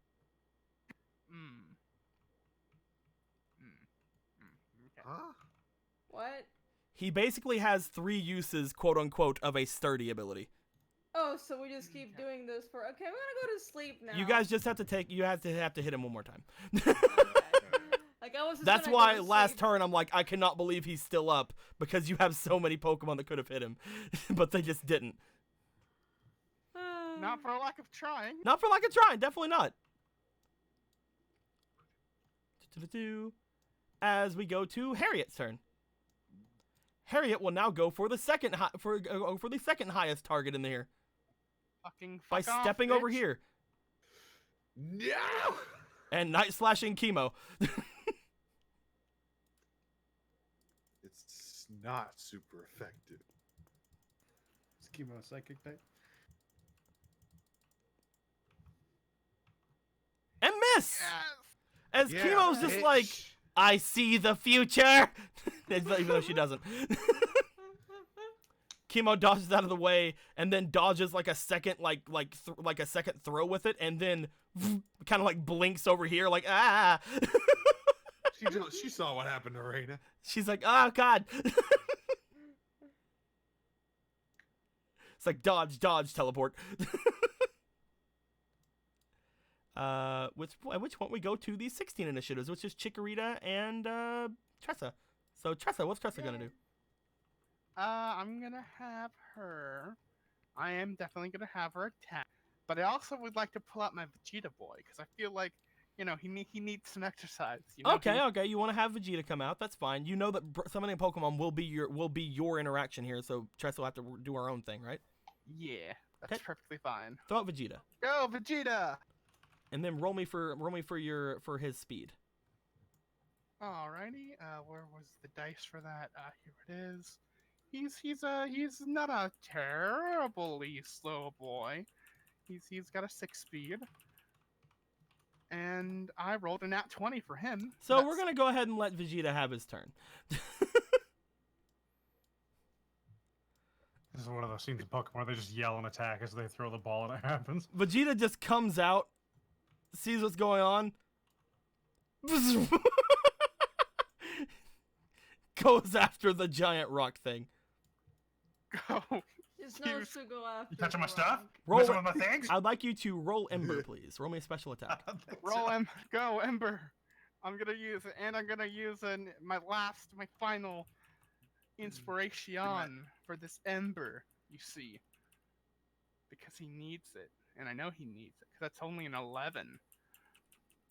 Okay. Huh? What? He basically has 3 uses, quote-unquote, of a sturdy ability. Oh, so we just keep doing this for... Okay, I'm gonna go to sleep now. You guys just have to hit him one more time. Like, I was just That's gonna go why to last sleep. turn I'm like, I cannot believe he's still up, because you have so many Pokemon that could have hit him, but they just didn't. Not for a lack of trying. Not for lack of trying, definitely not. As we go to Harriet's turn. Harriet will now go for the second for the second highest target in here Fucking by fuck off, stepping over bitch. here No! and night slashing chemo. It's not super effective. Is chemo a psychic type? And miss. Yes. As Yeah, chemo's just bitch. like, I see the future, even though she doesn't. Chemo dodges out of the way and then dodges like a second like a second throw with it, and then kind of like blinks over here like ah. She saw what happened to Reina. She's like, oh god. It's like dodge, teleport. At which point we go to the 16 initiatives, which is Chikorita and Tressa. So Tressa, what's Tressa gonna do? I'm gonna have her. I am definitely gonna have her attack. But I also would like to pull out my Vegeta boy because I feel like, you know, he needs some exercise. You know, Okay, okay. You want to have Vegeta come out? That's fine. You know that summoning Pokemon will be your interaction here. So Tressa will have to do our own thing, right? Yeah, that's Okay. perfectly fine. Throw out Vegeta, Go Vegeta! and then roll me for his speed. Alrighty. Where was the dice for that? Here it is. He's not a terribly slow boy. He's got a 6 speed. And I rolled a nat 20 for him. So That's- we're gonna go ahead and let Vegeta have his turn. This is one of those scenes in Pokemon where they just yell and attack as they throw the ball and it happens. Vegeta just comes out, sees what's going on, goes after the giant rock thing. Go. Just knows to go after. touching my the stuff? rock. Roll. Messing with my things? I'd like you to roll Ember, please. Roll me a special attack. Roll Go Ember. I'm gonna use it, and I'm gonna use my final inspiration for this Ember. You see, because he needs it, and I know he needs it. Cause that's only an 11.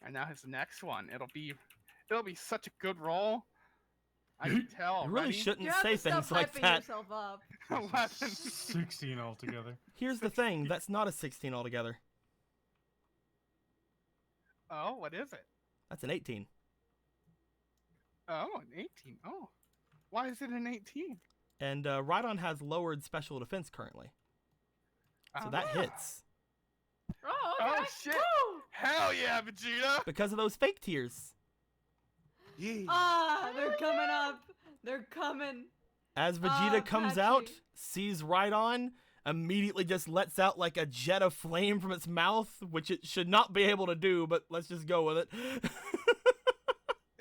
And now his next one, it'll be such a good roll. I can tell. You really Ready? shouldn't You have say to stop things like hyping that. yourself up. 11. 16 altogether. Here's the thing. That's not a 16 altogether. Oh, what is it? That's an 18. Oh, an 18. Oh, why is it an 18? And Rhydon has lowered special defense currently. So that Ah. hits. Oh, okay. Oh shit! Woo! Hell yeah, Vegeta! Because of those fake tears. Yeah. Ah, they're coming up. They're coming. As Vegeta Ah, comes Patchy. out, sees Rhydon, immediately just lets out like a jet of flame from its mouth, which it should not be able to do, but let's just go with it.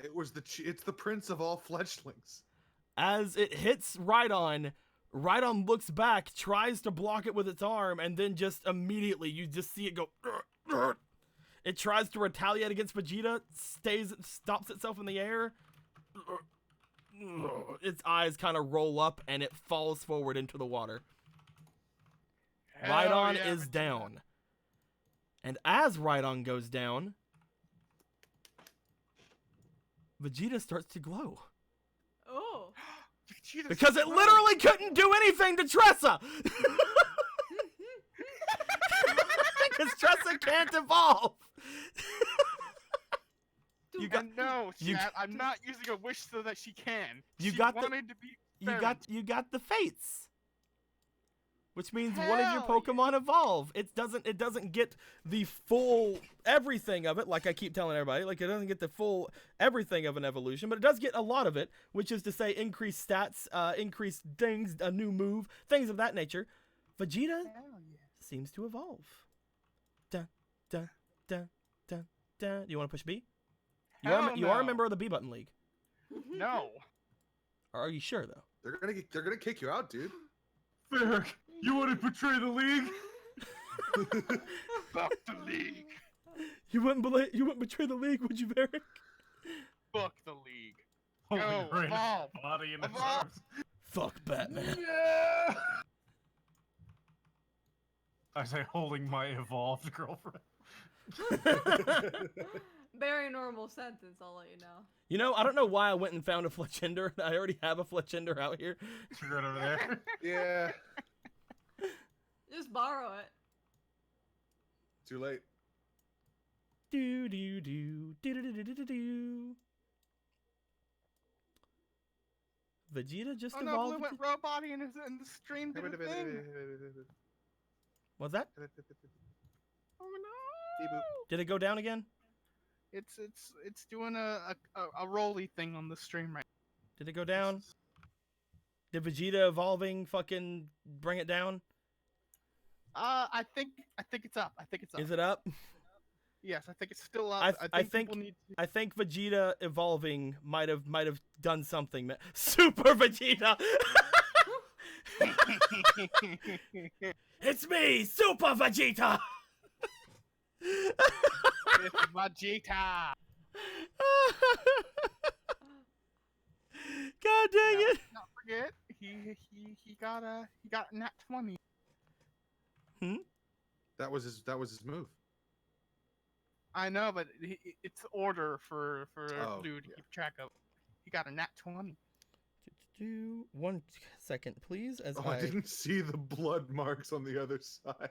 It's the prince of all fledglings. As it hits Rhydon, Rhydon looks back, tries to block it with its arm, and then just immediately you just see it go. It tries to retaliate against Vegeta, stops itself in the air. Its eyes kind of roll up and it falls forward into the water. Hell Rhydon yeah, is Vegeta. down. And as Rhydon goes down, Vegeta starts to glow. Oh. Vegeta's Because it slow. literally couldn't do anything to Tressa! Because Tressa can't evolve! You got And no, you- chat, I'm not using a wish so that she can. You she got the- wanted to be. you got the fates. Which means one of your Hell Pokemon evolve. It doesn't get the full everything of it, like I keep telling everybody. Like it doesn't get the full everything of an evolution, but it does get a lot of it, which is to say increased stats, increased things, a new move, things of that nature. Vegeta Hell yeah. seems to evolve. Dun dun dun dun dun. You want to push B? You are Hell you are a no. member of the B button league. No. Or are you sure though? They're gonna kick you out, dude. Ferric, you want to betray the league? Fuck the league. You wouldn't betray the league, would you, Varric? Fuck the league. Holy Go, great evolve. body in its Evolve. arms. Fuck Batman. Yeah! I say holding my evolved girlfriend. Very normal sentence, I'll let you know. You know, I don't know why I went and found a Fletchender. I already have a Fletchender out here. It's right over there. Yeah. Just borrow it. Too late. Do do do do do do do do do. Vegeta just Oh no, evolved. Blue went robot in the stream did a thing. What's that? Oh no. Did it go down again? It's doing a rolly thing on the stream right Did it go down? Did Vegeta evolving fucking bring it down? I think it's up. I think it's up. Is it up? Yes, I think it's still up. I think people need I think Vegeta evolving might have done something. Super Vegeta. to... It's me, Super Vegeta. It's Vegeta. God dang it! Not forget, he got a nat 20. That was his move. I know, but it's order for Oh, Lou to yeah. keep track of. He got a nat 20. 1 second, please, as Oh, I didn't see the blood marks on the other side.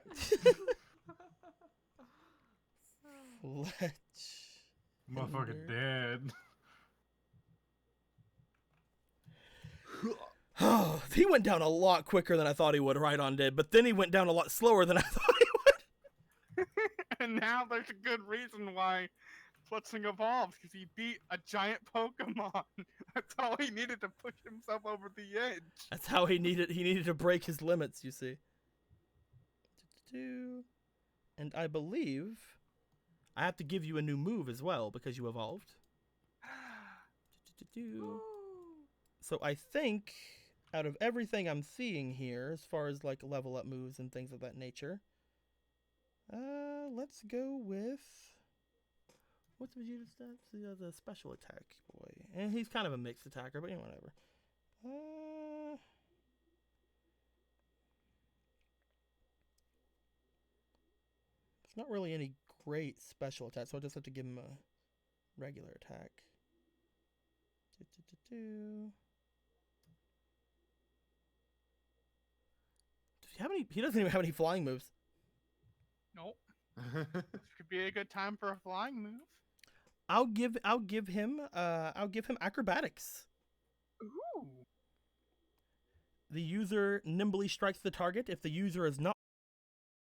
Fletch. Motherfucker dead. Oh, he went down a lot quicker than I thought he would. Rhydon did, but then he went down a lot slower than I thought he would. And now there's a good reason why Fletchling evolved, because he beat a giant Pokemon. That's all he needed to push himself over the edge. That's how he needed to break his limits, you see. And I believe I have to give you a new move as well because you evolved. So I think out of everything I'm seeing here, as far as like level up moves and things of that nature, let's go with what's Vegeta's stats? The special attack boy, and he's kind of a mixed attacker, but you know, whatever. It's not really any great special attack, so I'll just have to give him a regular attack. He doesn't even have any flying moves. Nope. This could be a good time for a flying move. I'll give him acrobatics. Ooh. The user nimbly strikes the target. If the user is not